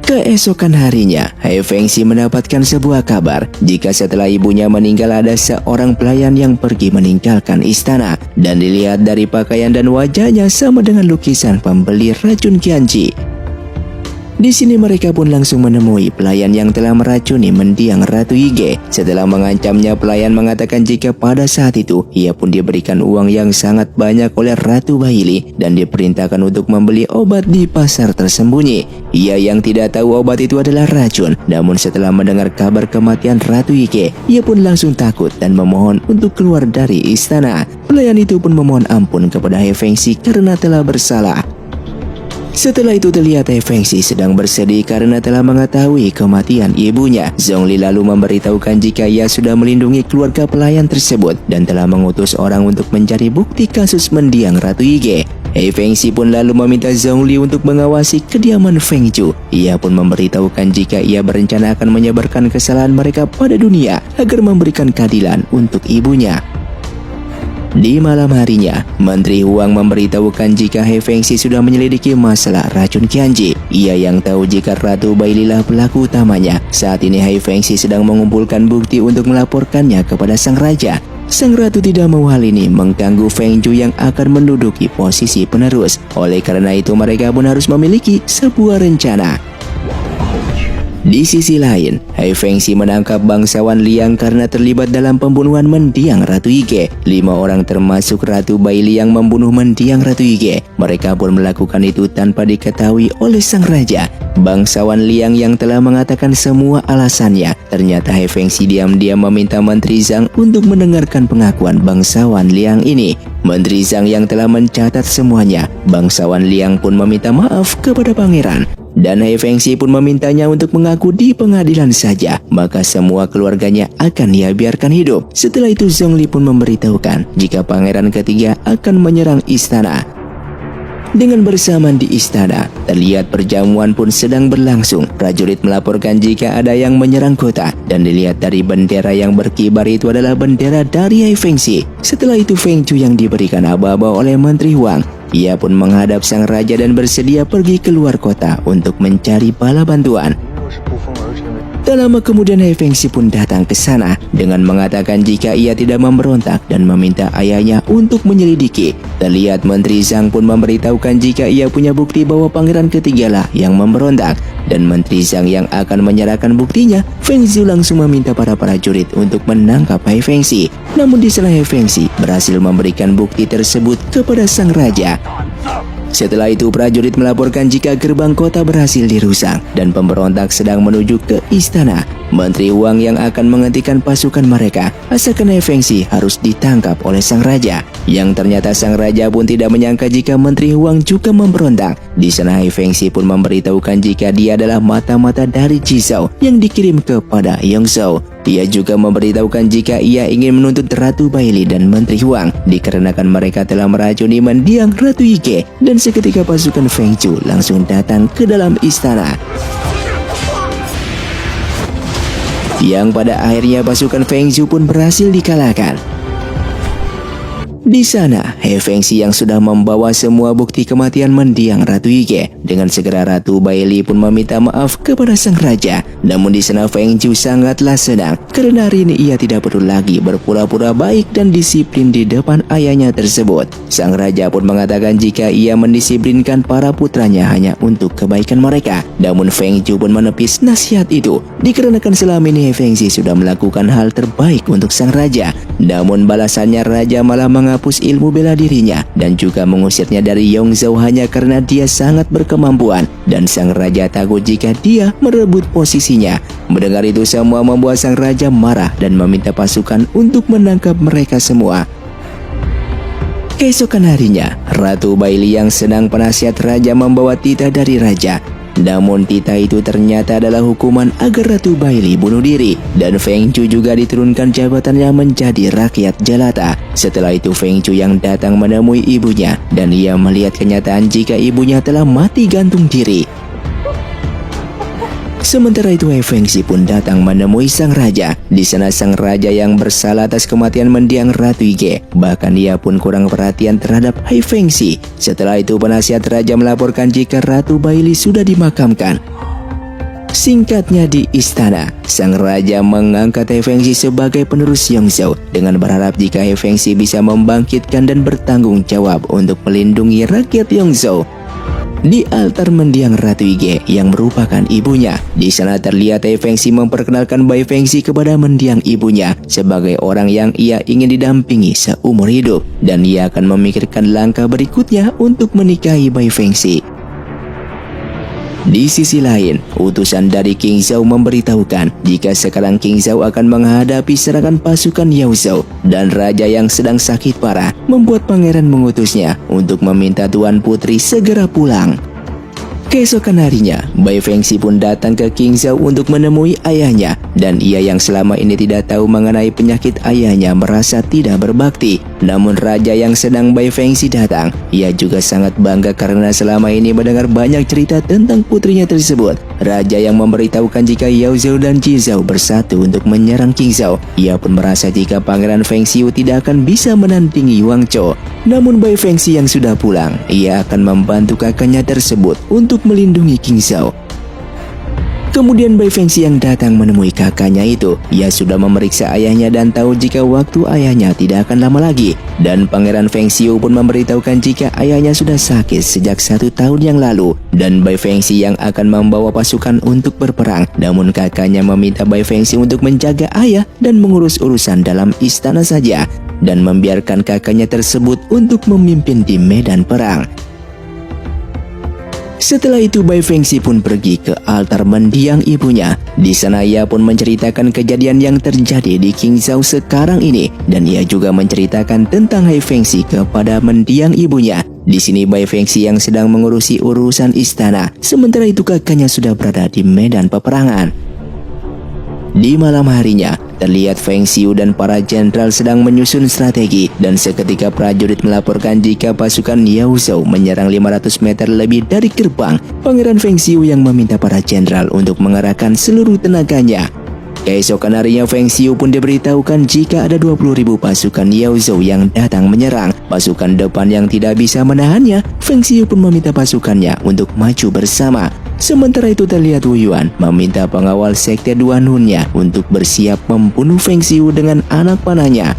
Keesokan harinya, Hei Fengxi mendapatkan sebuah kabar jika setelah ibunya meninggal ada seorang pelayan yang pergi meninggalkan istana. Dan dilihat dari pakaian dan wajahnya sama dengan lukisan pembeli racun Qianji. Di sini mereka pun langsung menemui pelayan yang telah meracuni mendiang Ratu Yige. Setelah mengancamnya, pelayan mengatakan jika pada saat itu ia pun diberikan uang yang sangat banyak oleh Ratu Baili dan diperintahkan untuk membeli obat di pasar tersembunyi. Ia yang tidak tahu obat itu adalah racun. Namun setelah mendengar kabar kematian Ratu Yige, ia pun langsung takut dan memohon untuk keluar dari istana. Pelayan itu pun memohon ampun kepada Hei Fengxi karena telah bersalah. Setelah itu terlihat Hei Fengxi sedang bersedih karena telah mengetahui kematian ibunya. Zhongli lalu memberitahukan jika ia sudah melindungi keluarga pelayan tersebut dan telah mengutus orang untuk mencari bukti kasus mendiang Ratu Yige. Hei Fengxi pun lalu meminta Zhongli untuk mengawasi kediaman Feng Zhu. Ia pun memberitahukan jika ia berencana akan menyebarkan kesalahan mereka pada dunia agar memberikan keadilan untuk ibunya. Di malam harinya, Menteri Huang memberitahukan jika He Fengxi sudah menyelidiki masalah racun Qianji. Ia yang tahu jika Ratu Bailey lah pelaku utamanya. Saat ini He Fengxi sedang mengumpulkan bukti untuk melaporkannya kepada sang raja. Sang ratu tidak mau hal ini mengganggu Feng Zhu yang akan menduduki posisi penerus. Oleh karena itu mereka pun harus memiliki sebuah rencana. Di sisi lain, He Fengxi menangkap bangsawan Liang karena terlibat dalam pembunuhan mendiang Ratu Yige. 5 orang termasuk Ratu Bailey yang membunuh mendiang Ratu Yige. Mereka pun melakukan itu tanpa diketahui oleh sang raja. Bangsawan Liang yang telah mengatakan semua alasannya. Ternyata He Fengxi diam-diam meminta Menteri Zhang untuk mendengarkan pengakuan bangsawan Liang ini. Menteri Zhang yang telah mencatat semuanya. Bangsawan Liang pun meminta maaf kepada pangeran. Dan He Fengxi pun memintanya untuk mengaku di pengadilan saja, maka semua keluarganya akan ia biarkan hidup. Setelah itu Zhongli pun memberitahukan jika pangeran ketiga akan menyerang istana. Dengan bersamaan di istana, terlihat perjamuan pun sedang berlangsung. Prajurit melaporkan jika ada yang menyerang kota, dan dilihat dari bendera yang berkibar itu adalah bendera dari He Fengxi. Setelah itu Feng Zhu yang diberikan aba-aba oleh Menteri Huang. Ia pun menghadap sang raja dan bersedia pergi keluar kota untuk mencari bala bantuan. Tak lama kemudian He Fengxi pun datang ke sana dengan mengatakan jika ia tidak memberontak dan meminta ayahnya untuk menyelidiki. Terlihat Menteri Zhang pun memberitahukan jika ia punya bukti bahwa pangeran ketiga lah yang memberontak. Dan Menteri Zhang yang akan menyerahkan buktinya, Feng Zhu langsung meminta para prajurit untuk menangkap He Fengxi. Namun di sana He Fengxi berhasil memberikan bukti tersebut kepada sang raja. Setelah itu prajurit melaporkan jika gerbang kota berhasil dirusak dan pemberontak sedang menuju ke istana. Menteri Huang yang akan menghentikan pasukan mereka, asalkan He Fengxi harus ditangkap oleh sang raja. Yang ternyata sang raja pun tidak menyangka jika Menteri Huang juga memberontak. Di sana He Fengxi pun memberitahukan jika dia adalah mata-mata dari Jizhou yang dikirim kepada Yongzhou. Ia juga memberitahukan jika ia ingin menuntut Ratu Bailey dan Menteri Huang dikarenakan mereka telah meracuni mendiang Ratu Yige. Dan seketika pasukan Feng Zhu langsung datang ke dalam istana. Yang pada akhirnya pasukan Feng Zhu pun berhasil dikalahkan. Di sana, He Fengxi yang sudah membawa semua bukti kematian mendiang Ratu Yige. Dengan segera Ratu Bailey pun meminta maaf kepada sang raja. Namun di sana Feng Zhu sangatlah senang karena hari ini ia tidak perlu lagi berpura-pura baik dan disiplin di depan ayahnya tersebut. Sang raja pun mengatakan jika ia mendisiplinkan para putranya hanya untuk kebaikan mereka. Namun Feng Zhu pun menepis nasihat itu dikarenakan selama ini He Fengxi sudah melakukan hal terbaik untuk sang raja. Namun balasannya raja malah menghapus ilmu bela dirinya dan juga mengusirnya dari Yongzhou hanya karena dia sangat berkemampuan dan sang raja takut jika dia merebut posisinya. Mendengar itu semua membuat sang raja marah dan meminta pasukan untuk menangkap mereka semua. Keesokan harinya, Ratu Bailey yang sedang penasihat raja membawa titah dari raja. Namun titah itu ternyata adalah hukuman agar Ratu Bailey bunuh diri. Dan Feng Zhu juga diturunkan jabatannya menjadi rakyat jelata. Setelah itu Feng Zhu yang datang menemui ibunya. Dan ia melihat kenyataan jika ibunya telah mati gantung diri. Sementara itu He Fengxi pun datang menemui sang raja. Di sana sang raja yang bersalah atas kematian mendiang Ratu Yige. Bahkan ia pun kurang perhatian terhadap He Fengxi. Setelah itu penasihat raja melaporkan jika Ratu Bailey sudah dimakamkan. Singkatnya di istana, sang raja mengangkat He Fengxi sebagai penerus Yongzhou dengan berharap jika He Fengxi bisa membangkitkan dan bertanggung jawab untuk melindungi rakyat Yongzhou. Di altar mendiang Ratu Yige yang merupakan ibunya, di sana terlihat He Fengxi memperkenalkan Bai Fengxi kepada mendiang ibunya sebagai orang yang ia ingin didampingi seumur hidup dan ia akan memikirkan langkah berikutnya untuk menikahi Bai Fengxi. Di sisi lain, utusan dari King Zhao memberitahukan jika sekarang King Zhao akan menghadapi serangan pasukan Yao Zhou dan raja yang sedang sakit parah membuat pangeran mengutusnya untuk meminta Tuan Putri segera pulang. Keesokan harinya, Bai Fengxi pun datang ke King Zhao untuk menemui ayahnya, dan ia yang selama ini tidak tahu mengenai penyakit ayahnya merasa tidak berbakti. Namun raja yang sedang Bai Fengxi datang, ia juga sangat bangga karena selama ini mendengar banyak cerita tentang putrinya tersebut. Raja yang memberitahukan jika Yao Zhao dan Ji Zhao bersatu untuk menyerang King Zhao. Ia pun merasa jika Pangeran Fengxiu tidak akan bisa menandingi Wang Chou. Namun Bai Fengxi yang sudah pulang, ia akan membantu kakaknya tersebut untuk melindungi King Zhao. Kemudian Bai Fengxi yang datang menemui kakaknya itu, ia sudah memeriksa ayahnya dan tahu jika waktu ayahnya tidak akan lama lagi. Dan Pangeran Fengxiu pun memberitahukan jika ayahnya sudah sakit sejak 1 tahun yang lalu. Dan Bai Fengxi yang akan membawa pasukan untuk berperang. Namun kakaknya meminta Bai Fengxi untuk menjaga ayah dan mengurus urusan dalam istana saja, dan membiarkan kakaknya tersebut untuk memimpin di medan perang. Setelah itu Bai Fengxi pun pergi ke altar mendiang ibunya. Di sana ia pun menceritakan kejadian yang terjadi di King Zhao sekarang ini, dan ia juga menceritakan tentang Hai Fengxi kepada mendiang ibunya. Di sini Bai Fengxi yang sedang mengurusi urusan istana, sementara itu kakaknya sudah berada di medan peperangan. Di malam harinya, terlihat Fengxiu dan para jenderal sedang menyusun strategi, dan seketika prajurit melaporkan jika pasukan Yao Zhao menyerang 500 meter lebih dari gerbang. Pangeran Fengxiu yang meminta para jenderal untuk mengerahkan seluruh tenaganya. Keesokan harinya Fengxiu pun diberitahukan jika ada 20.000 pasukan Yao Zhao yang datang menyerang. Pasukan depan yang tidak bisa menahannya, Fengxiu pun meminta pasukannya untuk maju bersama. Sementara itu terlihat Wu Yuan meminta pengawal sekte Duanhunnya untuk bersiap membunuh Fengxiu dengan anak panahnya.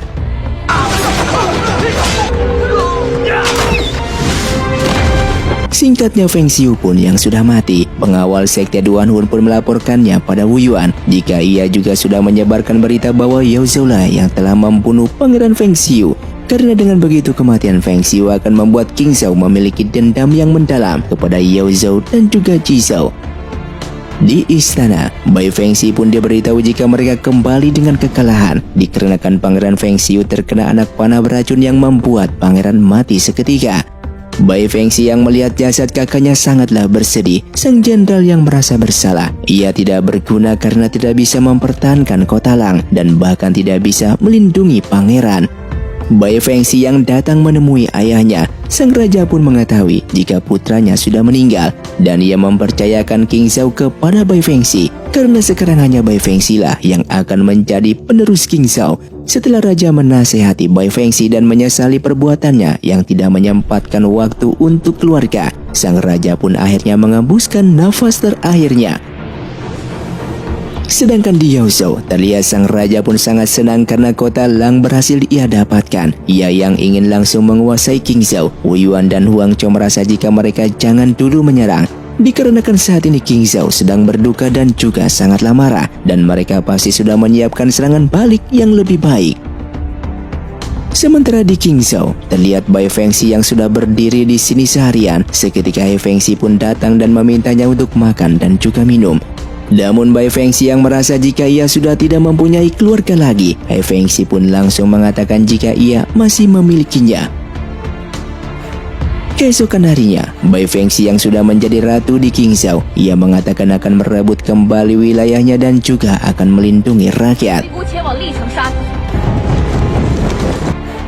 Singkatnya Fengxiu pun yang sudah mati. Pengawal sekte Duanhun pun melaporkannya pada Wu Yuan jika ia juga sudah menyebarkan berita bahwa Yao Zhao lah yang telah membunuh Pangeran Fengxiu. Karena dengan begitu kematian Fengxiu akan membuat King Zhao memiliki dendam yang mendalam kepada Yao Zhao dan juga Ji Zhao. Di istana, Bai Fengxi pun diberitahu jika mereka kembali dengan kekalahan dikarenakan Pangeran Fengxiu terkena anak panah beracun yang membuat pangeran mati seketika. Bai Fengxi yang melihat jasad kakaknya sangatlah bersedih. Sang jenderal yang merasa bersalah, ia tidak berguna karena tidak bisa mempertahankan kota Lang dan bahkan tidak bisa melindungi pangeran. Bai Fengxi yang datang menemui ayahnya, sang raja pun mengetahui jika putranya sudah meninggal, dan ia mempercayakan King Zhao kepada Bai Fengxi karena sekarang hanya Bai Fengxi lah yang akan menjadi penerus King Zhao. Setelah raja menasehati Bai Fengxi dan menyesali perbuatannya yang tidak menyempatkan waktu untuk keluarga, sang raja pun akhirnya mengembuskan nafas terakhirnya. Sedangkan di Yao Zhao, terlihat sang raja pun sangat senang karena kota Lang berhasil ia dapatkan. Ia yang ingin langsung menguasai King Zhao. Wu Yuan dan Huang Chou merasa jika mereka jangan dulu menyerang, dikarenakan saat ini King Zhao sedang berduka dan juga sangatlah marah, dan mereka pasti sudah menyiapkan serangan balik yang lebih baik. Sementara di King Zhao, terlihat Bai Fengxi yang sudah berdiri di sini seharian. Seketika Hai Fengxi pun datang dan memintanya untuk makan dan juga minum. Namun Bai Fengxi yang merasa jika ia sudah tidak mempunyai keluarga lagi, Hai Fengxi pun langsung mengatakan jika ia masih memilikinya. Keesokan harinya, Bai Fengxi yang sudah menjadi ratu di King Zhao, ia mengatakan akan merebut kembali wilayahnya dan juga akan melindungi rakyat.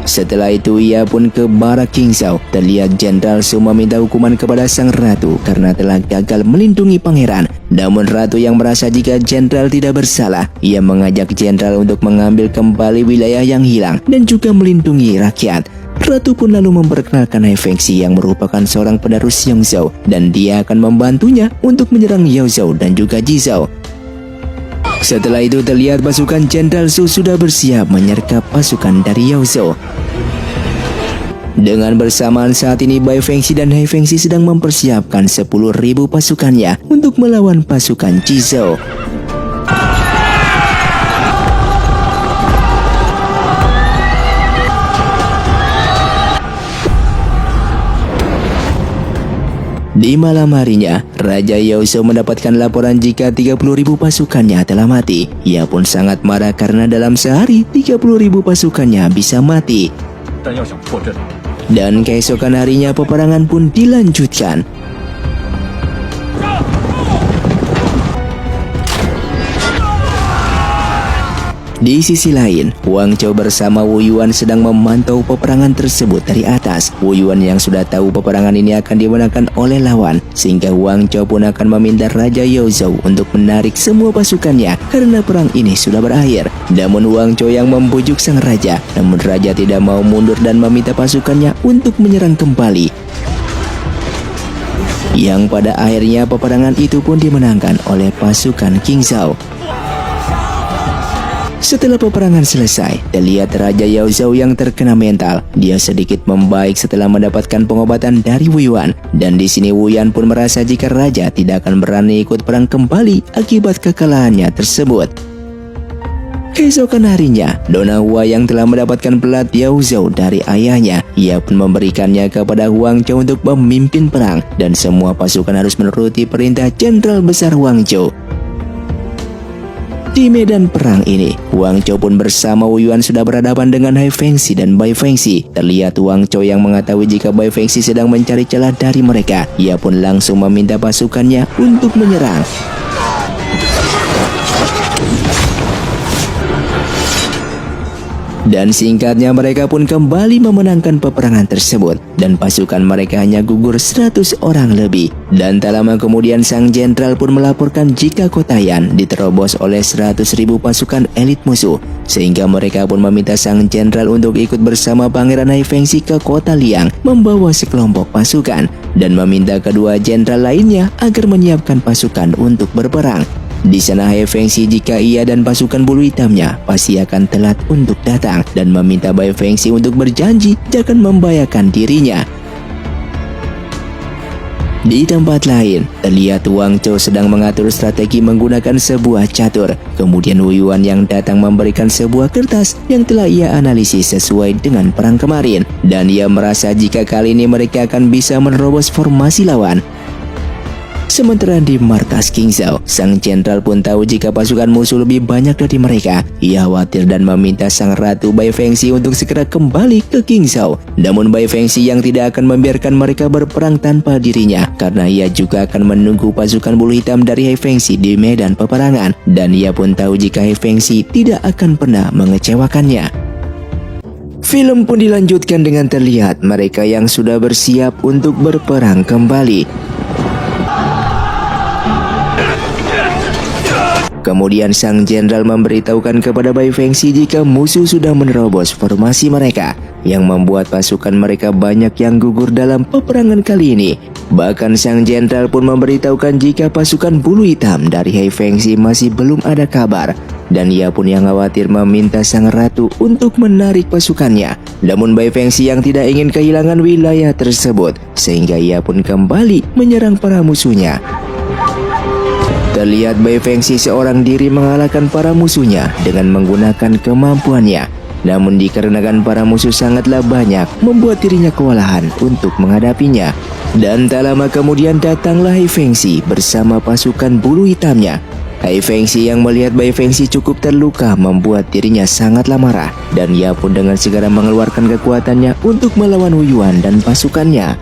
Setelah itu ia pun ke barak King Zhao. Terlihat Jenderal Su meminta hukuman kepada sang ratu karena telah gagal melindungi pangeran. Namun ratu yang merasa jika jenderal tidak bersalah, ia mengajak jenderal untuk mengambil kembali wilayah yang hilang dan juga melindungi rakyat. Ratu pun lalu memperkenalkan Hai Fengxi yang merupakan seorang penerus Yongzhou, dan dia akan membantunya untuk menyerang Yao Zhao dan juga Ji Zhao. Setelah itu terlihat pasukan Jenderal Su sudah bersiap menyergap pasukan dari Yao Zhao. Dengan bersamaan saat ini Bai Fengxi dan Hai Fengxi sedang mempersiapkan 10.000 pasukannya untuk melawan pasukan Ji Zhao. Di malam harinya, Raja Yao Zhao mendapatkan laporan jika 30.000 pasukannya telah mati. Ia pun sangat marah karena dalam sehari 30.000 pasukannya bisa mati. Dan keesokan harinya peperangan pun dilanjutkan. Di sisi lain, Wang Chou bersama Wu Yuan sedang memantau peperangan tersebut dari atas. Wu Yuan yang sudah tahu peperangan ini akan dimenangkan oleh lawan, sehingga Wang Chou pun akan meminta Raja Yao Zhou untuk menarik semua pasukannya karena perang ini sudah berakhir. Namun Wang Chou yang membujuk sang raja, namun raja tidak mau mundur dan meminta pasukannya untuk menyerang kembali. Yang pada akhirnya peperangan itu pun dimenangkan oleh pasukan King Zhao. Setelah peperangan selesai, terlihat Raja Yao Zhou yang terkena mental. Dia sedikit membaik setelah mendapatkan pengobatan dari Wu Yuan. Dan di sini Wu Yuan pun merasa jika raja tidak akan berani ikut perang kembali akibat kekalahannya tersebut. Keesokan harinya, Dona Hua yang telah mendapatkan pelat Yao Zhou dari ayahnya, ia pun memberikannya kepada Wang Chou untuk memimpin perang, dan semua pasukan harus menuruti perintah Jenderal Besar Wang Chou. Di medan perang ini, Wang Chou pun bersama Wu Yuan sudah berhadapan dengan Hai Fengxi dan Bai Fengxi. Terlihat Wang Chou yang mengetahui jika Bai Fengxi sedang mencari celah dari mereka. Ia pun langsung meminta pasukannya untuk menyerang. Dan singkatnya mereka pun kembali memenangkan peperangan tersebut, dan pasukan mereka hanya gugur 100 orang lebih. Dan tak lama kemudian sang jenderal pun melaporkan jika kota Yan diterobos oleh 100.000 pasukan elit musuh, sehingga mereka pun meminta sang jenderal untuk ikut bersama Pangeran Hai Fengxi ke kota Liang membawa sekelompok pasukan, dan meminta kedua jenderal lainnya agar menyiapkan pasukan untuk berperang. Di sana Hai Fengxi jika ia dan pasukan bulu hitamnya pasti akan telat untuk datang, dan meminta Bai Fengxi untuk berjanji jangan membahayakan dirinya. Di tempat lain, terlihat Wang Chou sedang mengatur strategi menggunakan sebuah catur. Kemudian Wu Yuan yang datang memberikan sebuah kertas yang telah ia analisis sesuai dengan perang kemarin, dan ia merasa jika kali ini mereka akan bisa menerobos formasi lawan. Sementara di markas King Zhao, sang jenderal pun tahu jika pasukan musuh lebih banyak dari mereka. Ia khawatir dan meminta sang ratu Bai Fengxi untuk segera kembali ke King Zhao. Namun Bai Fengxi yang tidak akan membiarkan mereka berperang tanpa dirinya, karena ia juga akan menunggu pasukan bulu hitam dari Hai Fengxi di medan peperangan. Dan ia pun tahu jika Hai Fengxi tidak akan pernah mengecewakannya. Film pun dilanjutkan dengan terlihat mereka yang sudah bersiap untuk berperang kembali. Kemudian sang jenderal memberitahukan kepada Bai Fengxi jika musuh sudah menerobos formasi mereka, yang membuat pasukan mereka banyak yang gugur dalam peperangan kali ini. Bahkan sang jenderal pun memberitahukan jika pasukan bulu hitam dari Hai Fengxi masih belum ada kabar, dan ia pun yang khawatir meminta sang ratu untuk menarik pasukannya. Namun Bai Fengxi yang tidak ingin kehilangan wilayah tersebut, sehingga ia pun kembali menyerang para musuhnya. Terlihat Bai Fengxi seorang diri mengalahkan para musuhnya dengan menggunakan kemampuannya. Namun dikarenakan para musuh sangatlah banyak, membuat dirinya kewalahan untuk menghadapinya. Dan tak lama kemudian datanglah Hai Fengxi bersama pasukan bulu hitamnya. Hai Fengxi yang melihat Bai Fengxi cukup terluka membuat dirinya sangatlah marah, dan ia pun dengan segera mengeluarkan kekuatannya untuk melawan Wu Yuan dan pasukannya.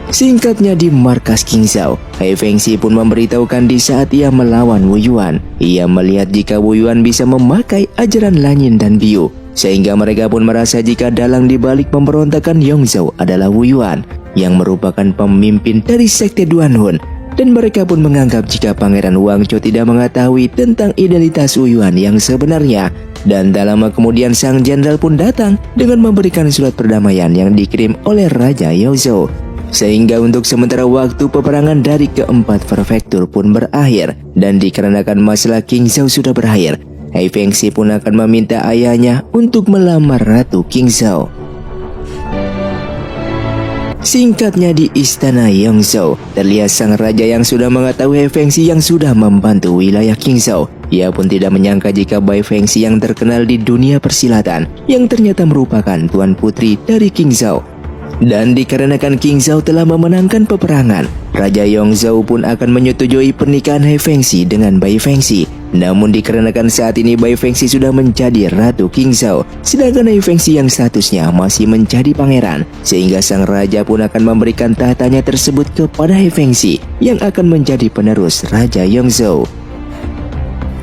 Singkatnya di markas King Zhao, Hai Fengxi pun memberitahukan di saat ia melawan Wu Yuan, ia melihat jika Wu Yuan bisa memakai ajaran Lanyin dan Biu, sehingga mereka pun merasa jika dalang di balik pemberontakan Yongzhou adalah Wu Yuan, yang merupakan pemimpin dari sekte Duanhun. Dan mereka pun menganggap jika Pangeran Wang Chou tidak mengetahui tentang identitas Wu Yuan yang sebenarnya. Dan tak lama kemudian sang jenderal pun datang dengan memberikan surat perdamaian yang dikirim oleh Raja Yao Zhou. Sehingga untuk sementara waktu peperangan dari keempat prefektur pun berakhir, dan dikarenakan masalah King Zhao sudah berakhir, Hai Fengxi pun akan meminta ayahnya untuk melamar Ratu King Zhao. Singkatnya di istana Yongzhou, terlihat sang raja yang sudah mengetahui Hai Fengxi yang sudah membantu wilayah King Zhao. Ia pun tidak menyangka jika Bai Fengxi yang terkenal di dunia persilatan, yang ternyata merupakan tuan putri dari King Zhao. Dan dikarenakan King Zhao telah memenangkan peperangan, Raja Yongzhou pun akan menyetujui pernikahan Hai Fengxi dengan Bai Fengxi. Namun dikarenakan saat ini Bai Fengxi sudah menjadi Ratu King Zhao, sedangkan Hai Fengxi yang statusnya masih menjadi pangeran, sehingga sang raja pun akan memberikan tahtanya tersebut kepada Hai Fengxi, yang akan menjadi penerus Raja Yongzhou.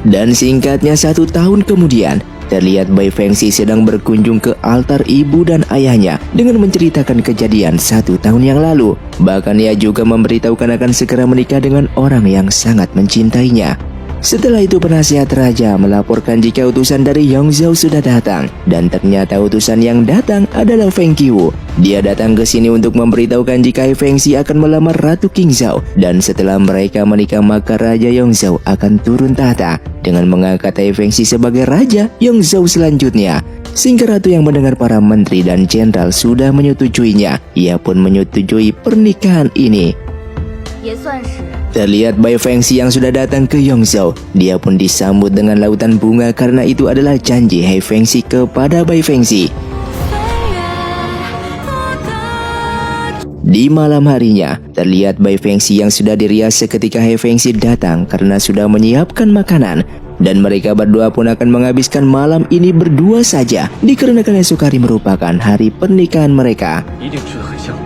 Dan singkatnya 1 tahun kemudian, terlihat Bai Fengxi sedang berkunjung ke altar ibu dan ayahnya dengan menceritakan kejadian 1 tahun yang lalu. Bahkan ia juga memberitahukan akan segera menikah dengan orang yang sangat mencintainya. Setelah itu penasihat raja melaporkan jika utusan dari Yongzhou sudah datang, dan ternyata utusan yang datang adalah Feng Qiwu. Dia datang ke sini untuk memberitahukan jika Hai Fengxi akan melamar Ratu Qingzhou, dan setelah mereka menikah maka Raja Yongzhou akan turun tahta dengan mengangkat Hai Fengxi sebagai Raja Yongzhou selanjutnya. Sehingga ratu yang mendengar para menteri dan jenderal sudah menyetujuinya, ia pun menyetujui pernikahan ini. Terlihat Bai Fengxi yang sudah datang ke Yongzhou, dia pun disambut dengan lautan bunga karena itu adalah janji Hai Fengxi kepada Bai Fengxi. Di malam harinya, terlihat Bai Fengxi yang sudah dirias seketika Hai Fengxi datang karena sudah menyiapkan makanan. Dan mereka berdua pun akan menghabiskan malam ini berdua saja, dikarenakan esok hari merupakan hari pernikahan mereka. 一定睡得很香。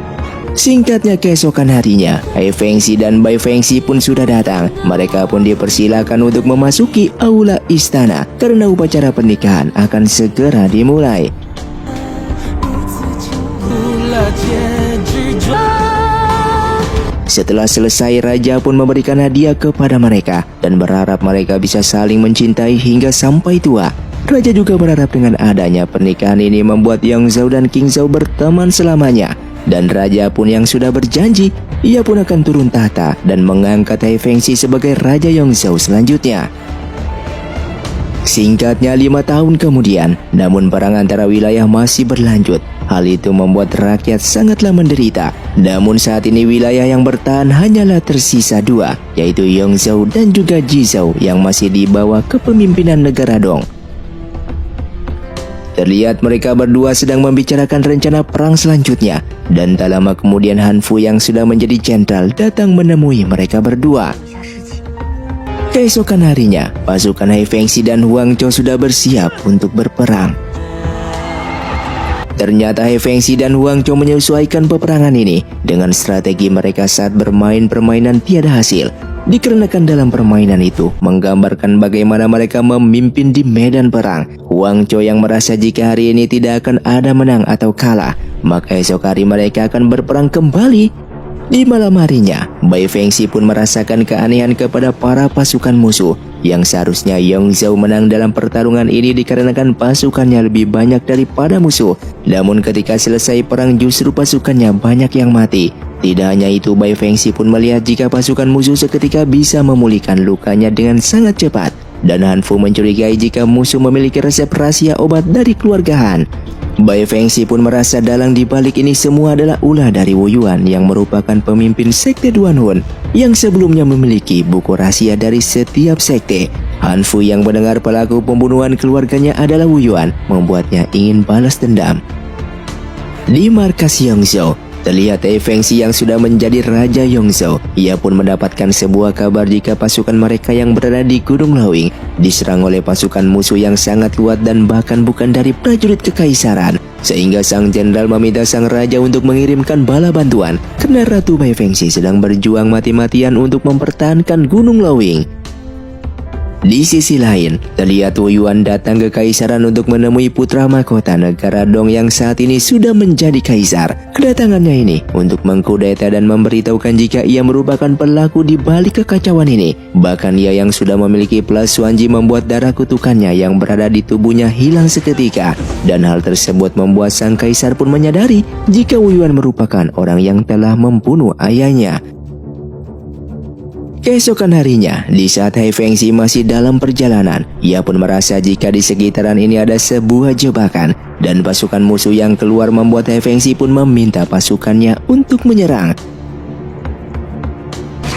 Singkatnya keesokan harinya, Hai Fengxi dan Bai Fengxi pun sudah datang. Mereka pun dipersilakan untuk memasuki aula istana karena upacara pernikahan akan segera dimulai. Setelah selesai, raja pun memberikan hadiah kepada mereka dan berharap mereka bisa saling mencintai hingga sampai tua. Raja juga berharap dengan adanya pernikahan ini membuat Yongzhou dan Qingzhou berteman selamanya. Dan raja pun yang sudah berjanji, ia pun akan turun tahta dan mengangkat Hai Fengxi sebagai Raja Yongzhou selanjutnya. Singkatnya 5 tahun kemudian, namun perang antara wilayah masih berlanjut. Hal itu membuat rakyat sangatlah menderita. Namun saat ini wilayah yang bertahan hanyalah tersisa 2, yaitu Yongzhou dan juga Jizhou yang masih di bawah kepemimpinan negara Dong. Terlihat mereka berdua sedang membicarakan rencana perang selanjutnya. Dan tak lama kemudian Han Fu yang sudah menjadi jenderal datang menemui mereka berdua. Keesokan harinya, pasukan Hai Fengxi dan Huang Zhou sudah bersiap untuk berperang. Ternyata Hai Fengxi dan Huang Zhou menyesuaikan peperangan ini dengan strategi mereka saat bermain permainan tiada hasil. Dikarenakan dalam permainan itu menggambarkan bagaimana mereka memimpin di medan perang. Huang Zhou yang merasa jika hari ini tidak akan ada menang atau kalah, maka esok hari mereka akan berperang kembali. Di malam harinya, Bai Fengxi pun merasakan keanehan kepada para pasukan musuh yang seharusnya Yongzhou menang dalam pertarungan ini dikarenakan pasukannya lebih banyak daripada musuh. Namun ketika selesai perang justru pasukannya banyak yang mati. Tidak hanya itu, Bai Fengxi pun melihat jika pasukan musuh seketika bisa memulihkan lukanya dengan sangat cepat. Dan Han Fu mencurigai jika musuh memiliki resep rahasia obat dari keluarga Han. Bai Fengxi pun merasa dalang di balik ini semua adalah ulah dari Wu Yuan yang merupakan pemimpin sekte Duan Hun yang sebelumnya memiliki buku rahasia dari setiap sekte. Han Fu yang mendengar pelaku pembunuhan keluarganya adalah Wu Yuan membuatnya ingin balas dendam. Di markas Yongzhou, terlihat Hai Fengxi yang sudah menjadi Raja Yongzhou. Ia pun mendapatkan sebuah kabar jika pasukan mereka yang berada di Gunung Lawing diserang oleh pasukan musuh yang sangat kuat dan bahkan bukan dari prajurit kekaisaran. Sehingga sang jenderal meminta sang raja untuk mengirimkan bala bantuan karena Ratu Bai Fengxi sedang berjuang mati-matian untuk mempertahankan Gunung Lawing. Di sisi lain, terlihat Wu Yuan datang ke kaisaran untuk menemui putra mahkota negara Dong yang saat ini sudah menjadi kaisar. Kedatangannya ini untuk mengkudeta dan memberitahukan jika ia merupakan pelaku di balik kekacauan ini. Bahkan ia yang sudah memiliki Plus Wanji membuat darah kutukannya yang berada di tubuhnya hilang seketika. Dan hal tersebut membuat sang kaisar pun menyadari jika Wu Yuan merupakan orang yang telah membunuh ayahnya. Keesokan harinya, di saat Hai Fengxi masih dalam perjalanan, ia pun merasa jika di sekitaran ini ada sebuah jebakan dan pasukan musuh yang keluar membuat Hai Fengxi pun meminta pasukannya untuk menyerang.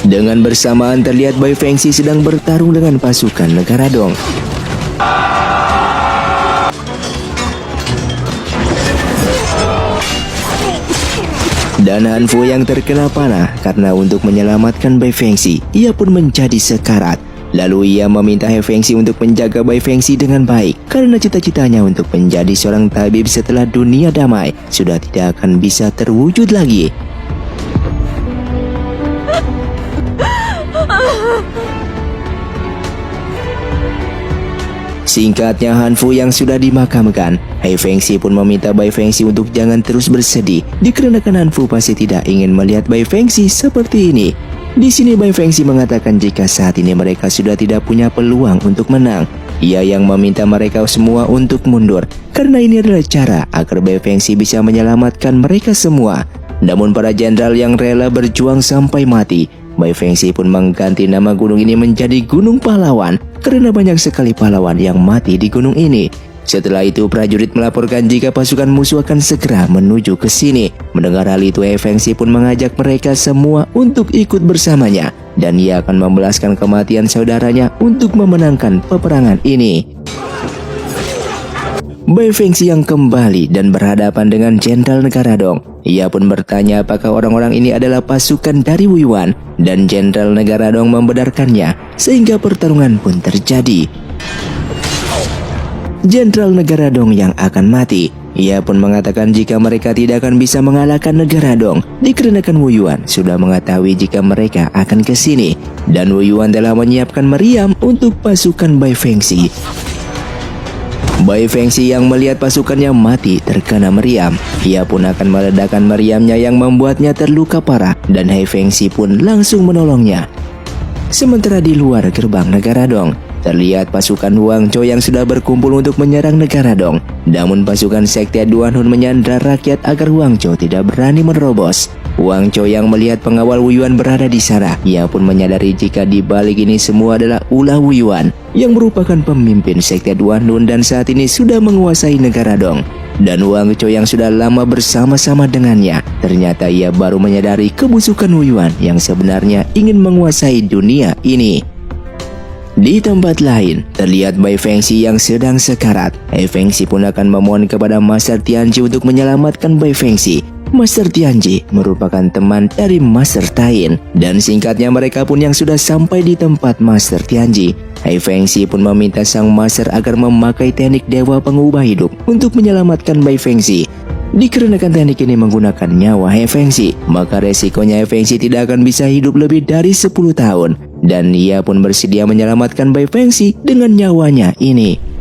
Dengan bersamaan terlihat Bai Fengxi sedang bertarung dengan pasukan negara Dong. Dan Han Fu yang terkena panah karena untuk menyelamatkan Bai Fengxi, ia pun menjadi sekarat. Lalu ia meminta Hai Fengxi untuk menjaga Bai Fengxi dengan baik karena cita-citanya untuk menjadi seorang tabib setelah dunia damai sudah tidak akan bisa terwujud lagi. Singkatnya, Han Fu yang sudah dimakamkan, Hai Fengxi pun meminta Bai Fengxi untuk jangan terus bersedih, dikarenakan Han Fu pasti tidak ingin melihat Bai Fengxi seperti ini. Di sini Bai Fengxi mengatakan jika saat ini mereka sudah tidak punya peluang untuk menang. Ia yang meminta mereka semua untuk mundur, karena ini adalah cara agar Bai Fengxi bisa menyelamatkan mereka semua. Namun para jenderal yang rela berjuang sampai mati, Bai Fengxi pun mengganti nama gunung ini menjadi Gunung Pahlawan karena banyak sekali pahlawan yang mati di gunung ini. Setelah itu prajurit melaporkan jika pasukan musuh akan segera menuju ke sini. Mendengar hal itu, Hai Fengxi pun mengajak mereka semua untuk ikut bersamanya dan ia akan membalaskan kematian saudaranya untuk memenangkan peperangan ini. Bai Fengxi yang kembali dan berhadapan dengan Jenderal Negara Dong. Ia pun bertanya apakah orang-orang ini adalah pasukan dari Wu Yuan, dan Jenderal Negara Dong membenarkannya sehingga pertarungan pun terjadi. Jenderal Negara Dong yang akan mati. Ia pun mengatakan jika mereka tidak akan bisa mengalahkan Negara Dong dikarenakan Wu Yuan sudah mengetahui jika mereka akan ke sini, dan Wu Yuan telah menyiapkan meriam untuk pasukan Bai Fengxi. Bai Fengxi yang melihat pasukannya mati terkena meriam, ia pun akan meledakkan meriamnya yang membuatnya terluka parah, dan Hai Fengxi pun langsung menolongnya. Sementara di luar gerbang Negara Dong, terlihat pasukan Huang Zhou yang sudah berkumpul untuk menyerang Negara Dong. Namun pasukan Sekte Duan Hun menyandra rakyat agar Huang Zhou tidak berani menerobos. Huang Zhou yang melihat pengawal Wu Yuan berada di sana, ia pun menyadari jika di balik ini semua adalah ulah Wu Yuan yang merupakan pemimpin Sekte Duan Hun dan saat ini sudah menguasai Negara Dong. Dan Huang Zhou yang sudah lama bersama-sama dengannya, ternyata ia baru menyadari kebusukan Wu Yuan yang sebenarnya ingin menguasai dunia ini. Di tempat lain, terlihat Bai Fengxi yang sedang sekarat. Hai Fengxi pun akan memohon kepada Master Tianji untuk menyelamatkan Bai Fengxi. Master Tianji merupakan teman dari Master Tain, dan singkatnya mereka pun yang sudah sampai di tempat Master Tianji. Hai Fengxi pun meminta sang Master agar memakai teknik Dewa Pengubah Hidup untuk menyelamatkan Bai Fengxi. Dikarenakan teknik ini menggunakan nyawa Hai Fengxi, maka resikonya Hai Fengxi tidak akan bisa hidup lebih dari 10 tahun. Dan ia pun bersedia menyelamatkan Bai Fengxi dengan nyawanya ini.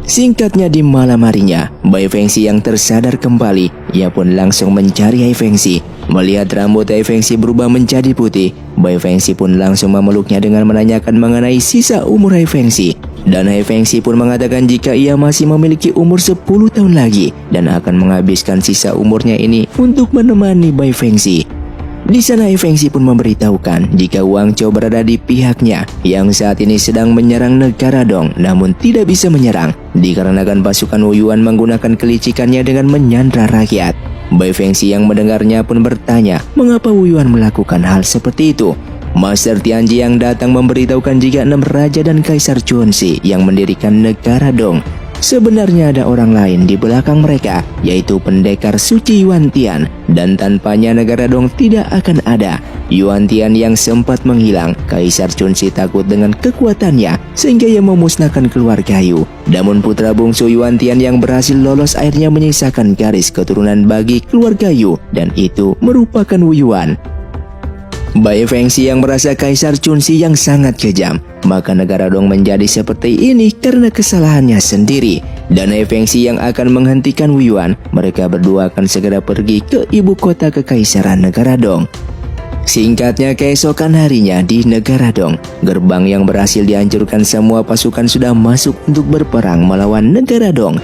Singkatnya di malam harinya, Bai Fengxi yang tersadar kembali, ia pun langsung mencari Hai Fengxi. Melihat rambut Hai Fengxi berubah menjadi putih, Bai Fengxi pun langsung memeluknya dengan menanyakan mengenai sisa umur Hai Fengxi. Dan Hai Fengxi pun mengatakan jika ia masih memiliki umur 10 tahun lagi dan akan menghabiskan sisa umurnya ini untuk menemani Bai Fengxi. Di sana Hai Fengxi pun memberitahukan jika Huang Zhou berada di pihaknya yang saat ini sedang menyerang Negara Dong namun tidak bisa menyerang dikarenakan pasukan Wu Yuan menggunakan kelicikannya dengan menyandra rakyat. Bai Fengxi yang mendengarnya pun bertanya mengapa Wu Yuan melakukan hal seperti itu. Master Tianji yang datang memberitahukan jika 6 raja dan kaisar Chunxi yang mendirikan Negara Dong sebenarnya ada orang lain di belakang mereka, yaitu pendekar suci Yuan Tian, dan tanpanya Negara Dong tidak akan ada. Yuan Tian yang sempat menghilang, Kaisar Chunxi takut dengan kekuatannya sehingga ia memusnahkan keluarga Yu. Namun putra bungsu Yuan Tian yang berhasil lolos akhirnya menyisakan garis keturunan bagi keluarga Yu, dan itu merupakan Wu Yuan. Bai Fengxi yang merasa Kaisar Chunxi yang sangat kejam, maka Negara Dong menjadi seperti ini karena kesalahannya sendiri. Dan Hai Fengxi yang akan menghentikan Wu Yuan, mereka berdua akan segera pergi ke ibu kota Kekaisaran Negara Dong. Singkatnya keesokan harinya di Negara Dong, gerbang yang berhasil dihancurkan semua pasukan sudah masuk untuk berperang melawan Negara Dong.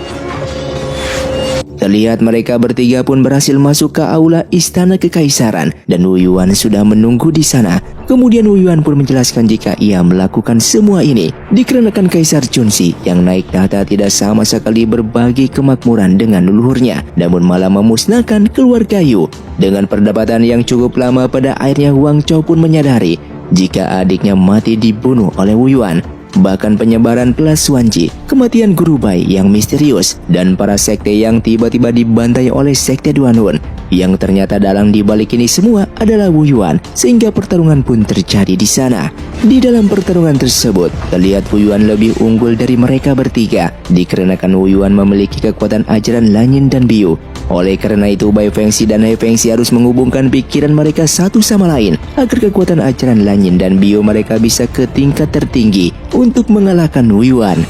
Terlihat mereka bertiga pun berhasil masuk ke aula istana kekaisaran dan Wu Yuan sudah menunggu di sana. Kemudian Wu Yuan pun menjelaskan jika ia melakukan semua ini dikarenakan Kaisar Chunxi yang naik tahta tidak sama sekali berbagi kemakmuran dengan leluhurnya, namun malah memusnahkan keluarga Yu. Dengan perdebatan yang cukup lama, pada akhirnya Huang Zhou pun menyadari jika adiknya mati dibunuh oleh Wu Yuan. Bahkan penyebaran kelas Wanji, kematian Guru Bai yang misterius, dan para sekte yang tiba-tiba dibantai oleh Sekte Duan Hun, yang ternyata dalang di balik ini semua adalah Wu Yuan, sehingga pertarungan pun terjadi di sana. Di dalam pertarungan tersebut, terlihat Wu Yuan lebih unggul dari mereka bertiga, dikarenakan Wu Yuan memiliki kekuatan ajaran Lanyin dan Biu. Oleh karena itu, Bai Fengxi dan Hai Fengxi harus menghubungkan pikiran mereka satu sama lain agar kekuatan ajaran Lanyin dan Biu mereka bisa ke tingkat tertinggi untuk mengalahkan Wu Yuan.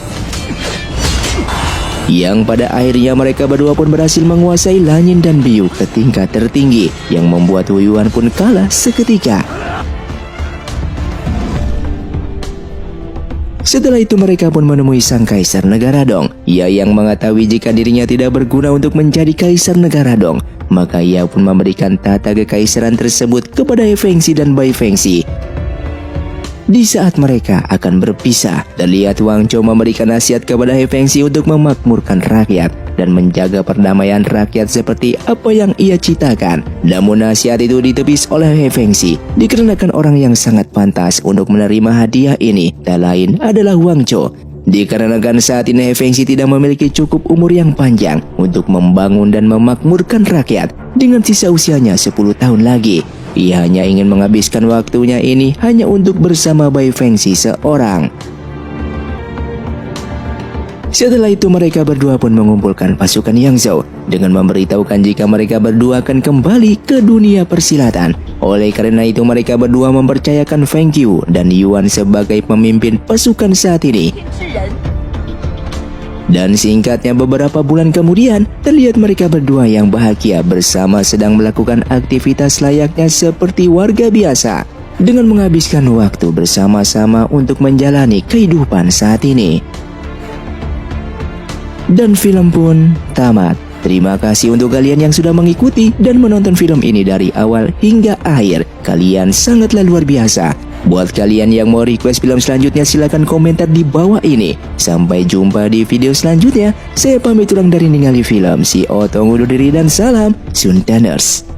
yang pada akhirnya mereka berdua pun berhasil menguasai Lanyin dan Biu ke tingkat tertinggi yang membuat Wu Yuan pun kalah seketika. Setelah itu mereka pun menemui sang kaisar negara Dong. Ia yang mengetahui jika dirinya tidak berguna untuk menjadi kaisar negara Dong, maka ia pun memberikan tata kekaisaran tersebut kepada He Fengxi dan Bai Fengxi. Di saat mereka akan berpisah, terlihat Wang Chou memberikan nasihat kepada He Fengxi untuk memakmurkan rakyat dan menjaga perdamaian rakyat seperti apa yang ia citakan. Namun nasihat itu ditepis oleh He Fengxi dikarenakan orang yang sangat pantas untuk menerima hadiah ini tak lain adalah Wang Chou. Dikarenakan saat ini He Fengxi tidak memiliki cukup umur yang panjang untuk membangun dan memakmurkan rakyat dengan sisa usianya 10 tahun lagi. Ia hanya ingin menghabiskan waktunya ini hanya untuk bersama Bai Fengxi seorang. Setelah itu mereka berdua pun mengumpulkan pasukan Yang Zhou dengan memberitahukan jika mereka berdua akan kembali ke dunia persilatan. Oleh karena itu mereka berdua mempercayakan Feng Qiu dan Yuan sebagai pemimpin pasukan saat ini. Dan singkatnya beberapa bulan kemudian, terlihat mereka berdua yang bahagia bersama sedang melakukan aktivitas layaknya seperti warga biasa, dengan menghabiskan waktu bersama-sama untuk menjalani kehidupan saat ini. Dan film pun tamat. Terima kasih untuk kalian yang sudah mengikuti dan menonton film ini dari awal hingga akhir. Kalian sangatlah luar biasa. Buat kalian yang mau request film selanjutnya silahkan komentar di bawah ini. Sampai jumpa di video selanjutnya. Saya pamit ulang dari Ningali Film. Si Otong undur diri dan salam Sundaners.